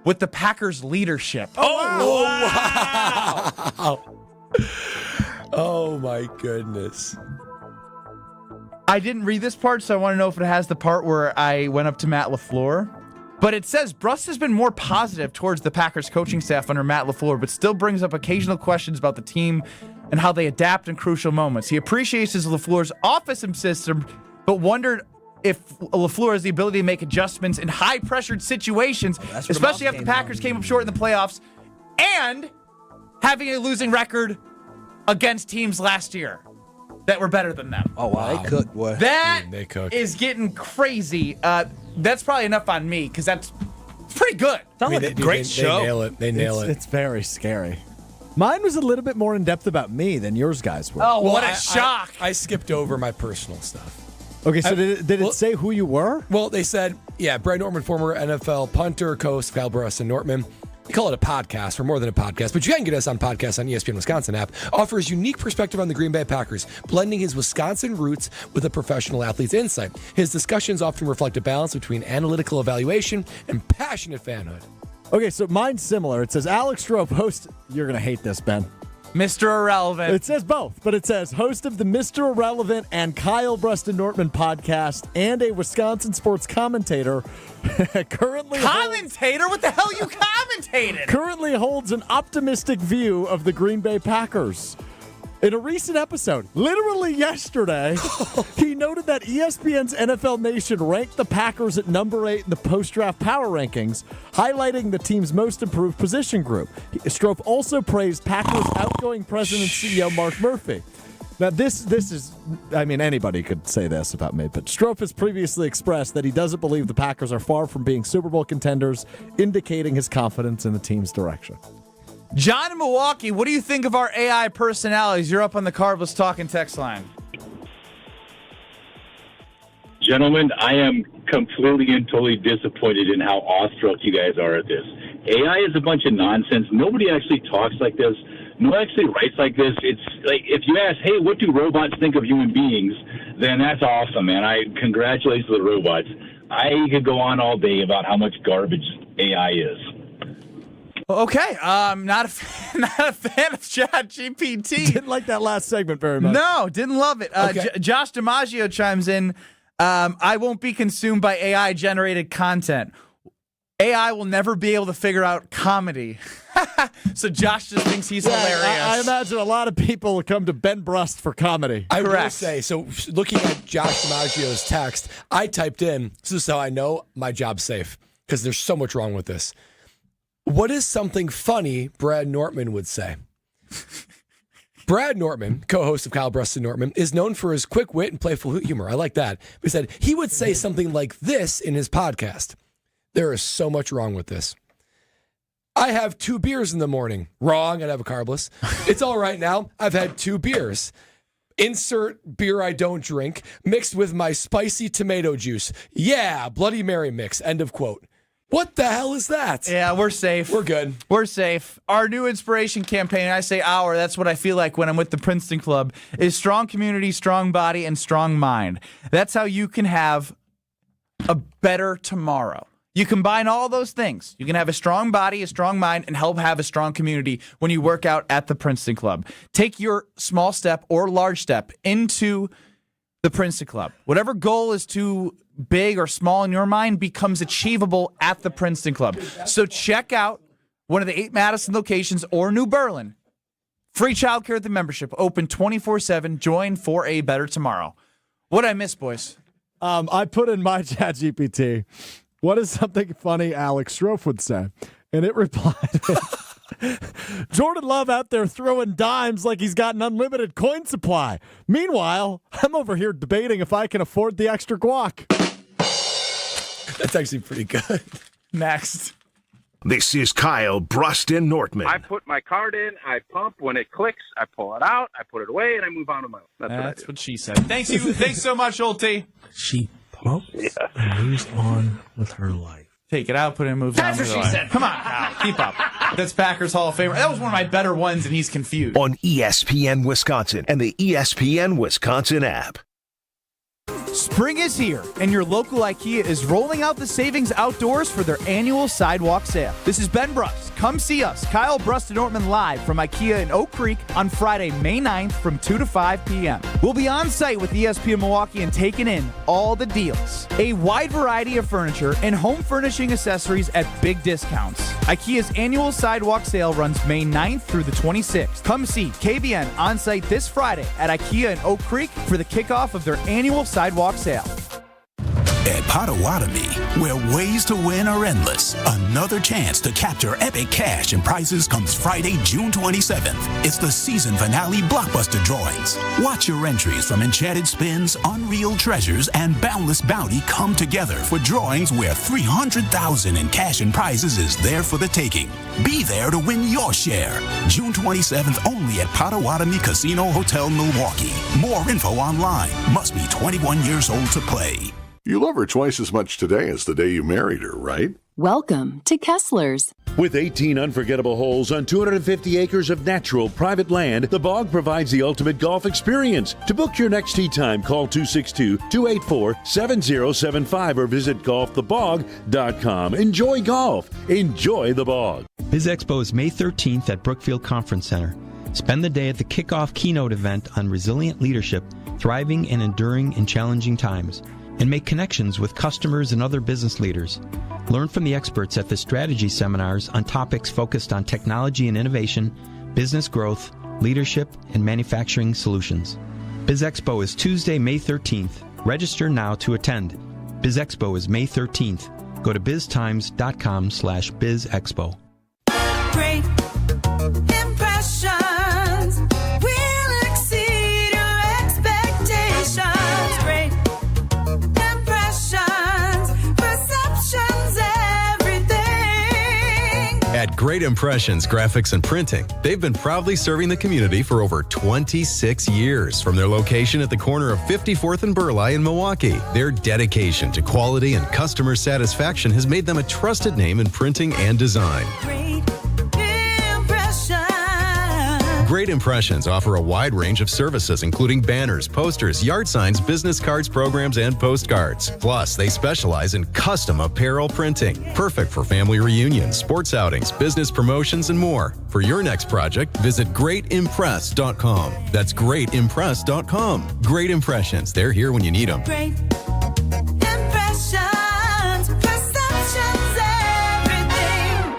with the Packers leadership. Wow. Oh, my goodness. I didn't read this part, so I want to know if it has the part where I went up to Matt LaFleur. But it says Brust has been more positive towards the Packers coaching staff under Matt LaFleur, but still brings up occasional questions about the team and how they adapt in crucial moments. He appreciates his LaFleur's offensive system, but wondered if LaFleur has the ability to make adjustments in high-pressured situations, especially after the Packers came up short in the playoffs and having a losing record against teams last year that were better than them. Oh, wow. They cooked, boy. That is getting crazy. That's probably enough on me because that's pretty good. Sounds like a great show. They nail it. They nail it. It's very scary. Mine was a little bit more in depth about me than yours guys were. Oh, what a shock. I skipped over my personal stuff. Okay, so did it say who you were? Well, they said, Brad Nortman, former NFL punter, co-host of Kyle Brust and Nortman. We call it a podcast. We're more than a podcast, but you can get us on podcasts on ESPN Wisconsin app. Offers unique perspective on the Green Bay Packers, blending his Wisconsin roots with a professional athlete's insight. His discussions often reflect a balance between analytical evaluation and passionate fanhood. Okay, so mine's similar. It says Alex Strope, host. You're going to hate this, Ben. Mr. Irrelevant. It says both, but it says host of the Mr. Irrelevant and Kyle Brust and Nortman podcast and a Wisconsin sports commentator. Commentator? What the hell you commentated? Currently holds an optimistic view of the Green Bay Packers. In a recent episode, literally yesterday, he noted that ESPN's NFL Nation ranked the Packers at number 8 in the post-draft power rankings, highlighting the team's most improved position group. Strope also praised Packers' outgoing president and CEO Mark Murphy. Now, this is, I mean, anybody could say this about me, but Strope has previously expressed that he doesn't believe the Packers are far from being Super Bowl contenders, indicating his confidence in the team's direction. John in Milwaukee, what do you think of our AI personalities? You're up on the Carbless Talking text line. Gentlemen, I am completely and totally disappointed in how awestruck you guys are at this. AI is a bunch of nonsense. Nobody actually talks like this. No one actually writes like this. It's like if you ask, hey, what do robots think of human beings, then that's awesome, man. Congratulations to the robots. I could go on all day about how much garbage AI is. Okay, not a fan of ChatGPT. Didn't like that last segment very much. No, didn't love it. Okay. Josh DiMaggio chimes in, I won't be consumed by AI-generated content. AI will never be able to figure out comedy. So Josh just thinks he's hilarious. I imagine a lot of people will come to Ben Brust for comedy. I will say, so looking at Josh DiMaggio's text, I typed in, this is how I know my job's safe, because there's so much wrong with this. What is something funny Brad Nortman would say? Brad Nortman, co-host of Kyle Brust and Nortman, is known for his quick wit and playful humor. I like that. He said he would say something like this in his podcast. There is so much wrong with this. I have 2 beers in the morning. Wrong, I'd have a carbless. It's all right now. I've had 2 beers. Insert beer I don't drink, mixed with my spicy tomato juice. Yeah, Bloody Mary mix. End of quote. What the hell is that? Yeah, we're safe. We're good. We're safe. Our new inspiration campaign, I say our, that's what I feel like when I'm with the Princeton Club, is strong community, strong body, and strong mind. That's how you can have a better tomorrow. You combine all those things. You can have a strong body, a strong mind, and help have a strong community when you work out at the Princeton Club. Take your small step or large step into the Princeton Club. Whatever goal is too big or small in your mind becomes achievable at the Princeton Club. So check out one of the 8 Madison locations or New Berlin. Free childcare at the membership. Open 24/7. Join for a better tomorrow. What'd I miss, boys? I put in my ChatGPT, what is something funny Alex Strofe would say? And it replied, Jordan Love out there throwing dimes like he's got an unlimited coin supply. Meanwhile, I'm over here debating if I can afford the extra guac. That's actually pretty good. Next. This is Kyle, Brust, and Nortman. I put my card in, I pump. When it clicks, I pull it out, I put it away, and I move on to my own. That's what she said. Thanks so much, Olte. She pumps and moves on with her life. Take it out, put it in, moves on. That's what she said. Come on, Kyle, keep up. That's Packers Hall of Famer. That was one of my better ones, and he's confused. On ESPN Wisconsin and the ESPN Wisconsin app. Spring is here, and your local IKEA is rolling out the savings outdoors for their annual sidewalk sale. This is Ben Brust. Come see us, Kyle, Brust, and Nortman live from IKEA in Oak Creek on Friday, May 9th from 2 to 5 p.m. We'll be on site with ESPN Milwaukee and taking in all the deals. A wide variety of furniture and home furnishing accessories at big discounts. IKEA's annual sidewalk sale runs May 9th through the 26th. Come see KBN on site this Friday at IKEA in Oak Creek for the kickoff of their annual sidewalk sale. At Potawatomi, where ways to win are endless, another chance to capture epic cash and prizes comes Friday, June 27th. It's the season finale blockbuster drawings. Watch your entries from Enchanted Spins, Unreal Treasures, and Boundless Bounty come together for drawings where $300,000 in cash and prizes is there for the taking. Be there to win your share. June 27th only at Potawatomi Casino Hotel, Milwaukee. More info online. Must be 21 years old to play. You love her twice as much today as the day you married her, right? Welcome to Kessler's. With 18 unforgettable holes on 250 acres of natural private land, the Bog provides the ultimate golf experience. To book your next tee time, call 262-284-7075 or visit golfthebog.com. Enjoy golf. Enjoy the Bog. Biz Expo is May 13th at Brookfield Conference Center. Spend the day at the kickoff keynote event on resilient leadership, thriving and enduring in challenging times, and make connections with customers and other business leaders. Learn from the experts at the strategy seminars on topics focused on technology and innovation, business growth, leadership, and manufacturing solutions. Biz Expo is Tuesday, May 13th. Register now to attend. Biz Expo is May 13th. Go to biztimes.com/bizexpo. Great impressions will exceed your expectations. Great impressions, perceptions, everything. At Great Impressions Graphics and Printing, they've been proudly serving the community for over 26 years. From their location at the corner of 54th and Burleigh in Milwaukee, their dedication to quality and customer satisfaction has made them a trusted name in printing and design. Great Impressions offer a wide range of services, including banners, posters, yard signs, business cards, programs, and postcards. Plus, they specialize in custom apparel printing, perfect for family reunions, sports outings, business promotions, and more. For your next project, visit greatimpress.com. That's greatimpress.com. Great Impressions. They're here when you need them. Great impressions, perceptions, everything.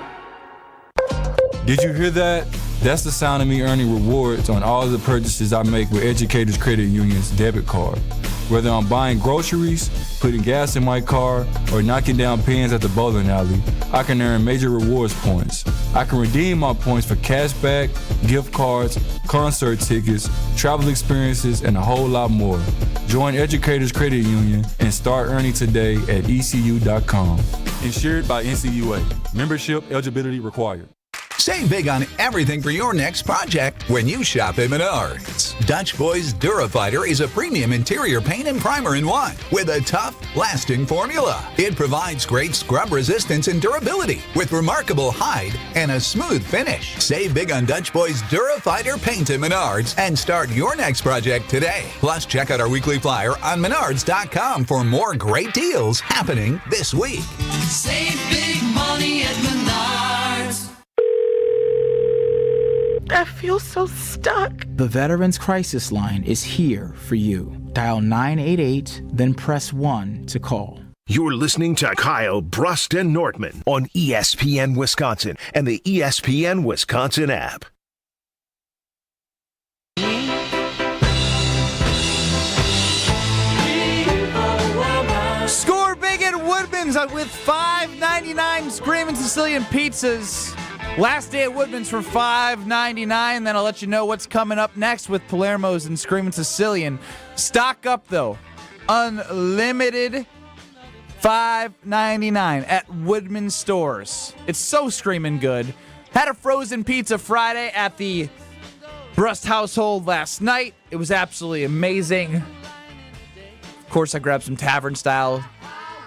Did you hear that? That's the sound of me earning rewards on all of the purchases I make with Educators Credit Union's debit card. Whether I'm buying groceries, putting gas in my car, or knocking down pins at the bowling alley, I can earn major rewards points. I can redeem my points for cashback, gift cards, concert tickets, travel experiences, and a whole lot more. Join Educators Credit Union and start earning today at ECU.com. Insured by NCUA. Membership eligibility required. Save big on everything for your next project when you shop at Menards. Dutch Boys Durafighter is a premium interior paint and primer in one with a tough, lasting formula. It provides great scrub resistance and durability with remarkable hide and a smooth finish. Save big on Dutch Boys Durafighter paint at Menards and start your next project today. Plus, check out our weekly flyer on Menards.com for more great deals happening this week. Save big money at Menards. I feel so stuck. The Veterans Crisis Line is here for you. Dial 988, then press 1 to call. You're listening to Kyle, Brust, and Nortman on ESPN Wisconsin and the ESPN Wisconsin app. Score big at Woodman's with $5.99 Screamin' Sicilian pizzas. Last day at Woodman's for $5.99. Then I'll let you know what's coming up next with Palermo's and Screamin' Sicilian. Stock up, though. Unlimited $5.99 at Woodman Stores. It's so screaming good. Had a frozen pizza Friday at the Brust household last night. It was absolutely amazing. Of course, I grabbed some tavern style.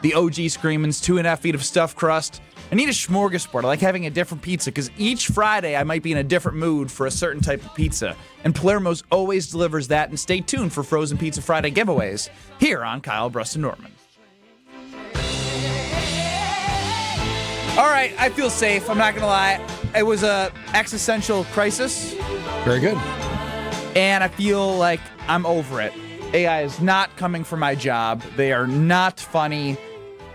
The OG Screamins, 2.5 feet of stuffed crust. I need a smorgasbord. I like having a different pizza because each Friday I might be in a different mood for a certain type of pizza. And Palermo's always delivers that. And stay tuned for Frozen Pizza Friday giveaways here on Kyle, Brust, and Nortman. All right, I feel safe. I'm not going to lie. It was a existential crisis. Very good. And I feel like I'm over it. AI is not coming for my job. They are not funny.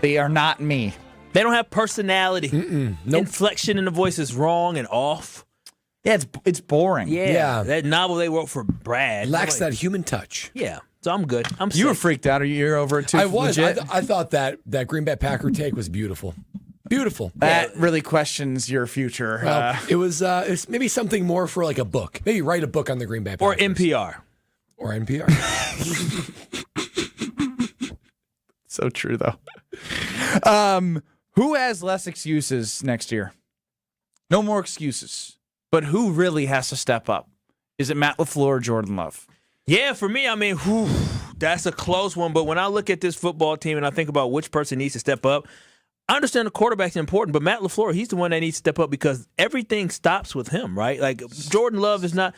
They are not me. They don't have personality. Nope. Inflection in the voice is wrong and off. Yeah, it's boring. Yeah. That novel they wrote for Brad. Lacks that human touch. Yeah. So I'm good. I'm You were safe. freaked out. You're over it too. I was. Legit? I thought that Green Bay Packer take was beautiful. Beautiful. That really questions your future. Well, it was it's maybe something more for like a book. Maybe write a book on the Green Bay Packers. Or NPR. Or NPR. So true, though. Who has less excuses next year? No more excuses. But who really has to step up? Is it Matt LaFleur or Jordan Love? Yeah, for me, I mean, that's a close one. But when I look at this football team and I think about which person needs to step up, I understand the quarterback's important, but Matt LaFleur, he's the one that needs to step up because everything stops with him, right? Like, Jordan Love is not...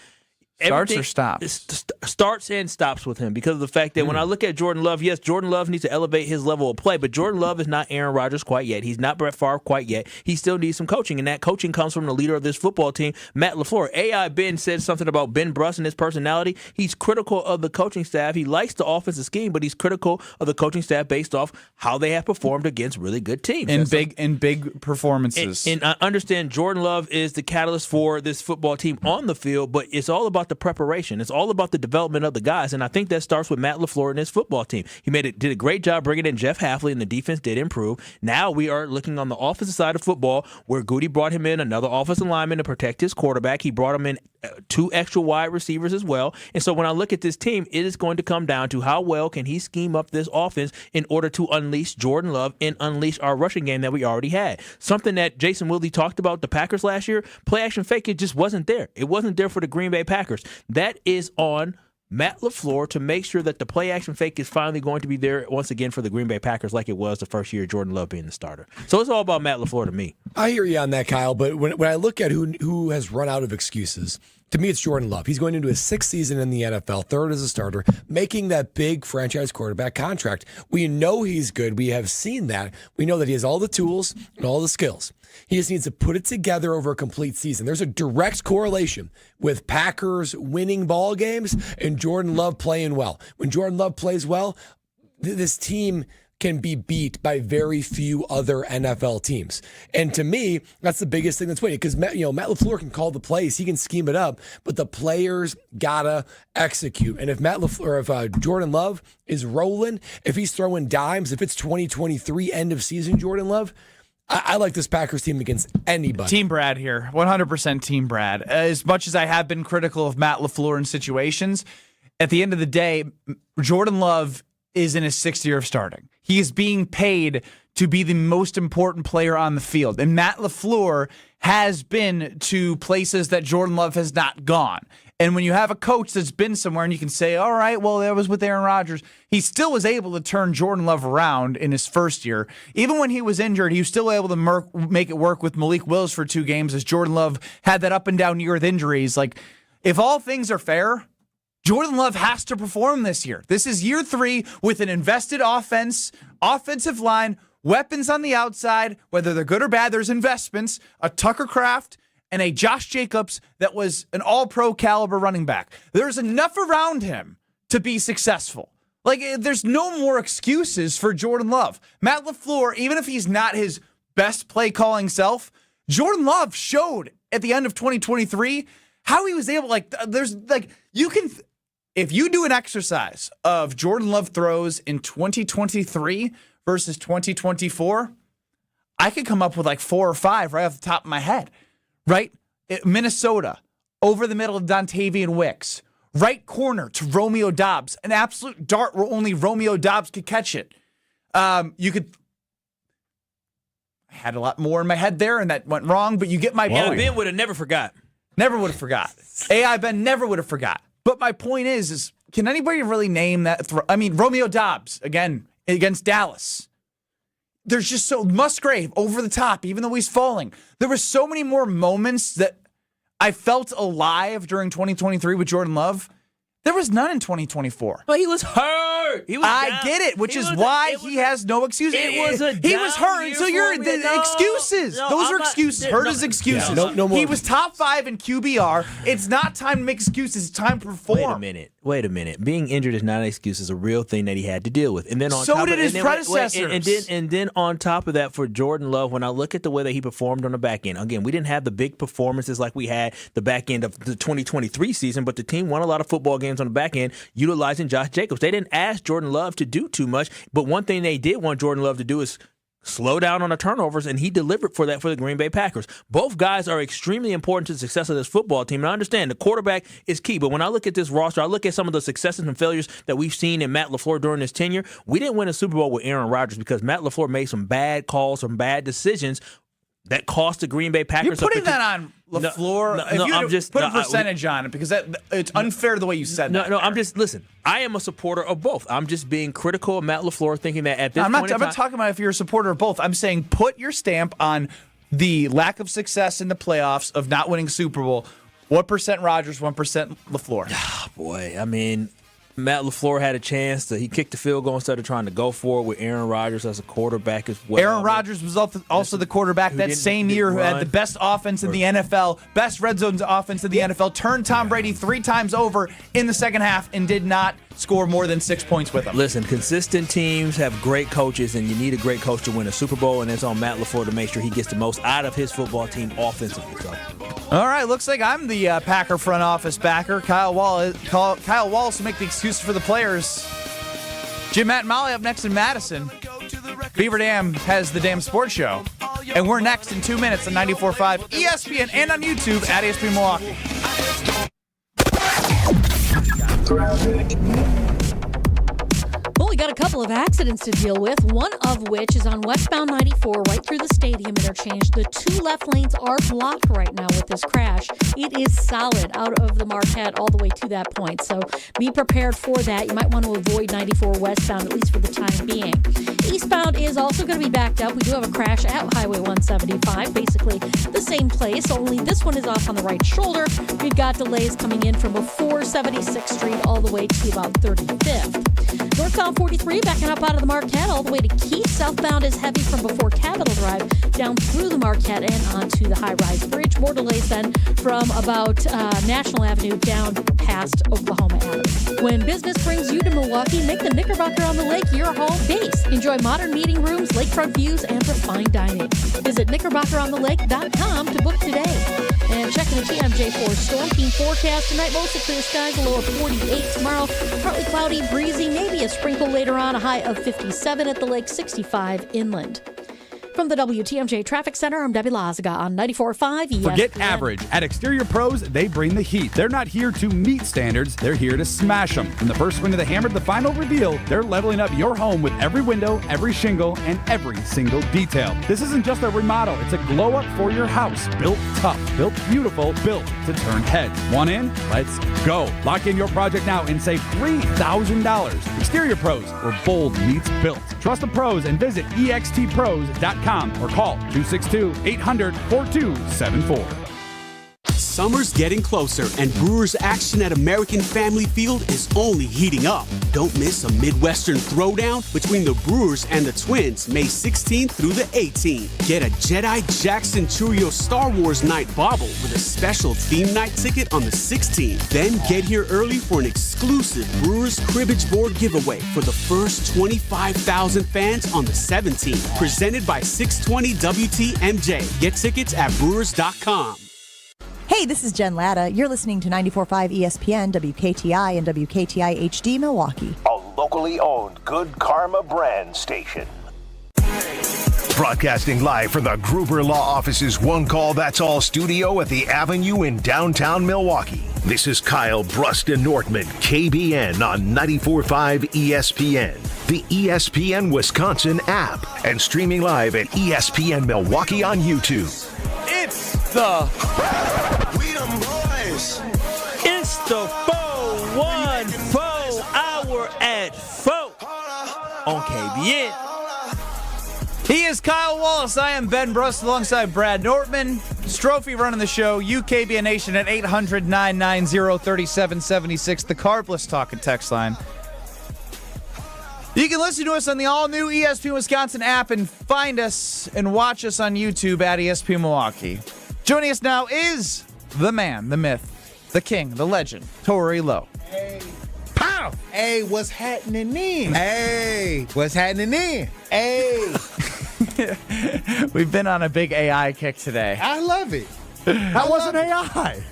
Starts or stops? Starts and stops with him because of the fact that when I look at Jordan Love, yes, Jordan Love needs to elevate his level of play, but Jordan Love is not Aaron Rodgers quite yet. He's not Brett Favre quite yet. He still needs some coaching, and that coaching comes from the leader of this football team, Matt LaFleur. AI Ben said something about Ben Brust and his personality. He's critical of the coaching staff. He likes the offensive scheme, but he's critical of the coaching staff based off how they have performed against really good teams. In big performances. And I understand Jordan Love is the catalyst for this football team on the field, but it's all about the preparation. It's all about the development of the guys, and I think that starts with Matt LaFleur and his football team. He did a great job bringing in Jeff Hafley, and the defense did improve. Now we are looking on the offensive side of football, where Goody brought him in another offensive lineman to protect his quarterback. He brought him in 2 extra wide receivers as well. And so when I look at this team, it is going to come down to how well can he scheme up this offense in order to unleash Jordan Love and unleash our rushing game that we already had. Something that Jason Wilde talked about the Packers last year, play action fake, it just wasn't there. It wasn't there for the Green Bay Packers. That is on Matt LaFleur to make sure that the play action fake is finally going to be there once again for the Green Bay Packers like it was the first year Jordan Love being the starter. So it's all about Matt LaFleur to me. I hear you on that, Kyle, but when I look at who has run out of excuses, to me it's Jordan Love. He's going into his 6th season in the NFL, 3rd as a starter, making that big franchise quarterback contract. We know he's good. We have seen that. We know that he has all the tools and all the skills. He just needs to put it together over a complete season. There's a direct correlation with Packers winning ball games and Jordan Love playing well. When Jordan Love plays well, this team can be beat by very few other NFL teams. And to me, that's the biggest thing that's waiting, because Matt LaFleur can call the plays, he can scheme it up, but the players gotta execute. And if Jordan Love is rolling, if he's throwing dimes, if it's 2023 end of season Jordan Love, I like this Packers team against anybody. Team Brad here. 100% Team Brad. As much as I have been critical of Matt LaFleur in situations, at the end of the day, Jordan Love is in his 6th year of starting. He is being paid to be the most important player on the field. And Matt LaFleur has been to places that Jordan Love has not gone. And when you have a coach that's been somewhere and you can say, all right, well, that was with Aaron Rodgers, he still was able to turn Jordan Love around in his first year. Even when he was injured, he was still able to make it work with Malik Willis for 2 games as Jordan Love had that up and down year with injuries. Like, if all things are fair, Jordan Love has to perform this year. This is year 3 with an invested offense, offensive line, weapons on the outside, whether they're good or bad, there's investments, a Tucker Kraft, and a Josh Jacobs that was an all-pro caliber running back. There's enough around him to be successful. Like, there's no more excuses for Jordan Love. Matt LaFleur, even if he's not his best play-calling self, Jordan Love showed at the end of 2023 how he was able, if you do an exercise of Jordan Love throws in 2023 versus 2024, I could come up with like 4 or 5 right off the top of my head. Right? Minnesota, over the middle of Dontavian Wicks. Right corner to Romeo Doubs. An absolute dart where only Romeo Doubs could catch it. You could I had a lot more in my head there, and that went wrong, but you get my point. Ben would have never forgot. Never would have forgot. AI Ben never would have forgot. But my point is can anybody really name that? Romeo Dobbs, again, against Dallas. There's just Musgrave over the top, even though he's falling. There were so many more moments that I felt alive during 2023 with Jordan Love. There was none in 2024. Well, he was hurt. I get it, which is why he has no excuse. He was hurt, and so you're the excuses. Those are excuses. Hurt is excuses. Yeah, no more. He was top 5 in QBR. It's not time to make excuses. It's time to perform. Wait a minute. Being injured is not an excuse. It's a real thing that he had to deal with. And then so did his predecessors. And then on top of that, for Jordan Love, when I look at the way that he performed on the back end, again, we didn't have the big performances like we had the back end of the 2023 season, but the team won a lot of football games on the back end utilizing Josh Jacobs. They didn't ask Jordan Love to do too much, but one thing they did want Jordan Love to do is slow down on the turnovers, and he delivered for that for the Green Bay Packers. Both guys are extremely important to the success of this football team, and I understand the quarterback is key, but when I look at this roster, I look at some of the successes and failures that we've seen in Matt LaFleur during his tenure. We didn't win a Super Bowl with Aaron Rodgers because Matt LaFleur made some bad calls, some bad decisions that cost the Green Bay Packers. You're putting that on LaFleur. No, I'm just put a percentage on it because it's unfair the way you said that. No, listen. I am a supporter of both. I'm just being critical of Matt LaFleur, thinking that at this point I'm not talking about if you're a supporter of both. I'm saying put your stamp on the lack of success in the playoffs of not winning Super Bowl. 1% Rodgers, 1% LaFleur. Oh, boy, I mean, Matt LaFleur had a chance. He kicked the field goal instead of trying to go for it with Aaron Rodgers as a quarterback as well. Aaron Rodgers was also the quarterback that same year who had the best offense in the NFL, best red zone offense in the NFL, turned Tom Brady 3 times over in the second half and did not score more than 6 points with him. Listen, consistent teams have great coaches, and you need a great coach to win a Super Bowl, and it's on Matt LaFleur to make sure he gets the most out of his football team offensively. So. All right, looks like I'm the Packer front office backer. Kyle Wallace will make the excuses for the players. Jim, Matt, and Molly up next in Madison. Beaver Dam has the Damn Sports Show. And we're next in 2 minutes on 94.5 ESPN and on YouTube at ESPN Milwaukee. Well, we got a couple of accidents to deal with, one of which is on westbound 94 right through the stadium interchange. The 2 left lanes are blocked right now with this crash. It is solid out of the Marquette all the way to that point, so be prepared for that. You might want to avoid 94 westbound, at least for the time being. Eastbound is also going to be backed up. We do have a crash at Highway 175, basically the same place, only this one is off on the right shoulder. We've got delays coming in from before 76th Street all the way to about 35th. Northbound 43 backing up out of the Marquette all the way to Keith. Southbound is heavy from before Capitol Drive down through the Marquette and onto the high-rise bridge. More delays then from about National Avenue down past Oklahoma Avenue. When business brings you to Milwaukee, make the Knickerbocker on the Lake your home base. Enjoy modern meeting rooms, lakefront views, and refined dining. Visit knickerbockerontheLake.com to book today. And checking the TMJ4 storm team forecast tonight, mostly clear skies, a low of 48 tomorrow. Partly cloudy, breezy, maybe a sprinkle later on, a high of 57 at the lake, 65 inland. From the WTMJ Traffic Center, I'm Debbie Lazaga on 94.5 ESPN. Forget average. At Exterior Pros, they bring the heat. They're not here to meet standards. They're here to smash them. From the first swing of the hammer to the final reveal, they're leveling up your home with every window, every shingle, and every single detail. This isn't just a remodel. It's a glow-up for your house. Built tough, built beautiful, built to turn heads. Want in? Let's go. Lock in your project now and save $3,000. Exterior Pros, where bold meets built. Trust the pros and visit extpros.com or call 262-800-4274. Summer's getting closer, and Brewers action at American Family Field is only heating up. Don't miss a Midwestern throwdown between the Brewers and the Twins, May 16th through the 18th. Get a Jedi Jack Centurio Star Wars Night bauble with a special theme night ticket on the 16th. Then get here early for an exclusive Brewers cribbage board giveaway for the first 25,000 fans on the 17th. Presented by 620 WTMJ. Get tickets at brewers.com. Hey, this is Jen Latta. You're listening to 94.5 ESPN, WKTI, and WKTI HD Milwaukee. A locally owned Good Karma brand station. Broadcasting live from the Gruber Law Office's One Call That's All studio at the Avenue in downtown Milwaukee. This is Kyle, Brust, and Nortman, KBN on 94.5 ESPN, the ESPN Wisconsin app, and streaming live at ESPN Milwaukee on YouTube. It's the It's the 414 hour at 4 on KBN. He is Kyle Wallace. I am Ben Brust alongside Brad Nortman. Strophy running the show. UKBN Nation at 800-990-3776. The Carbless talking text line. You can listen to us on the all-new ESPN Wisconsin app and find us and watch us on YouTube at ESPN Milwaukee. Joining us now is the man, the myth, the king, the legend, Tori Lowe. Hey. Pow! Hey, what's happening then? Hey, what's happening then? Hey. We've been on a big AI kick today. I love it. That wasn't AI.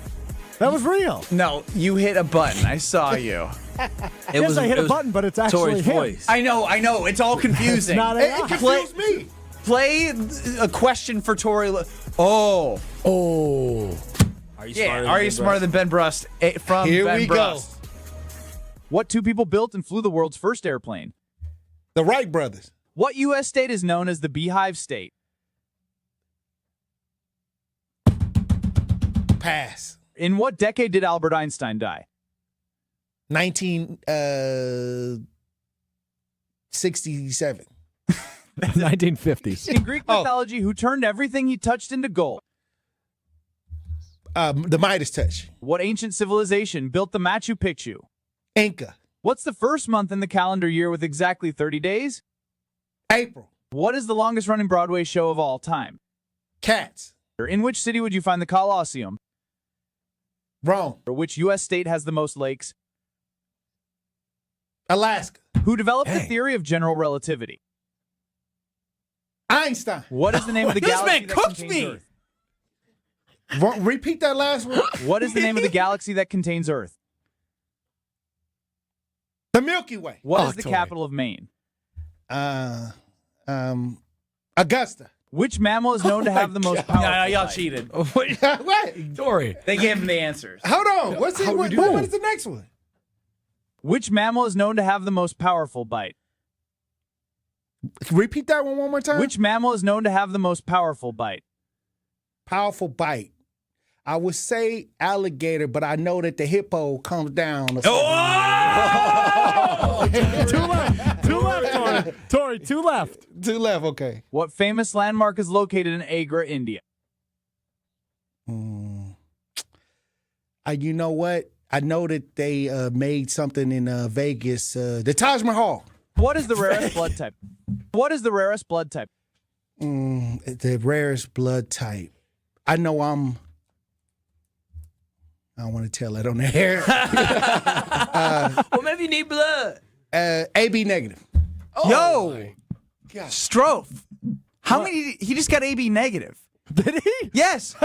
That was real. No, you hit a button. I saw you. I hit a button, but it's actually him. Voice. I know. It's all confusing. It's not AI. It confused me. Play a question for Tori. Oh. Are you smarter than Ben Brust? From Here Ben we Brust. go. What two people built and flew the world's first airplane? The Wright brothers. What U.S. state is known as the Beehive State? Pass. In what decade did Albert Einstein die? 1967. 1950s. In Greek mythology, who turned everything he touched into gold? The Midas touch. What ancient civilization built the Machu Picchu? Inca. What's the first month in the calendar year with exactly 30 days? April. What is the longest running Broadway show of all time? Cats. In which city would you find the Colosseum? Rome. Or which U.S. state has the most lakes? Alaska. Who developed the theory of general relativity? Einstein. What is the name of the This galaxy man that cooked contains me. Earth? Repeat that last one. What is the name of the galaxy that contains Earth? The Milky Way. What is the capital of Maine? Augusta. Which mammal is known to have the most powerful No, y'all bite? cheated. What? Tori. They gave him the answers. Hold on. What is the next one? Which mammal is known to have the most powerful bite? Repeat that one more time. Which mammal is known to have the most powerful bite? Powerful bite. I would say alligator, but I know that the hippo comes down. Two left, Tori. Two left. Two left, okay. What famous landmark is located in Agra, India? You know what? I know that they made something in Vegas. The Taj Mahal. What is the rarest blood type? What is the rarest blood type? The rarest blood type. I know I don't want to tell that on the air. Well, maybe you need blood. AB negative. Yo, Strofe. How many? He just got AB negative. Did he? Yes.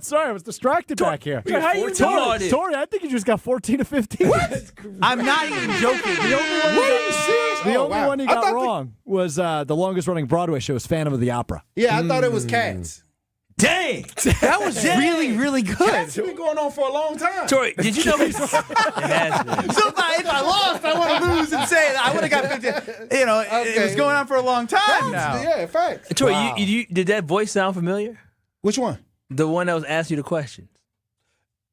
Sorry, I was distracted back here. How you Tori, I think you just got 14 to 15. What? I'm not even joking. The only one he got wrong was the longest running Broadway show is Phantom of the Opera. Yeah, I thought it was Cats. Dang! That was really, really good. Cats have been going on for a long time. Tori, did you know it has been? So if I lost, I want to lose and say that I would have got 50. You know, it was going on for a long time now. Yeah, facts. Tori, you did that voice sound familiar? Which one? The one that was asking you the questions.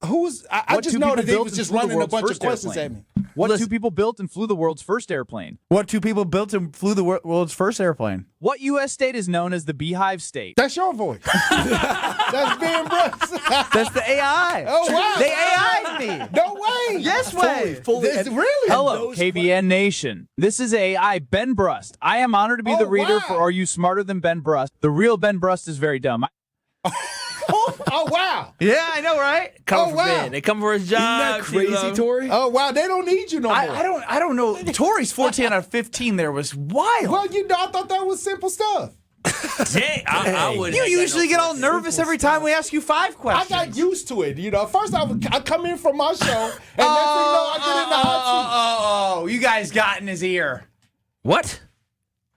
Who's? I just know that they was just running a bunch of questions at me. What two people built and flew the world's first airplane? What two people built and flew the world's first airplane? What U.S. state is known as the Beehive State? That's your voice. That's Ben Brust. That's the AI. Oh, wow. They AI'd me. No way. Yes way. Really? Hello, KBN Nation. This is AI Ben Brust. I am honored to be the reader for Are You Smarter Than Ben Brust? The real Ben Brust is very dumb. Oh, wow. Yeah, I know, right? Coming for Ben. They come for his job. Isn't that crazy, Tori? Oh, wow. They don't need you no more. I don't know. Tori's 14 out of 15 there was wild. Well, I thought that was simple stuff. Dang, I wouldn't. You usually get all nervous every time we ask you 5 questions. I got used to it. You know, first I come in from my show, and next thing you know, I get in the hot seat. You guys got in his ear. What?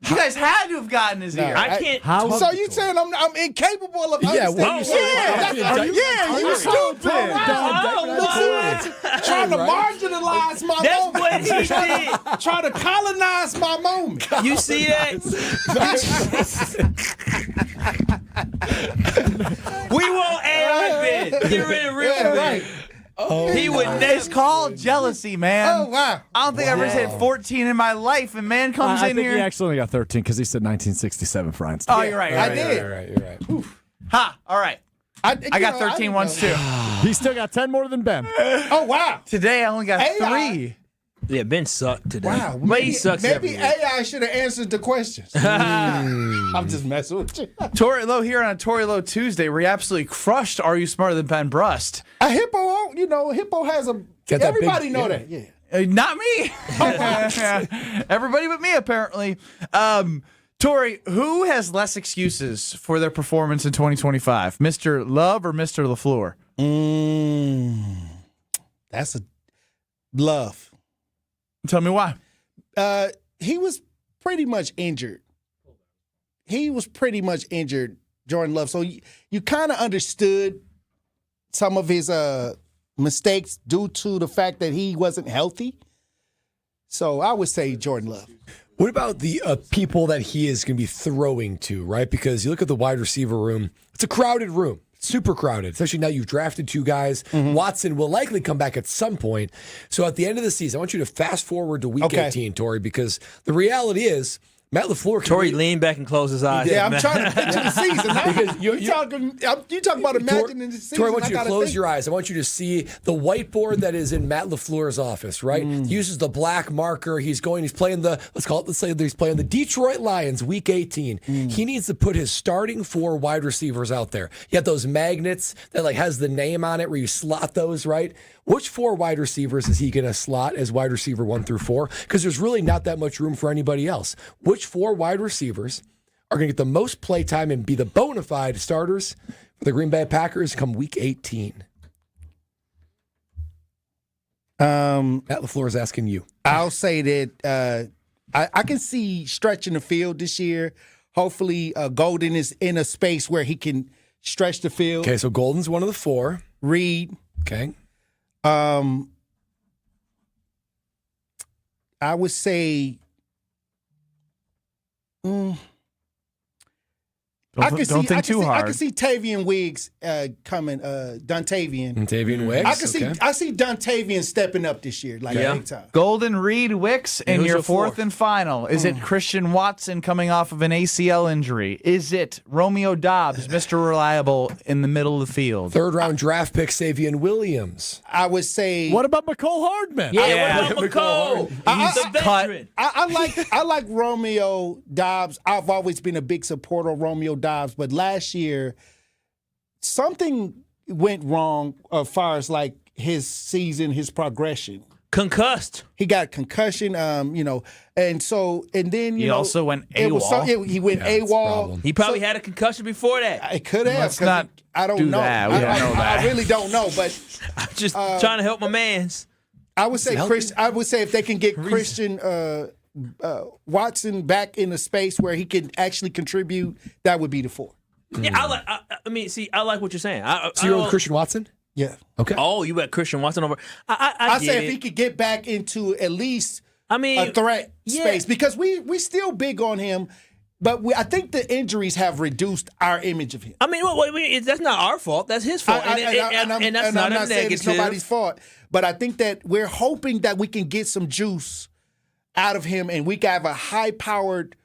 You guys had to have gotten his ear. I can't. So you saying I'm incapable of Yeah, understanding? well, you said You stupid. Trying to marginalize my That's moment. what he did. Trying to colonize my moment. You see that? We want AI Ben. Get rid of real Ben. Right. He would It's called jealousy, man. Oh, wow. I don't think I've ever said 14 in my life, and man comes I in think here. he actually only got 13 because he said 1967 for Einstein. Oh, you're right. I did. You're right. Ha! All right. I got 13 once too. He still got 10 more than Ben. Oh, wow. Today I only got AI. 3. Yeah, Ben sucked today. Wow. But he sucks Maybe every week. AI should have answered the questions. I'm just messing with you. Tory Lowe here on a Tory Lowe Tuesday. We absolutely crushed Are You Smarter Than Ben Brust? A hippo, hippo has a. that Everybody big- know yeah. that. Yeah. Not me. Everybody but me, apparently. Tory, who has less excuses for their performance in 2025? Mr. Love or Mr. LaFleur? That's a Love. Tell me why. He was pretty much injured. Jordan Love. So you kind of understood some of his mistakes due to the fact that he wasn't healthy. So I would say Jordan Love. What about the people that he is going to be throwing to, right? Because you look at the wide receiver room, it's a crowded room. Super crowded, especially now you've drafted 2 guys. Watson will likely come back at some point. So at the end of the season, I want you to fast forward to week 18, Tory, because the reality is Matt LaFleur. Tory leaned back and closed his eyes. Yeah, I'm trying to picture the season. Because you talking about imagining the season. Tory, I want you to close your eyes. I want you to see the whiteboard that is in Matt LaFleur's office, right? He uses the black marker. He's playing let's say he's playing the Detroit Lions week 18. He needs to put his starting 4 wide receivers out there. You got those magnets that has the name on it where you slot those, right? Which 4 wide receivers is he going to slot as wide receiver 1 through 4? Because there's really not that much room for anybody else. Which 4 wide receivers are going to get the most play time and be the bona fide starters for the Green Bay Packers come week 18? Matt LaFleur is asking you. I'll say that I can see stretching the field this year. Hopefully, Golden is in a space where he can stretch the field. Okay, so Golden's one of the 4. Reed. Okay. I would say. I can see Tavian Wiggs coming. Dontavian. Dontavian Wiggs. I see Dontavian stepping up this year, big time. Golden, Reed, Wicks, and your 4th and final. Is it Christian Watson coming off of an ACL injury? Is it Romeo Doubs, Mr. Reliable in the middle of the field? 3rd round draft pick Savion Williams. I would say. What about McCole Hardman? Yeah, what about McCole? He's a veteran. I like Romeo Doubs. I've always been a big supporter of Romeo Doubs, but last year something went wrong as far as his season, his progression. Concussed. He got concussion, and then he also went AWOL. He went AWOL. He probably had a concussion before that. It could have. Let's not I don't do know. that. We don't know that. I really don't know, but I'm just trying to help my mans. I would say if they can get Christian Watson back in a space where he can actually contribute, that would be the 4. Yeah, I like what you're saying. So you're with Christian Watson? Yeah. Okay. Oh, you bet Christian Watson over. I say if he could get back into at least a threat space, because we still big on him, but I think the injuries have reduced our image of him. I mean, that's not our fault. That's his fault, and that's not a negative. Saying it's nobody's fault, but I think that we're hoping that we can get some juice out of him, and we can have a high-powered,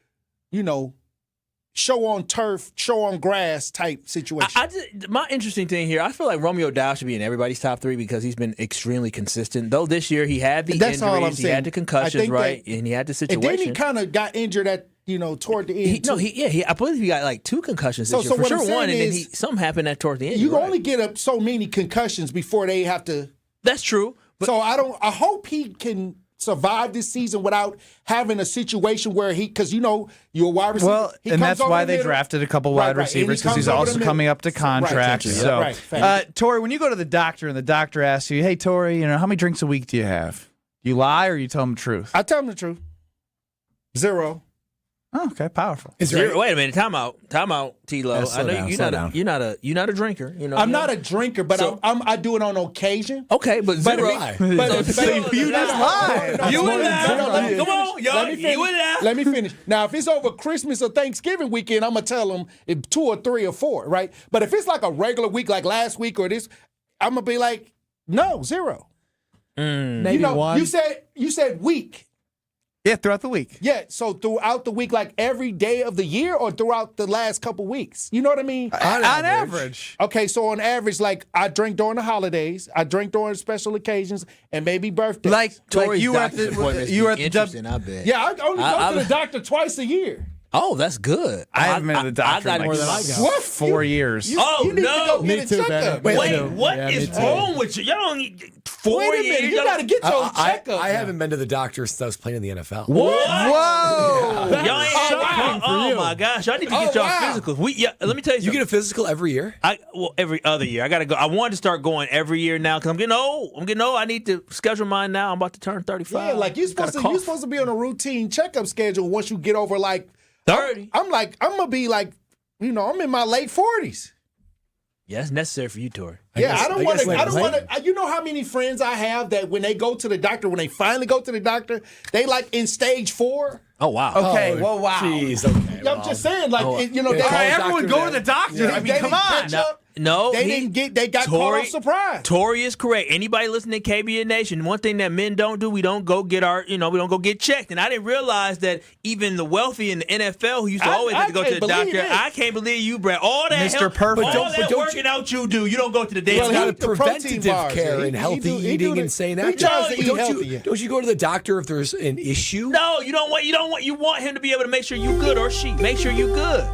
show on turf, show on grass type situation. My interesting thing here, I feel like Romeo Doubs should be in everybody's top 3 because he's been extremely consistent. Though this year he had the injuries, all I'm he saying. had the concussions, right, and he had the situation. And then he kind of got injured at toward the end. I believe he got 2 concussions this year. So for what sure I'm saying one, and then is, something happened toward the end. You only get up so many concussions before they have to. That's true. But so I hope he can survive this season without having a situation where because you're a wide receiver. Well, and that's why they drafted a couple wide receivers, because he's also coming up to contract. Tory, when you go to the doctor and the doctor asks you, "Hey, Tory, how many drinks a week do you have?" You lie or you tell him the truth? I tell him the truth. 0. Oh, okay, powerful. Wait a minute, time out, T-Lo. I know you're not a drinker. You know, I'm not a drinker, but I do it on occasion. Okay, but zero. You just lied. You and I. Come on, y'all. You and I. Let me finish. Now, if it's over Christmas or Thanksgiving weekend, I'm gonna tell them 2 or 3 or 4, right? But if it's like a regular week, like last week or this, I'm gonna be like, no, 0. Maybe one. You said week. Yeah, throughout the week. Yeah, so throughout the week, like every day of the year, or throughout the last couple weeks. You know what I mean? On average. Okay, so on average, like I drink during the holidays, I drink during special occasions, and maybe birthdays. Like Tori's you were at doctor's appointments you were be at the interesting, I bet. Yeah, I only go to the doctor twice a year. Oh, that's good. I haven't been to the doctor I got in more like than I got. What? 4 years. You need to go Me get a too, checkup. Ben. Wait, Yeah, what me is too. wrong with you? Y'all don't need 4 Wait a years. minute, you got to get your checkup. I haven't been to the doctor since I was playing in the NFL. What? Whoa! Y'all ain't oh my gosh! Y'all need to get y'all physicals. Let me tell you something. You get a physical every year? Every other year. I gotta go. I wanted to start going every year now because I'm getting old. I need to schedule mine now. I'm about to turn 35. Yeah, like you're supposed to be on a routine checkup schedule once you get over like 30. I'm gonna be like, I'm in my late 40s. Yeah, that's necessary for you, Tori. I don't want to. You know how many friends I have that when they go to the doctor, when they finally go to the doctor, they like in stage 4. Oh wow. Okay. Well, wow. Jeez. Okay. I'm just saying, like everyone go to the doctor. I mean, come on. No, they got caught off surprise. Tori is correct. Anybody listening to KBN Nation, one thing that men don't do, we don't go get we don't go get checked. And I didn't realize that even the wealthy in the NFL who used to always have to go to the doctor, I can't believe you, Brad. All that Mr. Perfect. all that working out you do, you don't go to the damn It's got doctor. preventative care and healthy eating and saying that. Don't you go to the doctor if there's an issue? No, you want him to be able to make sure you good or she. Make sure you good.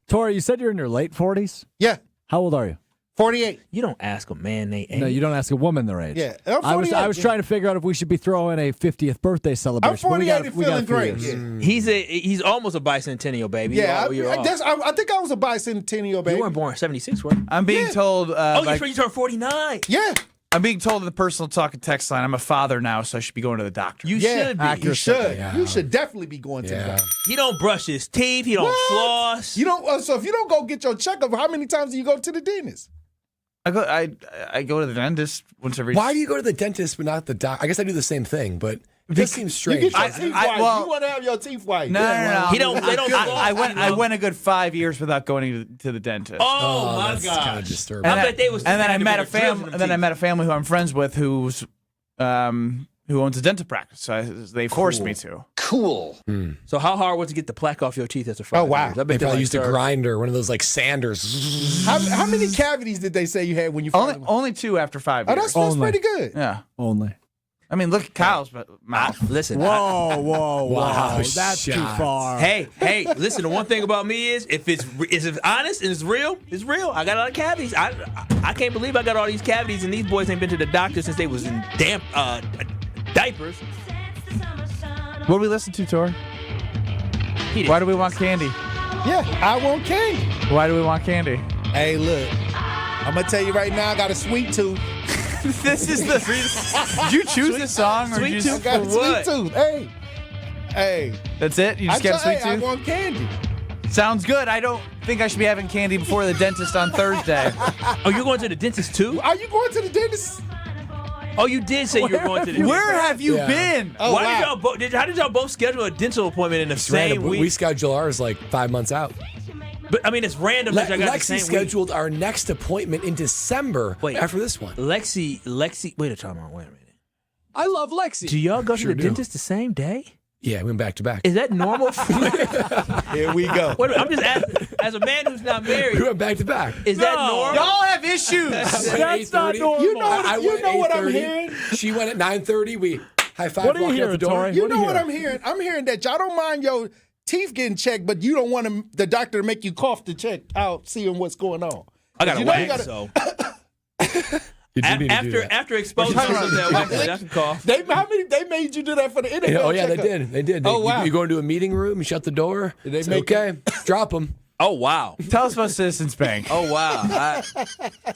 Tori, you said you're in your late 40s? Yeah. How old are you? 48. You don't ask a man their age. No, you don't ask a woman their age. Yeah. I was trying to figure out if we should be throwing a 50th birthday celebration. I'm 48 and we got feeling great. Yeah. He's almost a bicentennial, baby. Yeah, I think I was a bicentennial, baby. You weren't born in 76, were you? I'm being told. you turned 49. Yeah. I'm being told in the personal talk and text line, I'm a father now, so I should be going to the doctor. You should be. You should. Yeah. You should definitely be going to the doctor. He don't brush his teeth. He don't floss. You don't. So if you don't go get your checkup, how many times do you go to the dentist? I go to the dentist once every. Why do you go to the dentist but not the doctor? I guess I do the same thing, but it just seems strange. You get your teeth white. You want to have your teeth white. No. He don't. They don't. I went a good 5 years without going to the dentist. Oh my that's god, kind of disturbing. I bet they was. And then I met a family. And then I met a family who I'm friends with who owns a dental practice. So they forced me to. Cool. So how hard was it to get the plaque off your teeth after 5 years? Oh wow. I bet They probably used a grinder, one of those like sanders. How many cavities did they say you had when you only 2 after 5 years. That's pretty good. Yeah. Only. I mean, look at Kyle's mouth. Listen. Whoa. Wow, That's too far. Hey, listen, the one thing about me is if it's honest and it's real, it's real. I got a lot of cavities. I can't believe I got all these cavities and these boys ain't been to the doctor since they was in damp diapers. What do we listen to, Tor? Why do we want candy? Yeah, I want candy. Why do we want candy? Hey, look. I'm going to tell you right now, I got a sweet tooth. This is the. Did you choose this song or sweet you tooth? I got a sweet tooth. Hey. That's it? You just got a sweet tooth? I want candy. Sounds good. I don't think I should be having candy before the dentist on Thursday. Oh, you're going to the dentist too? Are you going to the dentist? Oh, you did say you were going to the dentist. Where have you been? Oh, how did y'all both schedule a dental appointment in the same week? We schedule ours like 5 months out. But I mean, it's random that I got the Lexi same scheduled our next appointment in December after this one. Lexi, wait a minute. I love Lexi. Do y'all go to the dentist the same day? Yeah, we went back to back. Is that normal? Here we go. Wait, I'm just asking, as a man who's not married. We went back to back. Is that normal? Y'all have issues. That's not normal. You know what I'm hearing? She went at 9:30. We high five. What are you walked out hearing, the door. Tori? You know what I'm hearing? I'm hearing that y'all don't mind your teeth getting checked, but you don't want the doctor to make you cough to check out, seeing what's going on. I got a wax, so. After exposing myself to that wax, I can cough. They made you do that for the NFL. Oh yeah, checkup. they did. Oh wow. You go into a meeting room, you shut the door. Okay, drop them. Oh, wow. Tell us about Citizens Bank. Oh, wow.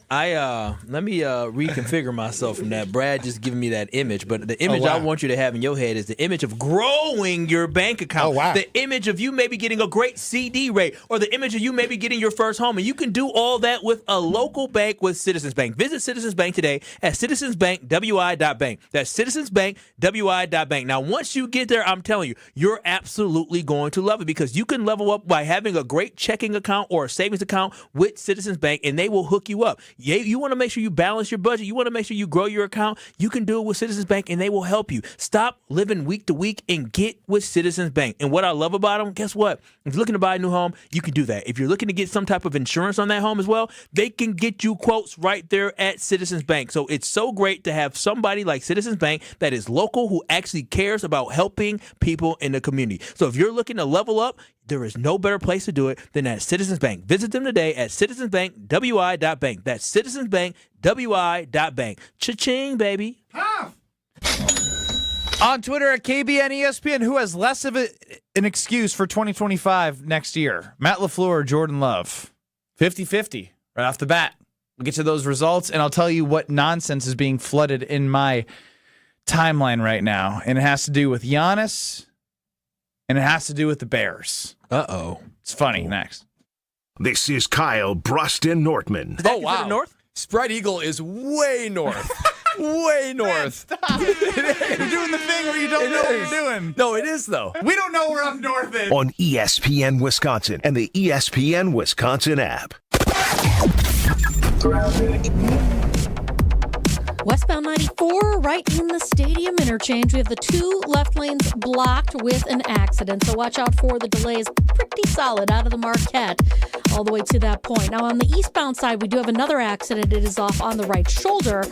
Let me reconfigure myself from that. Brad just giving me that image, but the image I want you to have in your head is the image of growing your bank account. Oh, wow. The image of you maybe getting a great CD rate, or the image of you maybe getting your first home. And you can do all that with a local bank with Citizens Bank. Visit Citizens Bank today at citizensbankwi.bank. That's citizensbankwi.bank. Now, once you get there, I'm telling you, you're absolutely going to love it because you can level up by having a great checking account or a savings account with Citizens Bank, and they will hook you up. You want to make sure you balance your budget. You want to make sure you grow your account. You can do it with Citizens Bank, and they will help you. Stop living week to week and get with Citizens Bank. And what I love about them, guess what? If you're looking to buy a new home, you can do that. If you're looking to get some type of insurance on that home as well, they can get you quotes right there at Citizens Bank. So it's so great to have somebody like Citizens Bank that is local who actually cares about helping people in the community. So if you're looking to level up, there is no better place to do it than at Citizens Bank. Visit them today at citizensbankwi.bank. That's citizensbankwi.bank. Cha-ching, baby. On Twitter at KBN ESPN, who has less of an excuse for 2025 next year? Matt LaFleur or Jordan Love? 50-50 right off the bat. We'll get to those results, and I'll tell you what nonsense is being flooded in my timeline right now. And it has to do with Giannis, and it has to do with the Bears. Uh-oh. It's funny. Next. This is Kyle, Brust, and Nortman. Oh, wow. North? Spread Eagle is way north. Way north. Stop. You're doing the thing where you don't know what you're doing. No, it is, though. We don't know where up north is. On ESPN Wisconsin and the ESPN Wisconsin app. Westbound 94, right in the stadium interchange. We have the two left lanes blocked with an accident, so watch out for the delays. Pretty solid out of the Marquette all the way to that point. Now, on the eastbound side, we do have another accident. It is off on the right shoulder,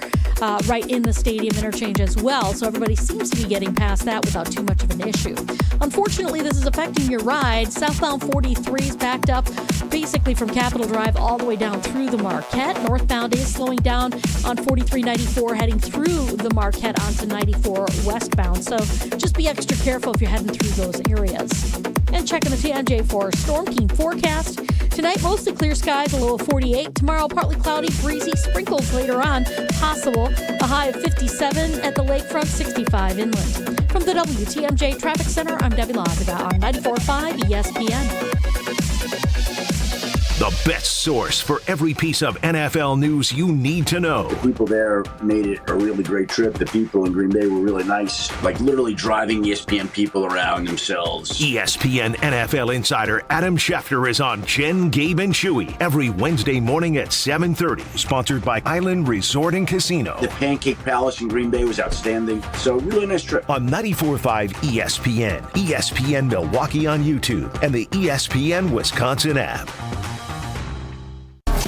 right in the stadium interchange as well, so everybody seems to be getting past that without too much of an issue. Unfortunately, this is affecting your ride. Southbound 43 is backed up basically from Capitol Drive all the way down through the Marquette. Northbound is slowing down on 4394 heading through the Marquette onto 94 westbound. So just be extra careful if you're heading through those areas. And checking the TMJ for Storm King forecast. Tonight, mostly clear skies, a low of 48. Tomorrow, partly cloudy, breezy, sprinkles later on, possible. A high of 57 at the lakefront, 65 inland. From the WTMJ Traffic Center, I'm Debbie Laviga on 94.5 ESPN. The best source for every piece of NFL news you need to know. The people there made it a really great trip. The people in Green Bay were really nice, like literally driving ESPN people around themselves. ESPN NFL insider Adam Schefter is on Jen, Gabe, and Chewy every Wednesday morning at 7:30. Sponsored by Island Resort and Casino. The Pancake Palace in Green Bay was outstanding. So really nice trip. On 94.5 ESPN, ESPN Milwaukee on YouTube, and the ESPN Wisconsin app.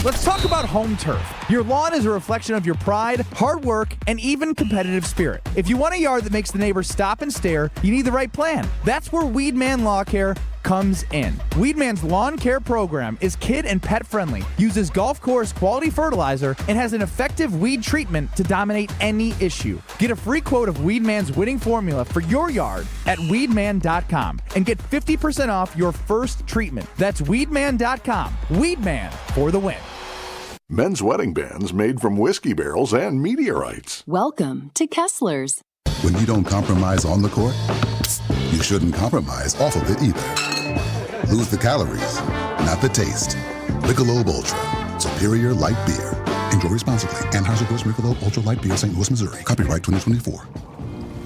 Let's talk about home turf. Your lawn is a reflection of your pride, hard work, and even competitive spirit. If you want a yard that makes the neighbors stop and stare, you need the right plan. That's where Weedman Lawn Care comes in. Weedman's lawn care program is kid and pet friendly, uses golf course quality fertilizer, and has an effective weed treatment to dominate any issue. Get a free quote of Weedman's winning formula for your yard at weedman.com and get 50% off your first treatment. That's weedman.com. Weedman for the win. Men's wedding bands made from whiskey barrels and meteorites. Welcome to Kessler's. When you don't compromise on the court, you shouldn't compromise off of it either. Lose the calories, not the taste. Michelob Ultra, superior light beer. Enjoy responsibly. Anheuser-Busch Michelob Ultra Light Beer, St. Louis, Missouri. Copyright 2024.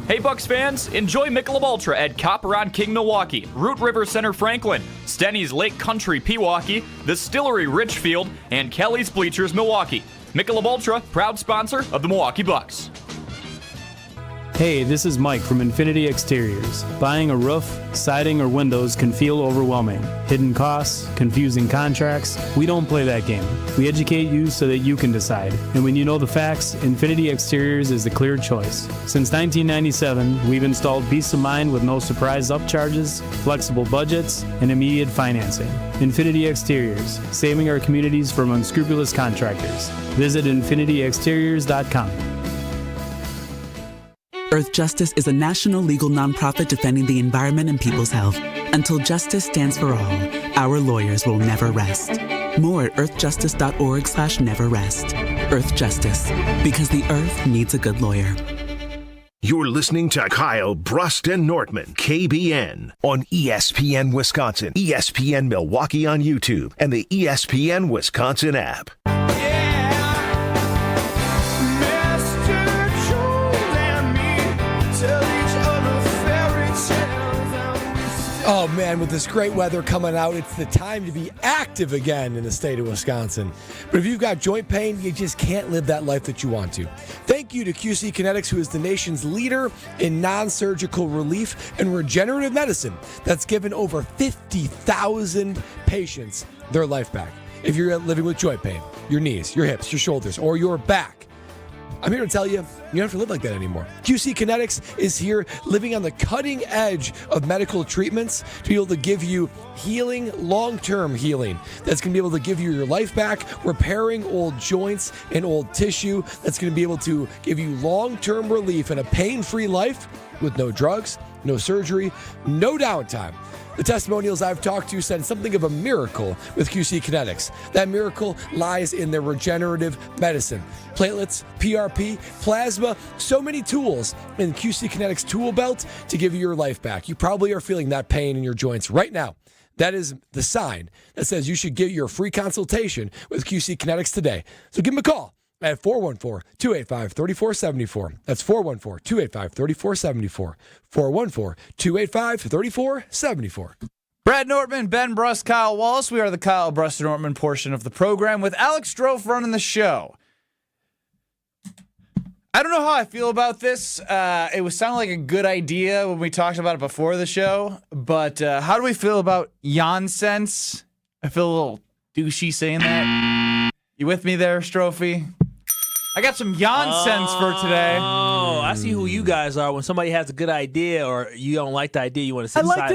Hey Bucks fans, enjoy Michelob Ultra at Copper on King Milwaukee, Root River Center Franklin, Stenny's Lake Country Pewaukee, Distillery Richfield, and Kelly's Bleachers Milwaukee. Michelob Ultra, proud sponsor of the Milwaukee Bucks. Hey, this is Mike from Infinity Exteriors. Buying a roof, siding, or windows can feel overwhelming. Hidden costs, confusing contracts. We don't play that game. We educate you so that you can decide. And when you know the facts, Infinity Exteriors is the clear choice. Since 1997, we've installed peace of mind with no surprise upcharges, flexible budgets, and immediate financing. Infinity Exteriors, saving our communities from unscrupulous contractors. Visit infinityexteriors.com. Earth Justice is a national legal nonprofit defending the environment and people's health. Until justice stands for all, our lawyers will never rest. More at earthjustice.org/neverrest. Earth Justice, because the earth needs a good lawyer. You're listening to Kyle, Brust, and Nortman, KBN, on ESPN Wisconsin, ESPN Milwaukee on YouTube, and the ESPN Wisconsin app. Oh, man, with this great weather coming out, it's the time to be active again in the state of Wisconsin. But if you've got joint pain, you just can't live that life that you want to. Thank you to QC Kinetics, who is the nation's leader in non-surgical relief and regenerative medicine that's given over 50,000 patients their life back. If you're living with joint pain, your knees, your hips, your shoulders, or your back, I'm here to tell you, you don't have to live like that anymore. QC Kinetics is here living on the cutting edge of medical treatments to be able to give you healing, long-term healing. That's going to be able to give you your life back, repairing old joints and old tissue. That's going to be able to give you long-term relief and a pain-free life with no drugs, no surgery, no downtime. The testimonials I've talked to said something of a miracle with QC Kinetics. That miracle lies in their regenerative medicine. Platelets, PRP, plasma, so many tools in QC Kinetics tool belt to give you your life back. You probably are feeling that pain in your joints right now. That is the sign that says you should get your free consultation with QC Kinetics today. So give them a call at 414-285-3474. That's 414-285-3474. 414-285-3474. Brad Nortman, Ben Brust, Kyle Wallace. We are the Kyle Brust and Nortman portion of the program with Alex Strofe running the show. I don't know how I feel about this. It was sounding like a good idea when we talked about it before the show, but how do we feel about Janssens? I feel a little douchey saying that. You with me there, Strophe? I got some Janssens for today. Oh, I see who you guys are. When somebody has a good idea or you don't like the idea, you want to sit silent. I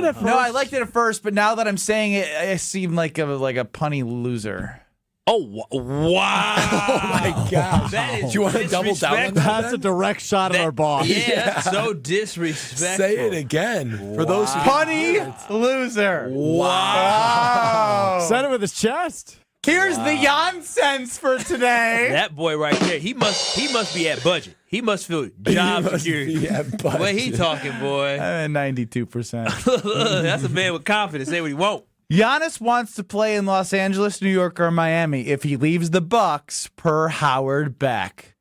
liked it at first, but now that I'm saying it, I seem like a punny loser. Oh, wow. Oh, my gosh. That is Do you want to double down on that? That's a direct shot at our boss. Yeah, that's so disrespectful. Say it again. For those who punny loser. Wow. Said it with his chest. Here's the Janssens for today. That boy right there, he must be at budget. He must feel job security. The way he talking, boy. I'm at 92%. That's a man with confidence. Say what he won't. Giannis wants to play in Los Angeles, New York, or Miami if he leaves the Bucks, per Howard Beck.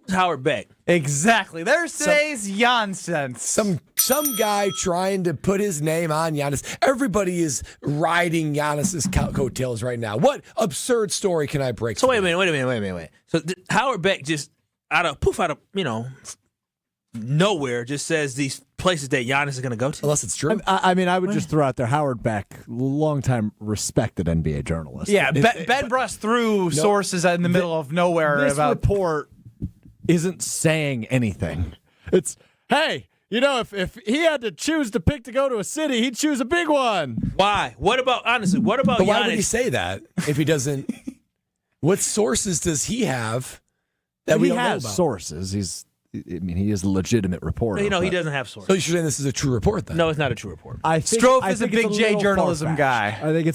Howard Beck. Exactly. There's today's Janssens. Some guy trying to put his name on Giannis. Everybody is riding Giannis's coattails right now. What absurd story can I break? So wait a minute. So Howard Beck just out of nowhere just says these places that Giannis is going to go to. Unless it's true. I mean, I would just throw out there Howard Beck, longtime respected NBA journalist. Yeah, Ben Brust threw sources in the middle of nowhere this about report isn't saying anything. It's, hey, you know, if he had to choose to pick to go to a city, he'd choose a big one. Why? What about Giannis? But why would he say that if he doesn't? What sources does he have that we don't know about? He has sources. He is a legitimate reporter. He doesn't have sources. So you're saying this is a true report then? No, it's not a true report. Strofe is a big J journalism guy. I think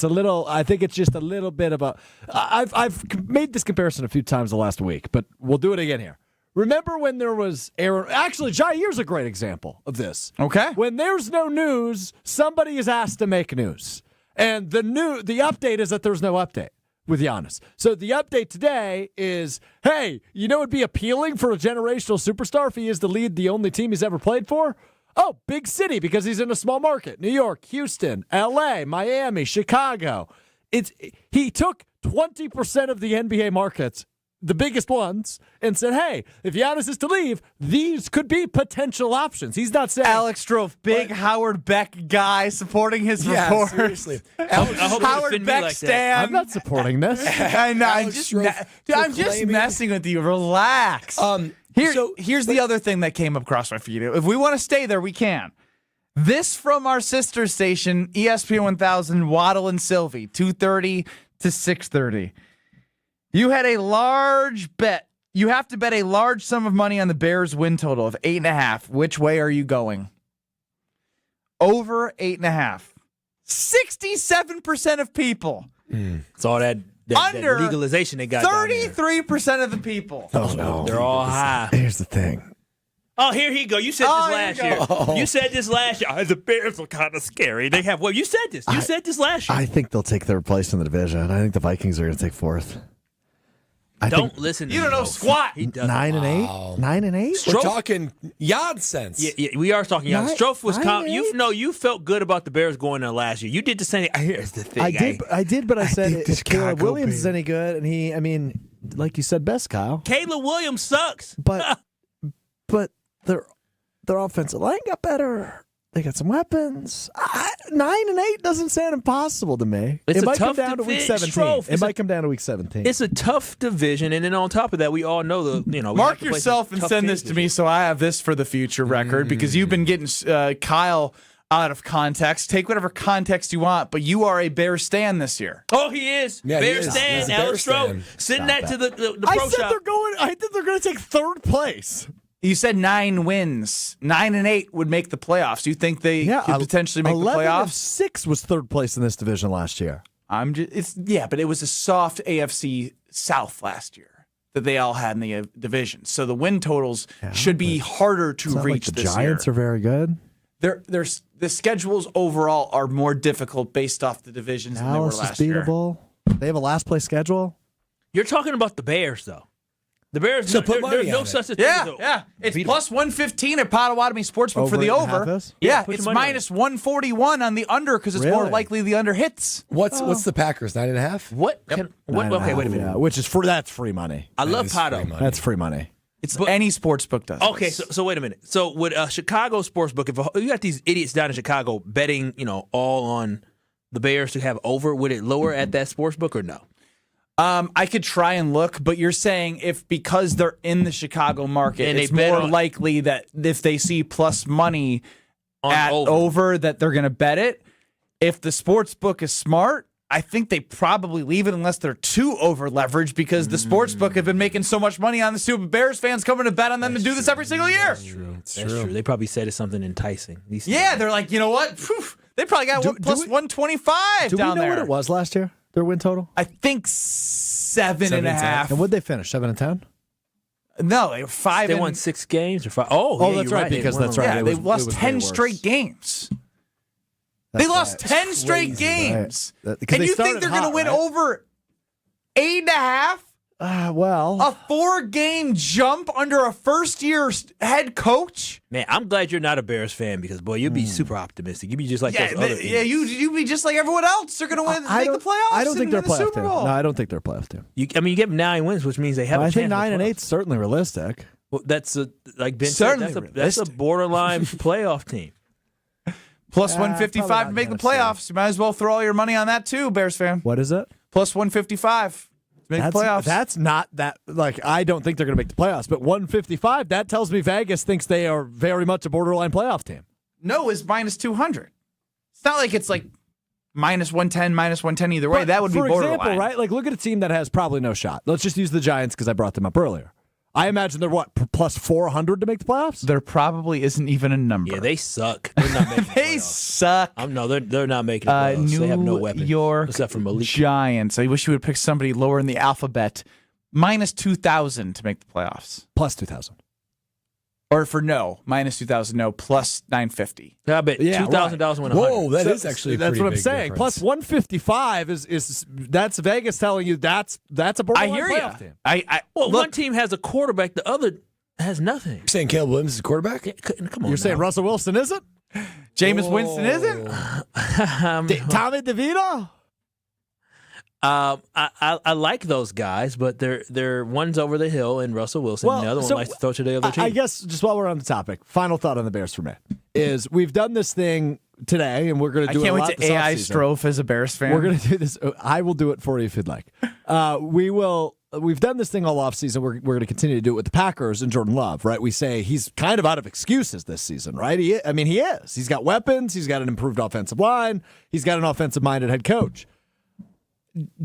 it's just a little bit about. I've made this comparison a few times the last week, but we'll do it again here. Remember when there was Aaron? Actually, Jair's a great example of this. Okay. When there's no news, somebody is asked to make news, and the update is that there's no update with Giannis. So the update today is, hey, you know, it'd be appealing for a generational superstar if he is to lead the only team he's ever played for. Oh, big city because he's in a small market: New York, Houston, L.A., Miami, Chicago. He took 20% of the NBA markets, the biggest ones, and said, hey, if Giannis is to leave, these could be potential options. He's not saying... Alex Strofe, big Howard Beck guy supporting his report. Seriously. Howard Beck stan. I'm not supporting this. I know. I'm just messing with you. Relax. Here's the other thing that came across my feed. If we want to stay there, we can. This from our sister station, ESPN 1000, Waddle and Sylvie, 2:30 to 6:30. You had a large bet. You have to bet a large sum of money on the Bears win total of 8.5. Which way are you going? Over 8.5. 67% of people. It's all that Under legalization they got. 33% of the people. Oh, no. They're all high. Here's the thing. Oh, here he go. You said this last year. You said this last year. Oh, the Bears are kind of scary. They have. Well, you said this. You said this last year. I think they'll take third place in the division. I think the Vikings are going to take fourth. Don't listen to You don't know squat. He doesn't. 9-8? 9-8? We're talking nonsense. Yeah, we are talking. Strofe was 9-8? you felt good about the Bears going there last year. You did the same. Here's the thing. I did, but I said think the if Caleb Chicago Williams is Bears- any good, and he, I mean, like you said best, Kyle. Caleb Williams sucks. But their offensive line got better. They got some weapons. 9-8 doesn't sound impossible to me. It's it a might come tough down to week division. 17. It might come down to week 17. It's a tough division, and then on top of that, we all know we Mark have to play yourself some and tough send teams this to me so I have this for the future record because you've been getting Kyle out of context. Take whatever context you want, but you are a Bear stan this year. Oh, he is. Yeah, he Bear is. Stan, He's a Alex Bear Stroh. stan. Send that to the I pro said shop. I think they're going to take third place. You said 9 wins. 9-8 would make the playoffs. You think they could potentially make the 11 playoffs? of 6 was third place in this division last year. But it was a soft AFC South last year that they all had in the division. So the win totals should be harder to It's not reach like the this Giants year. are very good. The schedules overall are more difficult based off the divisions than they were Dallas last is year. beatable. They have a last place schedule. You're talking about the Bears, though. The Bears. So put money there's no on it. such a thing. Yeah. It's plus 115 at Potawatomi Sportsbook for the Over over. 8.5 is? Yeah, put it's your money on minus 141 on the under because it's more Really? likely the under hits. What's the Packers? 9.5? What? Okay, wait a minute. Yeah, which is that's free money. I love is free Pato. money. That's free money. It's any sportsbook does. Okay, this. so wait a minute. So with Chicago sportsbook, if you got these idiots down in Chicago betting, all on the Bears to have over, would it lower at that sportsbook or no? I could try and look, but you're saying because they're in the Chicago market, And it's they bet more on- likely that if they see plus money On at over, that they're going to bet it. If the sports book is smart, I think they probably leave it unless they're too over leveraged because the sports book have been making so much money on the Super Bears fans coming to bet on them to do this every single year. That's true. They probably said it's something enticing. Yeah, they're like, you know what? Phew, they probably got plus 125 Do we down know there. what it was last year? Their win total? I think 7.5. And what'd they finish? 7 and 10? No, they were 5. They won 6 games or 5. Oh, yeah, that's you're right. Because They that's won right. Yeah, it they was- lost it was way 10 worse. straight games. That's they lost right. 10 straight games. Right. Because And they you think started they're going to hot, win right? over 8.5? Well, A 4-game jump under a first-year head coach? Man, I'm glad you're not a Bears fan because, boy, you'd be super optimistic. You'd be just like those other you be just like everyone else. They're going to win, make the playoffs. I don't think they're a and win the playoff Super team. Bowl. No, I don't think they're a playoff team. You give them 9 wins, which means they have I a think chance. 9 and 8 is certainly realistic. Well, that's like Ben said, Certainly that's a borderline playoff team. Plus probably 155 not to make the necessarily. playoffs. You might as well throw all your money on that too, Bears fan. What is it? Plus 155 to make the playoffs. That's not that. Like, I don't think they're going to make the playoffs, but 155. That tells me Vegas thinks they are very much a borderline playoff team. No is minus 200. It's not like it's like minus 110, minus 110 either way. But That would be for borderline. example, right? Like, look at a team that has probably no shot. Let's just use the Giants because I brought them up earlier. I imagine they're plus 400 to make the playoffs. There probably isn't even a number. Yeah, they suck. They're not making the They playoffs. suck. No, they're not making the playoffs. They have no weapons. York except for Malik. Giants. I wish you would pick somebody lower in the alphabet. Minus 2,000 to make the playoffs. Plus 2,000. Or for no, minus 2,000, no, plus 950. I bet $2,000 win 100. Whoa, that is actually a That's pretty what I'm big saying. difference. Plus 155 is that's Vegas telling you that's a I borderline hear playoff you. team. Well, Look, one team has a quarterback, the other has nothing. You're saying Caleb Williams is a quarterback? Yeah, come on. You're saying now. Russell Wilson isn't? Jameis Winston isn't? Tommy DeVito? I like those guys, but they're one's over the hill and Russell Wilson, and the other one likes to throw to the other team. I guess just while we're on the topic, final thought on the Bears for me is we've done this thing today, and we're going to I do it can't a lot wait to this AI offseason. Strofe as a Bears fan. We're going to do this. I will do it for you if you'd like. We've done this thing all offseason. We're going to continue to do it with the Packers and Jordan Love, right? We say he's kind of out of excuses this season, right? He is. He's got weapons. He's got an improved offensive line. He's got an offensive-minded head coach.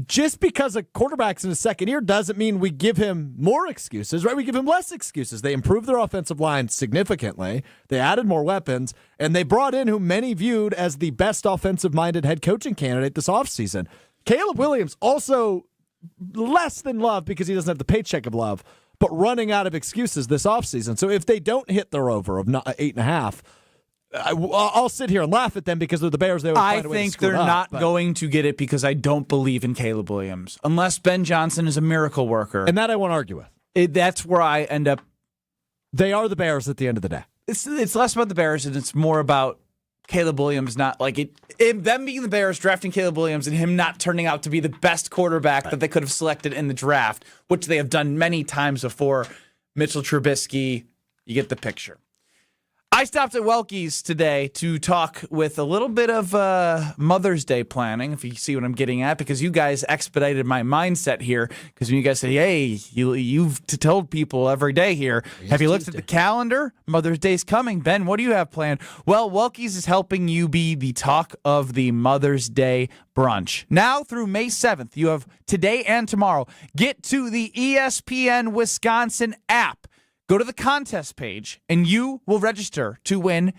just because a quarterback's in his second year doesn't mean we give him more excuses, right? We give him less excuses. They improved their offensive line significantly. They added more weapons, and they brought in who many viewed as the best offensive-minded head coaching candidate this offseason. Caleb Williams also less than love because he doesn't have the paycheck of love, but running out of excuses this offseason. So if they don't hit their over of 8.5, I'll sit here and laugh at them because they're the Bears. They I think they're not going to get it because I don't believe in Caleb Williams unless Ben Johnson is a miracle worker. And that I won't argue with. That's where I end up. They are the Bears at the end of the day. It's less about the Bears and it's more about Caleb Williams not like it. Them being the Bears, drafting Caleb Williams, and him not turning out to be the best quarterback that they could have selected in the draft, which they have done many times before. Mitchell Trubisky, you get the picture. I stopped at Welky's today to talk with a little bit of Mother's Day planning, if you see what I'm getting at, because you guys expedited my mindset here. Because when you guys say, hey, you've told people every day here, have you looked at the calendar? Mother's Day's coming. Ben, what do you have planned? Well, Welky's is helping you be the talk of the Mother's Day brunch. Now through May 7th, you have today and tomorrow. Get to the ESPN Wisconsin app. Go to the contest page, and you will register to win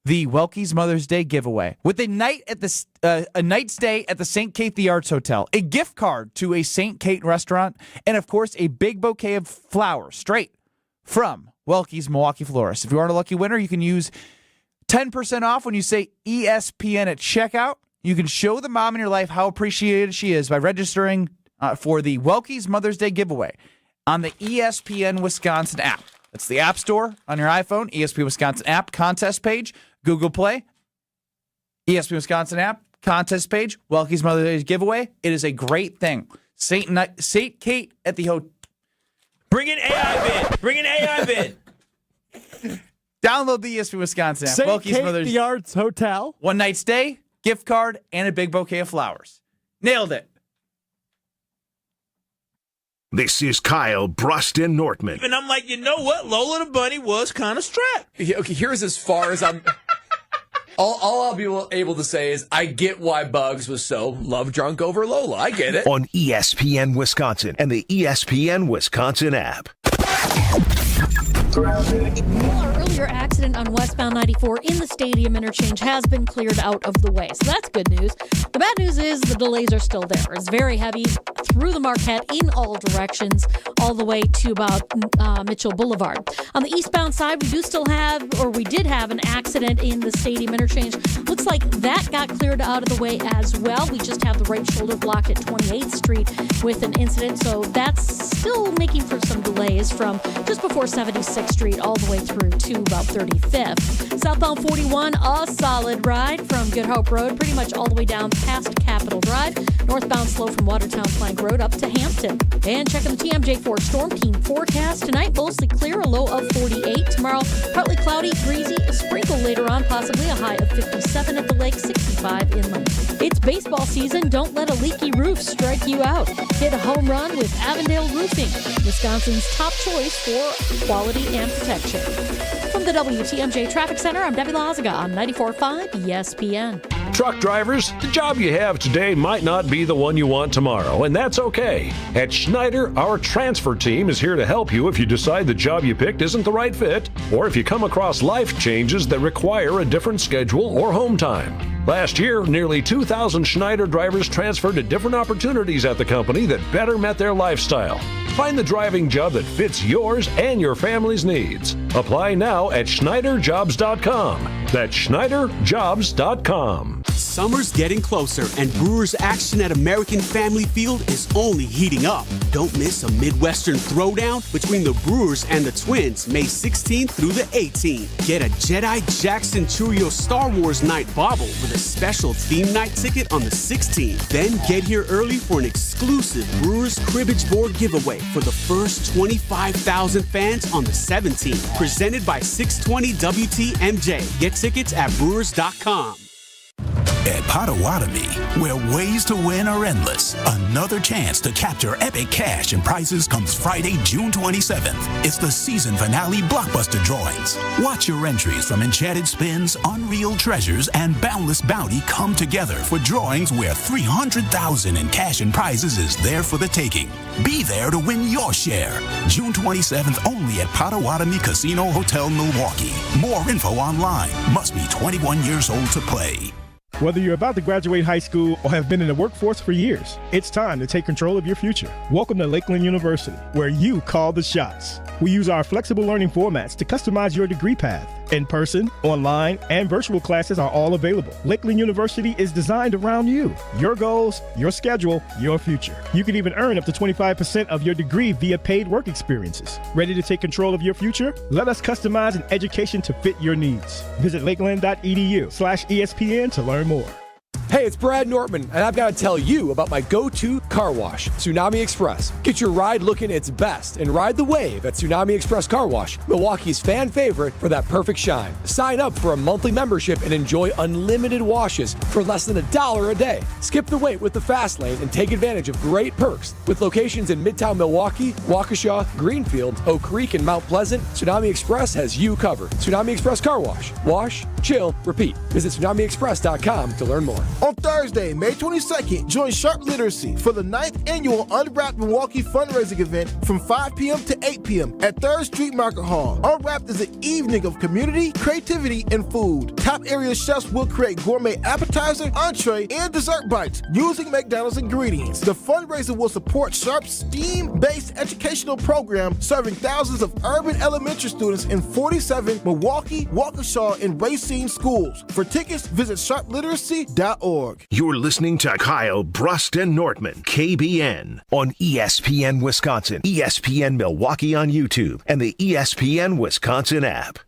the Welky's Mother's Day giveaway with a night at a night stay at the St. Kate the Arts Hotel, a gift card to a St. Kate restaurant, and of course a big bouquet of flowers straight from Welky's Milwaukee Florist. If you aren't a lucky winner, you can use 10% off when you say ESPN at checkout. You can show the mom in your life how appreciated she is by registering for the Welky's Mother's Day giveaway on the ESPN Wisconsin app. That's the App Store on your iPhone, ESPN Wisconsin app, contest page, Google Play, ESPN Wisconsin app, contest page, Welky's Mother's Day giveaway. It is a great thing. St. Kate at the hotel. Bring in AI bid. Bring in AI bid. Download the ESPN Wisconsin app. St. Kate the Arts Hotel. One night stay, gift card, and a big bouquet of flowers. Nailed it. This is Kyle, Brust, and Nortman. And I'm like, you know what? Lola the Bunny was kind of strapped. Okay, here's as far as I'm... All I'll be able to say is I get why Bugs was so love drunk over Lola. I get it. On ESPN Wisconsin and the ESPN Wisconsin app. Well, our earlier accident on westbound 94 in the stadium interchange has been cleared out of the way, so that's good news. The bad news is the delays are still there. It's very heavy through the Marquette in all directions, all the way to about Mitchell Boulevard. On the eastbound side, we did have an accident in the stadium interchange. Looks like that got cleared out of the way as well. We just have the right shoulder blocked at 28th Street with an incident, so that's still making for some delays from just before 76th Street all the way through to about 35th. Southbound 41, a solid ride from Good Hope Road, pretty much all the way down past Capitol Drive. Northbound slow from Watertown Plank Road up to Hampton. And checking the TMJ4 Storm Team forecast. Tonight, mostly clear, a low of 48. Tomorrow, partly cloudy, breezy, a sprinkle later on, possibly a high of 57 at the lake, 65 inland. It's baseball season. Don't let a leaky roof strike you out. Hit a home run with Avondale Roofing, Wisconsin's top choice for quality and protection. From the WTMJ Traffic Center, I'm Debbie Lazaga on 94.5 ESPN. Truck drivers, the job you have today might not be the one you want tomorrow, and that's okay. At Schneider, our transfer team is here to help you if you decide the job you picked isn't the right fit, or if you come across life changes that require a different schedule or home time. Last year, nearly 2,000 Schneider drivers transferred to different opportunities at the company that better met their lifestyle. Find the driving job that fits yours and your family's needs. Apply now at SchneiderJobs.com. That's SchneiderJobs.com. Summer's getting closer, and Brewers action at American Family Field is only heating up. Don't miss a Midwestern throwdown between the Brewers and the Twins, May 16th through the 18th. Get a Jedi Jackson Churio Star Wars night bobble with a special theme night ticket on the 16th. Then get here early for an exclusive Brewers cribbage board giveaway for the first 25,000 fans on the 17th. Presented by 620 WTMJ. Get tickets at Brewers.com. At Potawatomi, where ways to win are endless, another chance to capture epic cash and prizes comes Friday, June 27th. It's the season finale blockbuster drawings. Watch your entries from Enchanted Spins, Unreal Treasures, and Boundless Bounty come together for drawings where $300,000 in cash and prizes is there for the taking. Be there to win your share. June 27th only at Potawatomi Casino Hotel, Milwaukee. More info online. Must be 21 years old to play. Whether you're about to graduate high school or have been in the workforce for years, it's time to take control of your future. Welcome to Lakeland University, where you call the shots. We use our flexible learning formats to customize your degree path. In-person, online, and virtual classes are all available. Lakeland University is designed around you, your goals, your schedule, your future. You can even earn up to 25% of your degree via paid work experiences. Ready to take control of your future? Let us customize an education to fit your needs. Visit lakeland.edu/ESPN to learn more. Hey, it's Brad Nortman, and I've got to tell you about my go-to car wash, Tsunami Express. Get your ride looking its best and ride the wave at Tsunami Express Car Wash, Milwaukee's fan favorite for that perfect shine. Sign up for a monthly membership and enjoy unlimited washes for less than $1 a day. Skip the wait with the fast lane and take advantage of great perks. With locations in Midtown Milwaukee, Waukesha, Greenfield, Oak Creek, and Mount Pleasant, Tsunami Express has you covered. Tsunami Express Car Wash. Wash, chill, repeat. Visit TsunamiExpress.com to learn more. On Thursday, May 22nd, join Sharp Literacy for the 9th annual Unwrapped Milwaukee fundraising event from 5 p.m. to 8 p.m. at 3rd Street Market Hall. Unwrapped is an evening of community, creativity, and food. Top area chefs will create gourmet appetizer, entree, and dessert bites using McDonald's ingredients. The fundraiser will support Sharp's STEAM-based educational program serving thousands of urban elementary students in 47 Milwaukee, Waukesha, and Racine schools. For tickets, visit sharpliteracy.org. You're listening to Kyle, Brust, and Nortman, KBN, on ESPN Wisconsin, ESPN Milwaukee on YouTube, and the ESPN Wisconsin app.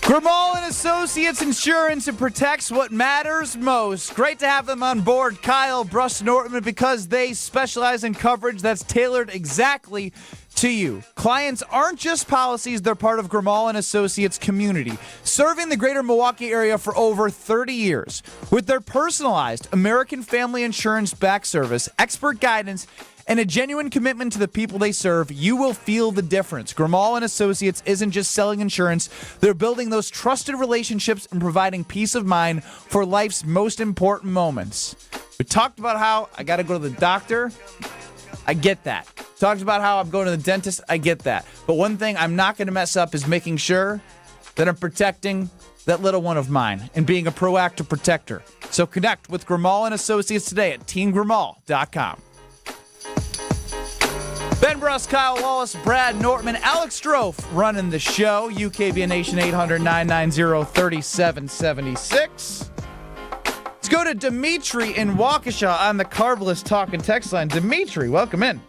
Grimal and Associates Insurance, it protects what matters most. Great to have them on board, Kyle, Brust, Nortman, because they specialize in coverage that's tailored exactly to you. Clients aren't just policies, they're part of Grimal and Associates community, serving the greater Milwaukee area for over 30 years. With their personalized American Family Insurance back service, expert guidance, and a genuine commitment to the people they serve, you will feel the difference. Grimal and Associates isn't just selling insurance, they're building those trusted relationships and providing peace of mind for life's most important moments. We talked about how I got to go to the doctor. I get that. Talked about how I'm going to the dentist. I get that. But one thing I'm not going to mess up is making sure that I'm protecting that little one of mine and being a proactive protector. So connect with Grimal and Associates today at teamgrimal.com. Ben Brust, Kyle Wallace, Brad Nortman, Alex Strofe running the show. UKBN Nation 800-990-3776. Let's go to Dimitri in Waukesha on the Carbless Talking text line. Dimitri, welcome in.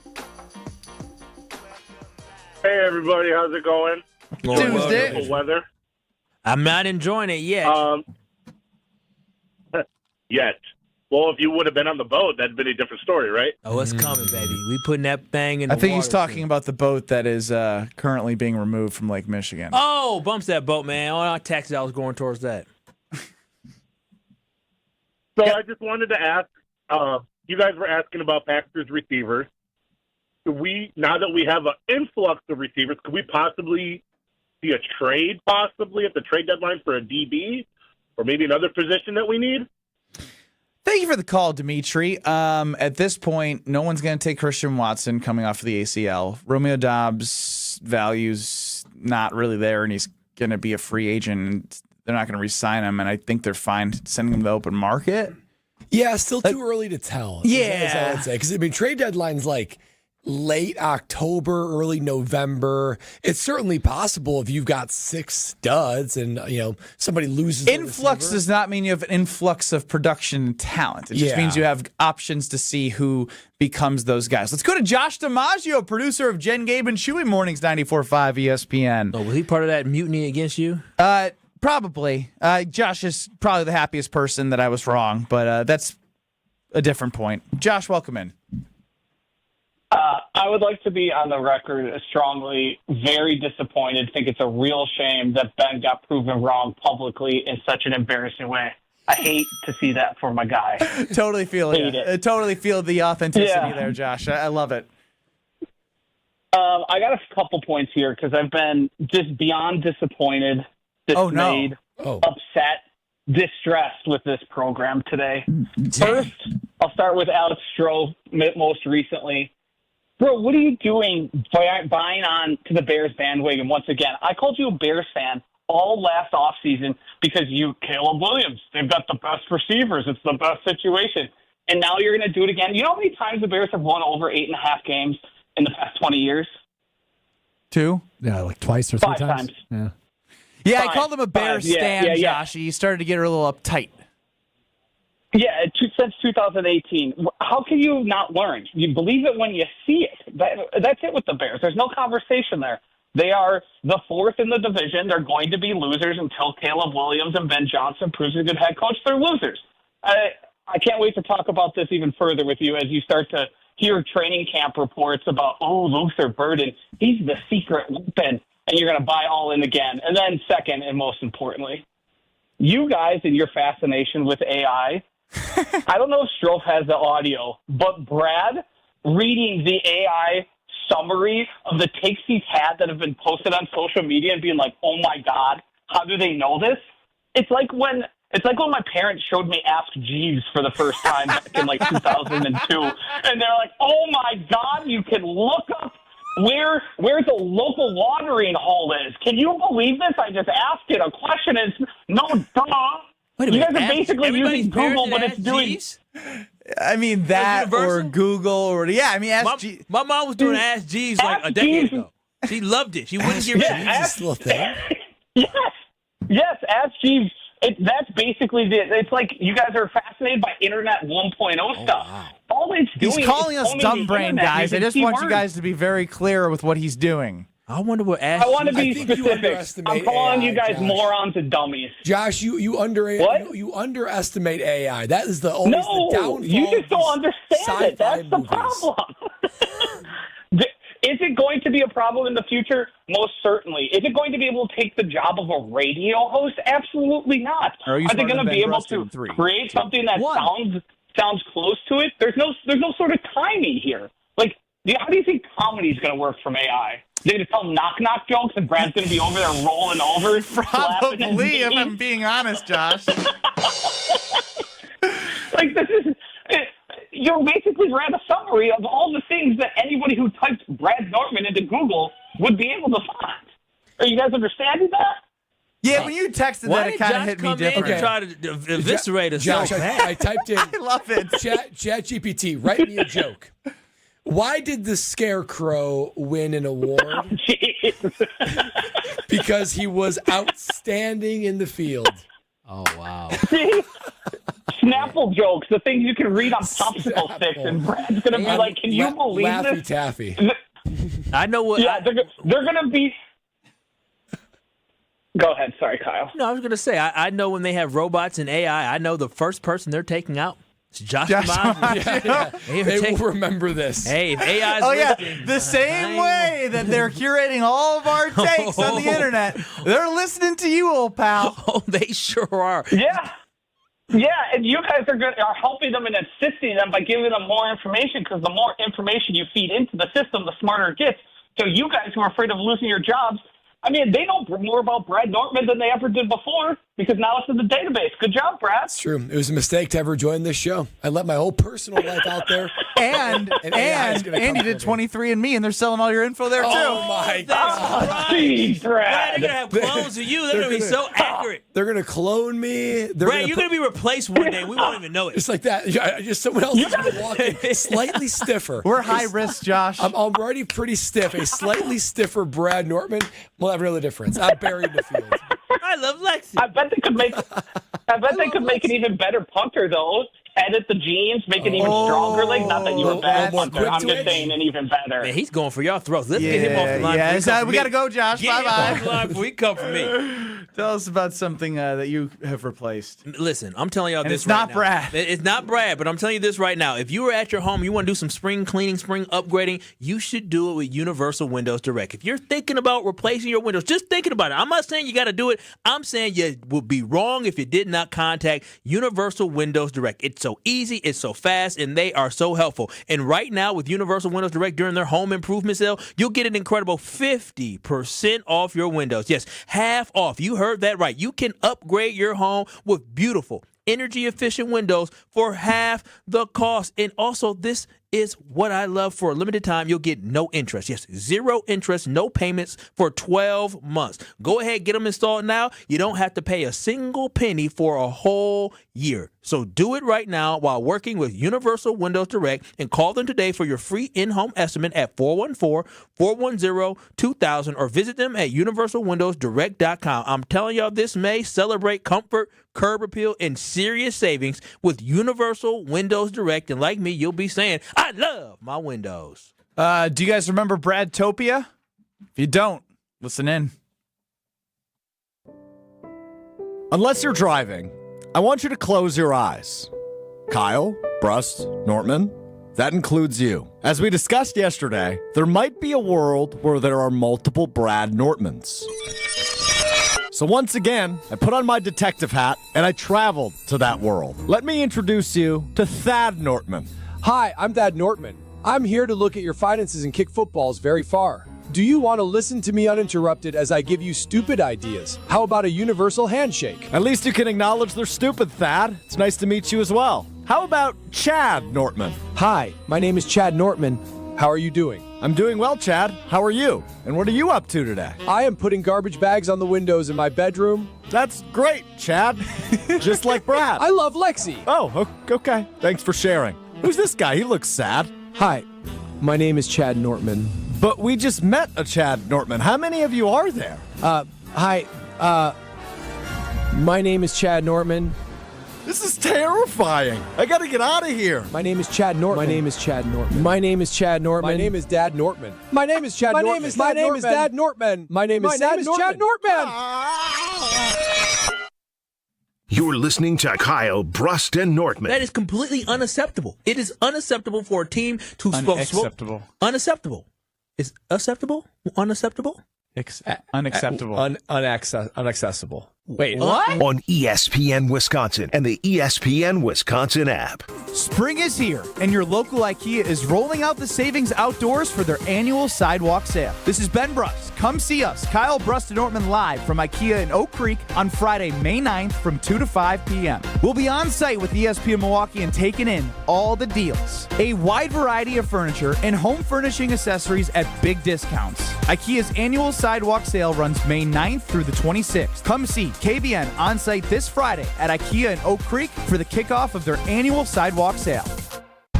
Hey, everybody. How's it going? Tuesday. Beautiful weather. I'm not enjoying it yet. Yet. Well, if you would have been on the boat, that'd been a different story, right? Oh, it's coming, baby. We putting that thing in the I think he's water talking soon. about the boat that is currently being removed from Lake Michigan. Oh, bumps that boat, man. On our taxi, I was going towards that. So I just wanted to ask, you guys were asking about Packers receivers. Now that we have an influx of receivers, could we possibly see a trade possibly at the trade deadline for a DB or maybe another position that we need? Thank you for the call, Dimitri. At this point, no one's going to take Christian Watson coming off of the ACL. Romeo Dobbs' value's not really there, and he's going to be a free agent. And they're not going to re-sign him, and I think they're fine sending him to the open market. Yeah, still too early to tell. Is all I'd say. Because, I mean, trade deadline's like late October, early November. It's certainly possible if you've got 6 studs and, somebody loses. Influx does not mean you have an influx of production and talent. It just means you have options to see who becomes those guys. Let's go to Josh DiMaggio, producer of Jen, Gabe, and Chewy Mornings 94.5 ESPN. Oh, was he part of that mutiny against you? Probably. Josh is probably the happiest person that I was wrong, but that's a different point. Josh, welcome in. I would like to be on the record as strongly very disappointed. Think it's a real shame that Ben got proven wrong publicly in such an embarrassing way. I hate to see that for my guy. Totally feel it. I totally feel the authenticity there, Josh. I love it. I got a couple points here because I've been just beyond disappointed, dismayed, upset, distressed with this program today. First, I'll start with Alex Stroh most recently. Bro, what are you doing buying on to the Bears bandwagon once again? I called you a Bears fan all last offseason because Caleb Williams, they've got the best receivers. It's the best situation. And now you're going to do it again. You know how many times the Bears have won over 8.5 games in the past 20 years? 2? Yeah, like twice or 3 times. Yeah. Yeah, I called him a Bears stan, Josh. He started to get a little uptight. Yeah, since 2018. How can you not learn? You believe it when you see it. That's it with the Bears. There's no conversation there. They are the 4th in the division. They're going to be losers until Caleb Williams and Ben Johnson proves a good head coach. They're losers. I can't wait to talk about this even further with you as you start to hear training camp reports about, Luther Burden, he's the secret weapon, and you're going to buy all in again. And then second, and most importantly, you guys and your fascination with AI, I don't know if Stroh has the audio, but Brad reading the AI summary of the takes he's had that have been posted on social media and being like, oh my God, how do they know this? It's like when my parents showed me Ask Jeeves for the first time back in like 2002, and they're like, oh my God, you can look up where the local watering hole is. Can you believe this? I just asked it a question and it's no duh. Wait a you minute, guys are basically using Google, but it's doing. I mean, that or Google or Ask Jeeves. My mom was doing Ask Jeeves like a decade ago. She loved it. She wouldn't give Ask little thing. Yes, Ask Jeeves. That's basically it's like you guys are fascinated by Internet 1.0 stuff. Wow. All it's doing He's calling is us dumb brain guys. I just want you words. guys to be very clear with what he's doing. I wonder what Ask. I want to be think you specific. underestimate I'm calling AI, you guys Josh. morons and dummies. Josh, you underestimate AI. That is the always No, the downfall. you just don't of understand it. That's the problem. Is it going to be a problem in the future? Most certainly. Is it going to be able to take the job of a radio host? Absolutely not. Are they going to be able to create something that sounds close to it? There's no sort of timing here. Like, how do you think comedy is going to work from AI? They're going to tell knock-knock jokes and Brad's going to be over there rolling over? Probably, if I'm being honest, Josh. Like, this is... You basically ran a summary of all the things that anybody who typed Brad Nortman into Google would be able to find. Are you guys understanding that? Yeah, when you texted that, it kind of hit me different. And try to eviscerate us. Josh, I typed in. I love it. Chat GPT, write me a joke. Why did the Scarecrow win an award? Because he was outstanding in the field. Oh, wow. See? Snapple jokes, the things you can read on popsicle sticks, and Brad's going to be like, can you believe Laffy this? Taffy. I know what. Yeah, they're going to be... Go ahead. Sorry, Kyle. No, I was going to say, I know when they have robots and AI, I know the first person they're taking out. It's Josh DeMond. They will remember this. Hey, if AI's listening, the same way that they're curating all of our takes on the internet, they're listening to you, old pal. Oh, they sure are. Yeah. Yeah, and you guys are helping them and assisting them by giving them more information, because the more information you feed into the system, the smarter it gets. So you guys who are afraid of losing your jobs, I mean, they know more about Brad Nortman than they ever did before, because now it's in the database. Good job, Brad. It's true. It was a mistake to ever join this show. I let my whole personal life out there. And you did 23andMe, and they're selling all your info there, too. Oh, my God. Right. Brad. They're going to have clones of you. They're going to be so accurate. They're going to clone me. Brad, you're going to be replaced one day. We won't even know it. Just like that. Just someone else is going to walk in slightly stiffer. We're high risk, Josh. I'm already pretty stiff. A slightly stiffer Brad Nortman will have another difference. I'm buried in the field. I love Lexi. I bet they could make an even better punter, though. Edit the genes, make it even stronger. Like, not that you were bad punter. I'm just saying an even better. Man, he's going for your throats. Let's get him off the line. Yeah, we got to go, Josh. Bye-bye. Before he come for me. Tell us about something that you have replaced. Listen, I'm telling y'all And this it's right not now. Brad. It's not Brad, but I'm telling you this right now. If you were at your home, you want to do some spring cleaning, spring upgrading, you should do it with Universal Windows Direct. If you're thinking about replacing your windows, just thinking about it. I'm not saying you got to do it. I'm saying you would be wrong if you did not contact Universal Windows Direct. It's so easy, it's so fast, and they are so helpful. And right now with Universal Windows Direct during their home improvement sale, you'll get an incredible 50% off your windows. Yes, half off. You heard that right. You can upgrade your home with beautiful, energy-efficient windows for half the cost. And also, this is what I love. For a limited time, you'll get no interest. Yes, 0 interest, no payments for 12 months. Go ahead, get them installed now. You don't have to pay a single penny for a whole year. So do it right now while working with Universal Windows Direct, and call them today for your free in-home estimate at 414-410-2000 or visit them at universalwindowsdirect.com. I'm telling y'all, this May, celebrate comfort, curb appeal, and serious savings with Universal Windows Direct. And like me, you'll be saying, I love my windows. Do you guys remember Bradtopia? If you don't, listen in. Unless you're driving, I want you to close your eyes. Kyle, Brust, Nortman, that includes you. As we discussed yesterday, there might be a world where there are multiple Brad Nortmans. So once again, I put on my detective hat and I traveled to that world. Let me introduce you to Thad Nortman. Hi, I'm Thad Nortman. I'm here to look at your finances and kick footballs very far. Do you want to listen to me uninterrupted as I give you stupid ideas? How about a universal handshake? At least you can acknowledge they're stupid, Thad. It's nice to meet you as well. How about Chad Nortman? Hi, my name is Chad Nortman. How are you doing? I'm doing well, Chad. How are you? And what are you up to today? I am putting garbage bags on the windows in my bedroom. That's great, Chad. Just like Brad. I love Lexi. Oh, okay. Thanks for sharing. Who's this guy? He looks sad. Hi, my name is Chad Nortman. But we just met a Chad Nortman. How many of you are there? Hi, my name is Chad Nortman. This is terrifying. I gotta get out of here. My name is Chad Nortman. My name is Chad Nortman. My name is Chad Nortman. My name is Dad Nortman. My name is Chad Nortman. My name is Dad Nortman. My name is Chad Nortman. You're listening to Kyle, Brust, and Nortman. That is completely unacceptable. It is unacceptable for a team to Unacceptable. Unacceptable. Is acceptable? Unacceptable? Unacceptable. Unaccessible. Wait, what? On ESPN Wisconsin and the ESPN Wisconsin app. Spring is here, and your local IKEA is rolling out the savings outdoors for their annual sidewalk sale. This is Ben Brust. Come see us, Kyle, Brust, and Nortman, live from IKEA in Oak Creek on Friday, May 9th from 2 to 5 p.m. We'll be on site with ESPN Milwaukee and taking in all the deals. A wide variety of furniture and home furnishing accessories at big discounts. IKEA's annual sidewalk sale runs May 9th through the 26th. Come see KBN on site this Friday at IKEA in Oak Creek for the kickoff of their annual sidewalk sale.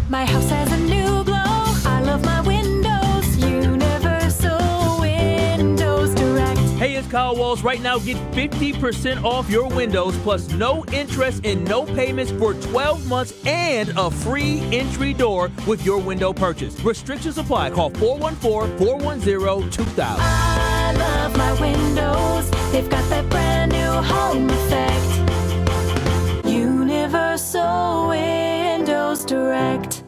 My house has a new glow. I love my windows. Universal Windows Direct. Hey, it's Kyle Walls. Right now, get 50% off your windows plus no interest and no payments for 12 months and a free entry door with your window purchase. Restrictions apply. Call 414-410-2000. I love my windows. They've got that brand new home effect. Universal Windows Direct.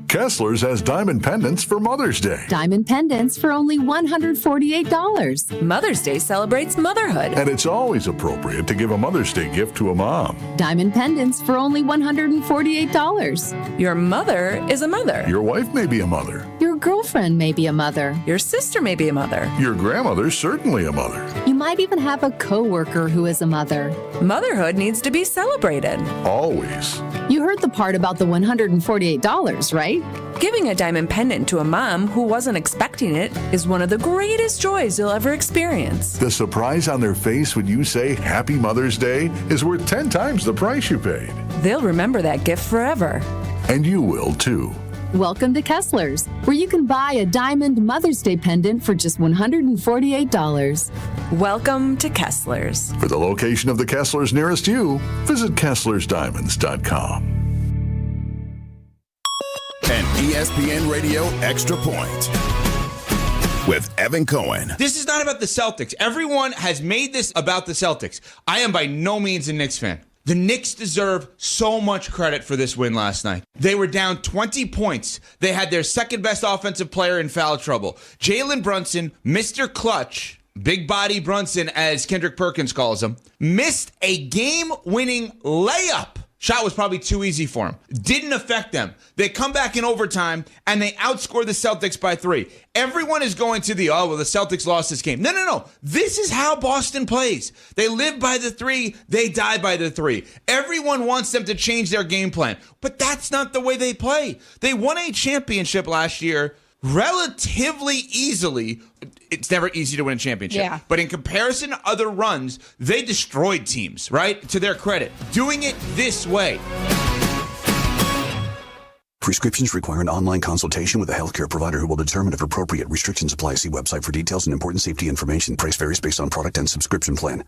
Kessler's has diamond pendants for Mother's Day. Diamond pendants for only $148. Mother's Day celebrates motherhood. And it's always appropriate to give a Mother's Day gift to a mom. Diamond pendants for only $148. Your mother is a mother. Your wife may be a mother. Your girlfriend may be a mother. Your sister may be a mother. Your grandmother's certainly a mother. You might even have a coworker who is a mother. Motherhood needs to be celebrated. Always. You heard the part about the $148, right? Giving a diamond pendant to a mom who wasn't expecting it is one of the greatest joys you'll ever experience. The surprise on their face when you say Happy Mother's Day is worth 10 times the price you paid. They'll remember that gift forever. And you will too. Welcome to Kessler's, where you can buy a diamond Mother's Day pendant for just $148. Welcome to Kessler's. For the location of the Kessler's nearest you, visit KesslersDiamonds.com. An ESPN Radio Extra Point with Evan Cohen. This is not about the Celtics. Everyone has made this about the Celtics. I am by no means a Knicks fan. The Knicks deserve so much credit for this win last night. They were down 20 points. They had their second best offensive player in foul trouble. Jalen Brunson, Mr. Clutch, Big Body Brunson as Kendrick Perkins calls him, missed a game-winning layup. Shot was probably too easy for him. Didn't affect them. They come back in overtime, and they outscore the Celtics by 3. Everyone is going to the Celtics lost this game. No. This is how Boston plays. They live by the 3. They die by the 3. Everyone wants them to change their game plan, but that's not the way they play. They won a championship last year relatively easily. It's never easy to win a championship. Yeah. But in comparison to other runs, they destroyed teams, right? To their credit. Doing it this way. Prescriptions require an online consultation with a healthcare provider who will determine if appropriate. Restrictions apply. See website for details and important safety information. Price varies based on product and subscription plan.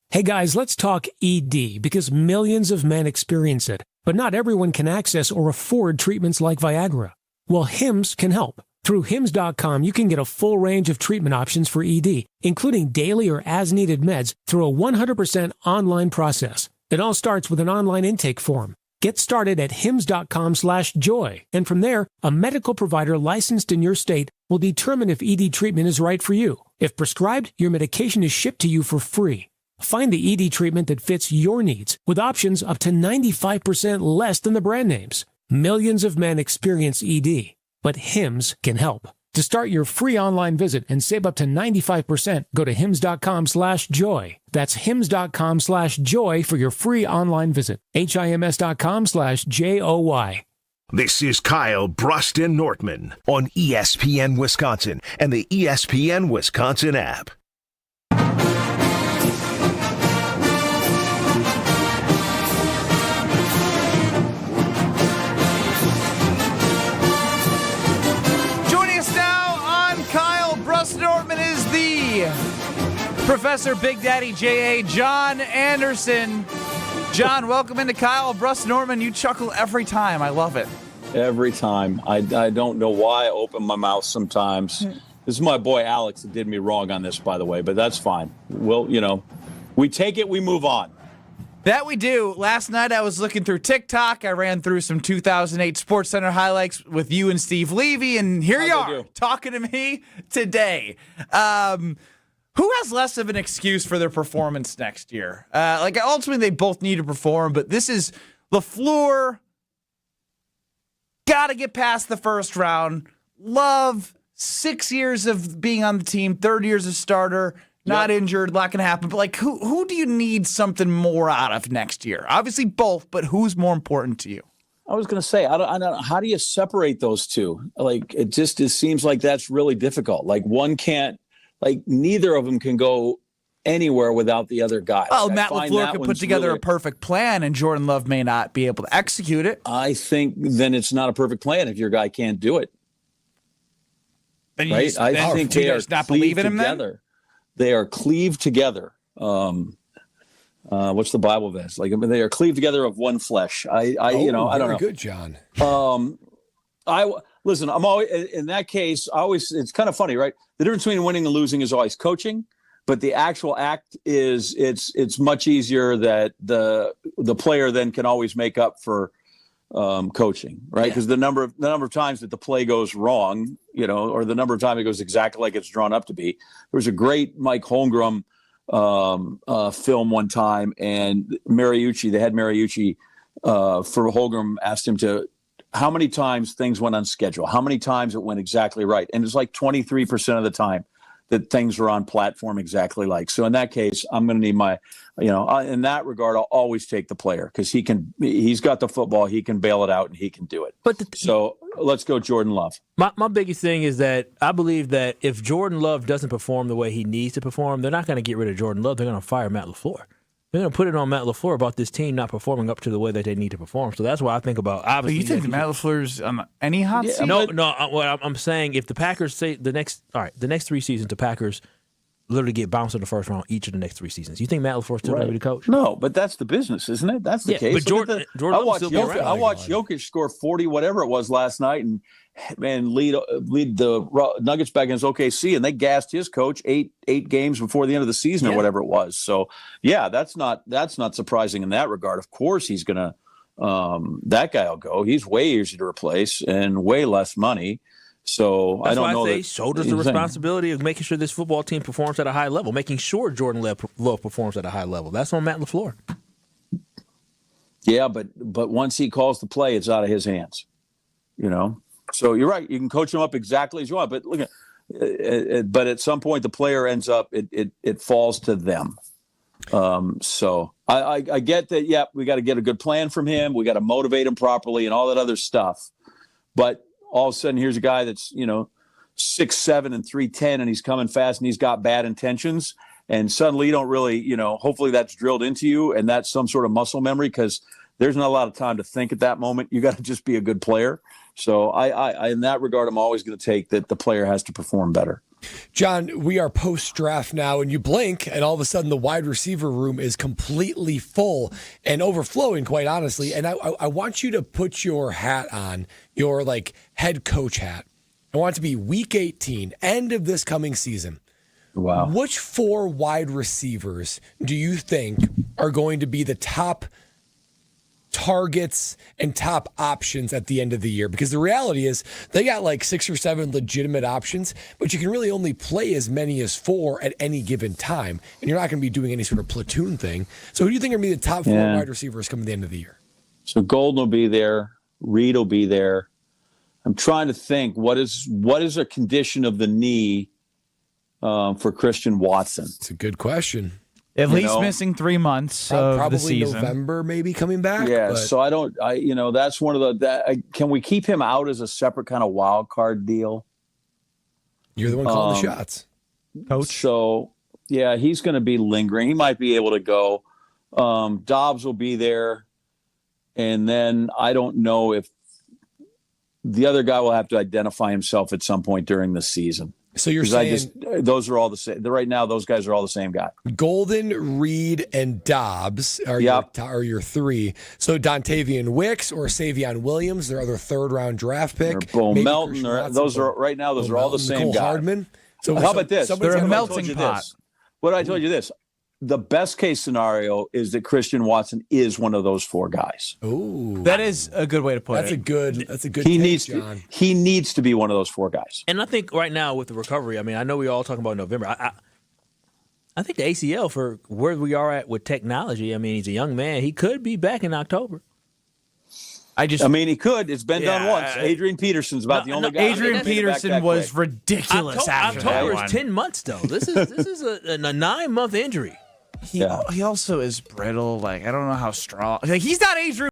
Hey guys, let's talk ED because millions of men experience it, but not everyone can access or afford treatments like Viagra. Well, Hims can help. Through Hims.com, you can get a full range of treatment options for ED, including daily or as-needed meds through a 100% online process. It all starts with an online intake form. Get started at hims.com/joy, and from there, a medical provider licensed in your state will determine if ED treatment is right for you. If prescribed, your medication is shipped to you for free. Find the ED treatment that fits your needs with options up to 95% less than the brand names. Millions of men experience ED, but Hims can help. To start your free online visit and save up to 95%, go to hims.com/joy. That's hims.com/joy for your free online visit. HIMS.com/JOY. This is Kyle, Brust, and Nortman on ESPN Wisconsin and the ESPN Wisconsin app. Nortman is the Professor Big Daddy J.A. John Anderson. John, welcome into Kyle Brust Nortman. You chuckle every time. I love it. Every time. I don't know why I open my mouth sometimes. This is my boy Alex that did me wrong on this, by the way, but that's fine. Well, we take it, we move on. That we do. Last night I was looking through TikTok. I ran through some 2008 SportsCenter highlights with you and Steve Levy, and here you are talking to me today. Who has less of an excuse for their performance next year? Ultimately, they both need to perform, but this is LaFleur. Got to get past the first round. Love, 6 years of being on the team, 3rd year as a starter. Not injured, not going to happen. But, who do you need something more out of next year? Obviously both, but who's more important to you? I was going to say, I don't. How do you separate those two? It seems like that's really difficult. One can't, neither of them can go anywhere without the other guy. Well, Matt LaFleur could put together a perfect plan, and Jordan Love may not be able to execute it. I think then it's not a perfect plan if your guy can't do it. Then I think they are not believe in him together. Then? They are cleaved together. What's the Bible verse? They are cleaved together of one flesh. I don't know. Very good, John. Listen. I'm always in that case. It's kind of funny, right? The difference between winning and losing is always coaching, but the actual act is it's much easier that the player then can always make up for coaching, right? Because the number of times that the play goes wrong, or the number of times it goes exactly like it's drawn up to be. There was a great Mike Holmgren film one time, and the head Mariucci for Holmgren asked him how many times things went on schedule, how many times it went exactly right, and it's 23% of the time that things are on platform exactly like. So in that case, I'm going to need my, in that regard, I'll always take the player because he's got the football, he can bail it out, and he can do it. So let's go Jordan Love. My biggest thing is that I believe that if Jordan Love doesn't perform the way he needs to perform, they're not going to get rid of Jordan Love. They're going to fire Matt LaFleur. They're going to put it on Matt LaFleur about this team not performing up to the way that they need to perform. So that's why I think about, obviously. You think Matt LaFleur's on any hot seat? No. What I'm saying, if the Packers say the next 3 seasons, the Packers literally get bounced in the first round each of the next 3 seasons. You think Matt LaFleur's still going to be the coach? No, but that's the business, isn't it? That's the case. But Jordan I watched I Jokic score 40, whatever it was last night, and lead the Nuggets back against OKC, and they gassed his coach eight games before the end of the season or whatever it was. So yeah, that's not surprising in that regard. Of course, he's gonna that guy will go. He's way easier to replace and way less money. So That's I don't why know. I say shoulders the responsibility of making sure this football team performs at a high level, making sure Jordan Love performs at a high level. That's on Matt LaFleur. Yeah, but once he calls the play, it's out of his hands. So you're right. You can coach him up exactly as you want, but look at. But at some point, the player ends up. It falls to them. So I get that. Yeah, we got to get a good plan from him. We got to motivate him properly and all that other stuff. But all of a sudden, here's a guy that's 6'7" and 310, and he's coming fast, and he's got bad intentions. And suddenly, you don't really, hopefully that's drilled into you, and that's some sort of muscle memory because there's not a lot of time to think at that moment. You got to just be a good player. So I in that regard, I'm always going to take that the player has to perform better. John, we are post-draft now, and you blink, and all of a sudden the wide receiver room is completely full and overflowing, quite honestly. And I want you to put your hat on, your head coach hat. I want it to be Week 18, end of this coming season. Wow. Which 4 wide receivers do you think are going to be the top targets and top options at the end of the year? Because the reality is they got 6 or 7 legitimate options, but you can really only play as many as 4 at any given time, and you're not going to be doing any sort of platoon thing. So who do you think are going to be the top 4 wide receivers coming at the end of the year? So Golden will be there. Reed will be there. I'm trying to think what is a condition of the knee for Christian Watson. It's a good question. At least missing 3 months of probably the season. November, maybe coming back. Yeah, but so that's one of can we keep him out as a separate kind of wild card deal? You're the one calling the shots, Coach. So yeah, he's going to be lingering. He might be able to go. Dobbs will be there, and then I don't know if the other guy will have to identify himself at some point during the season. So you're saying those are all the same. Right now, those guys are all the same guy. Golden, Reed, and Dobbs are your 3. So Dontavian Wicks or Savion Williams, their other 3rd-round draft pick. Or Bo Melton. Those are right now. Those are all the same guys. Hardman. So how about this? They're a melting pot. What I told you this. The best case scenario is that Christian Watson is one of those 4 guys. Ooh, that is a good way to put it. That's a good. John. He needs to be one of those 4 guys. And I think right now with the recovery, I know we all talking about November. I think the ACL for where we are at with technology. He's a young man. He could be back in October. He could. It's been done once. Adrian Peterson's about the only guy. Adrian Peterson was ridiculous. October is 10 months though. This is a 9-month injury. He also is brittle. I don't know how strong. He's not Adrian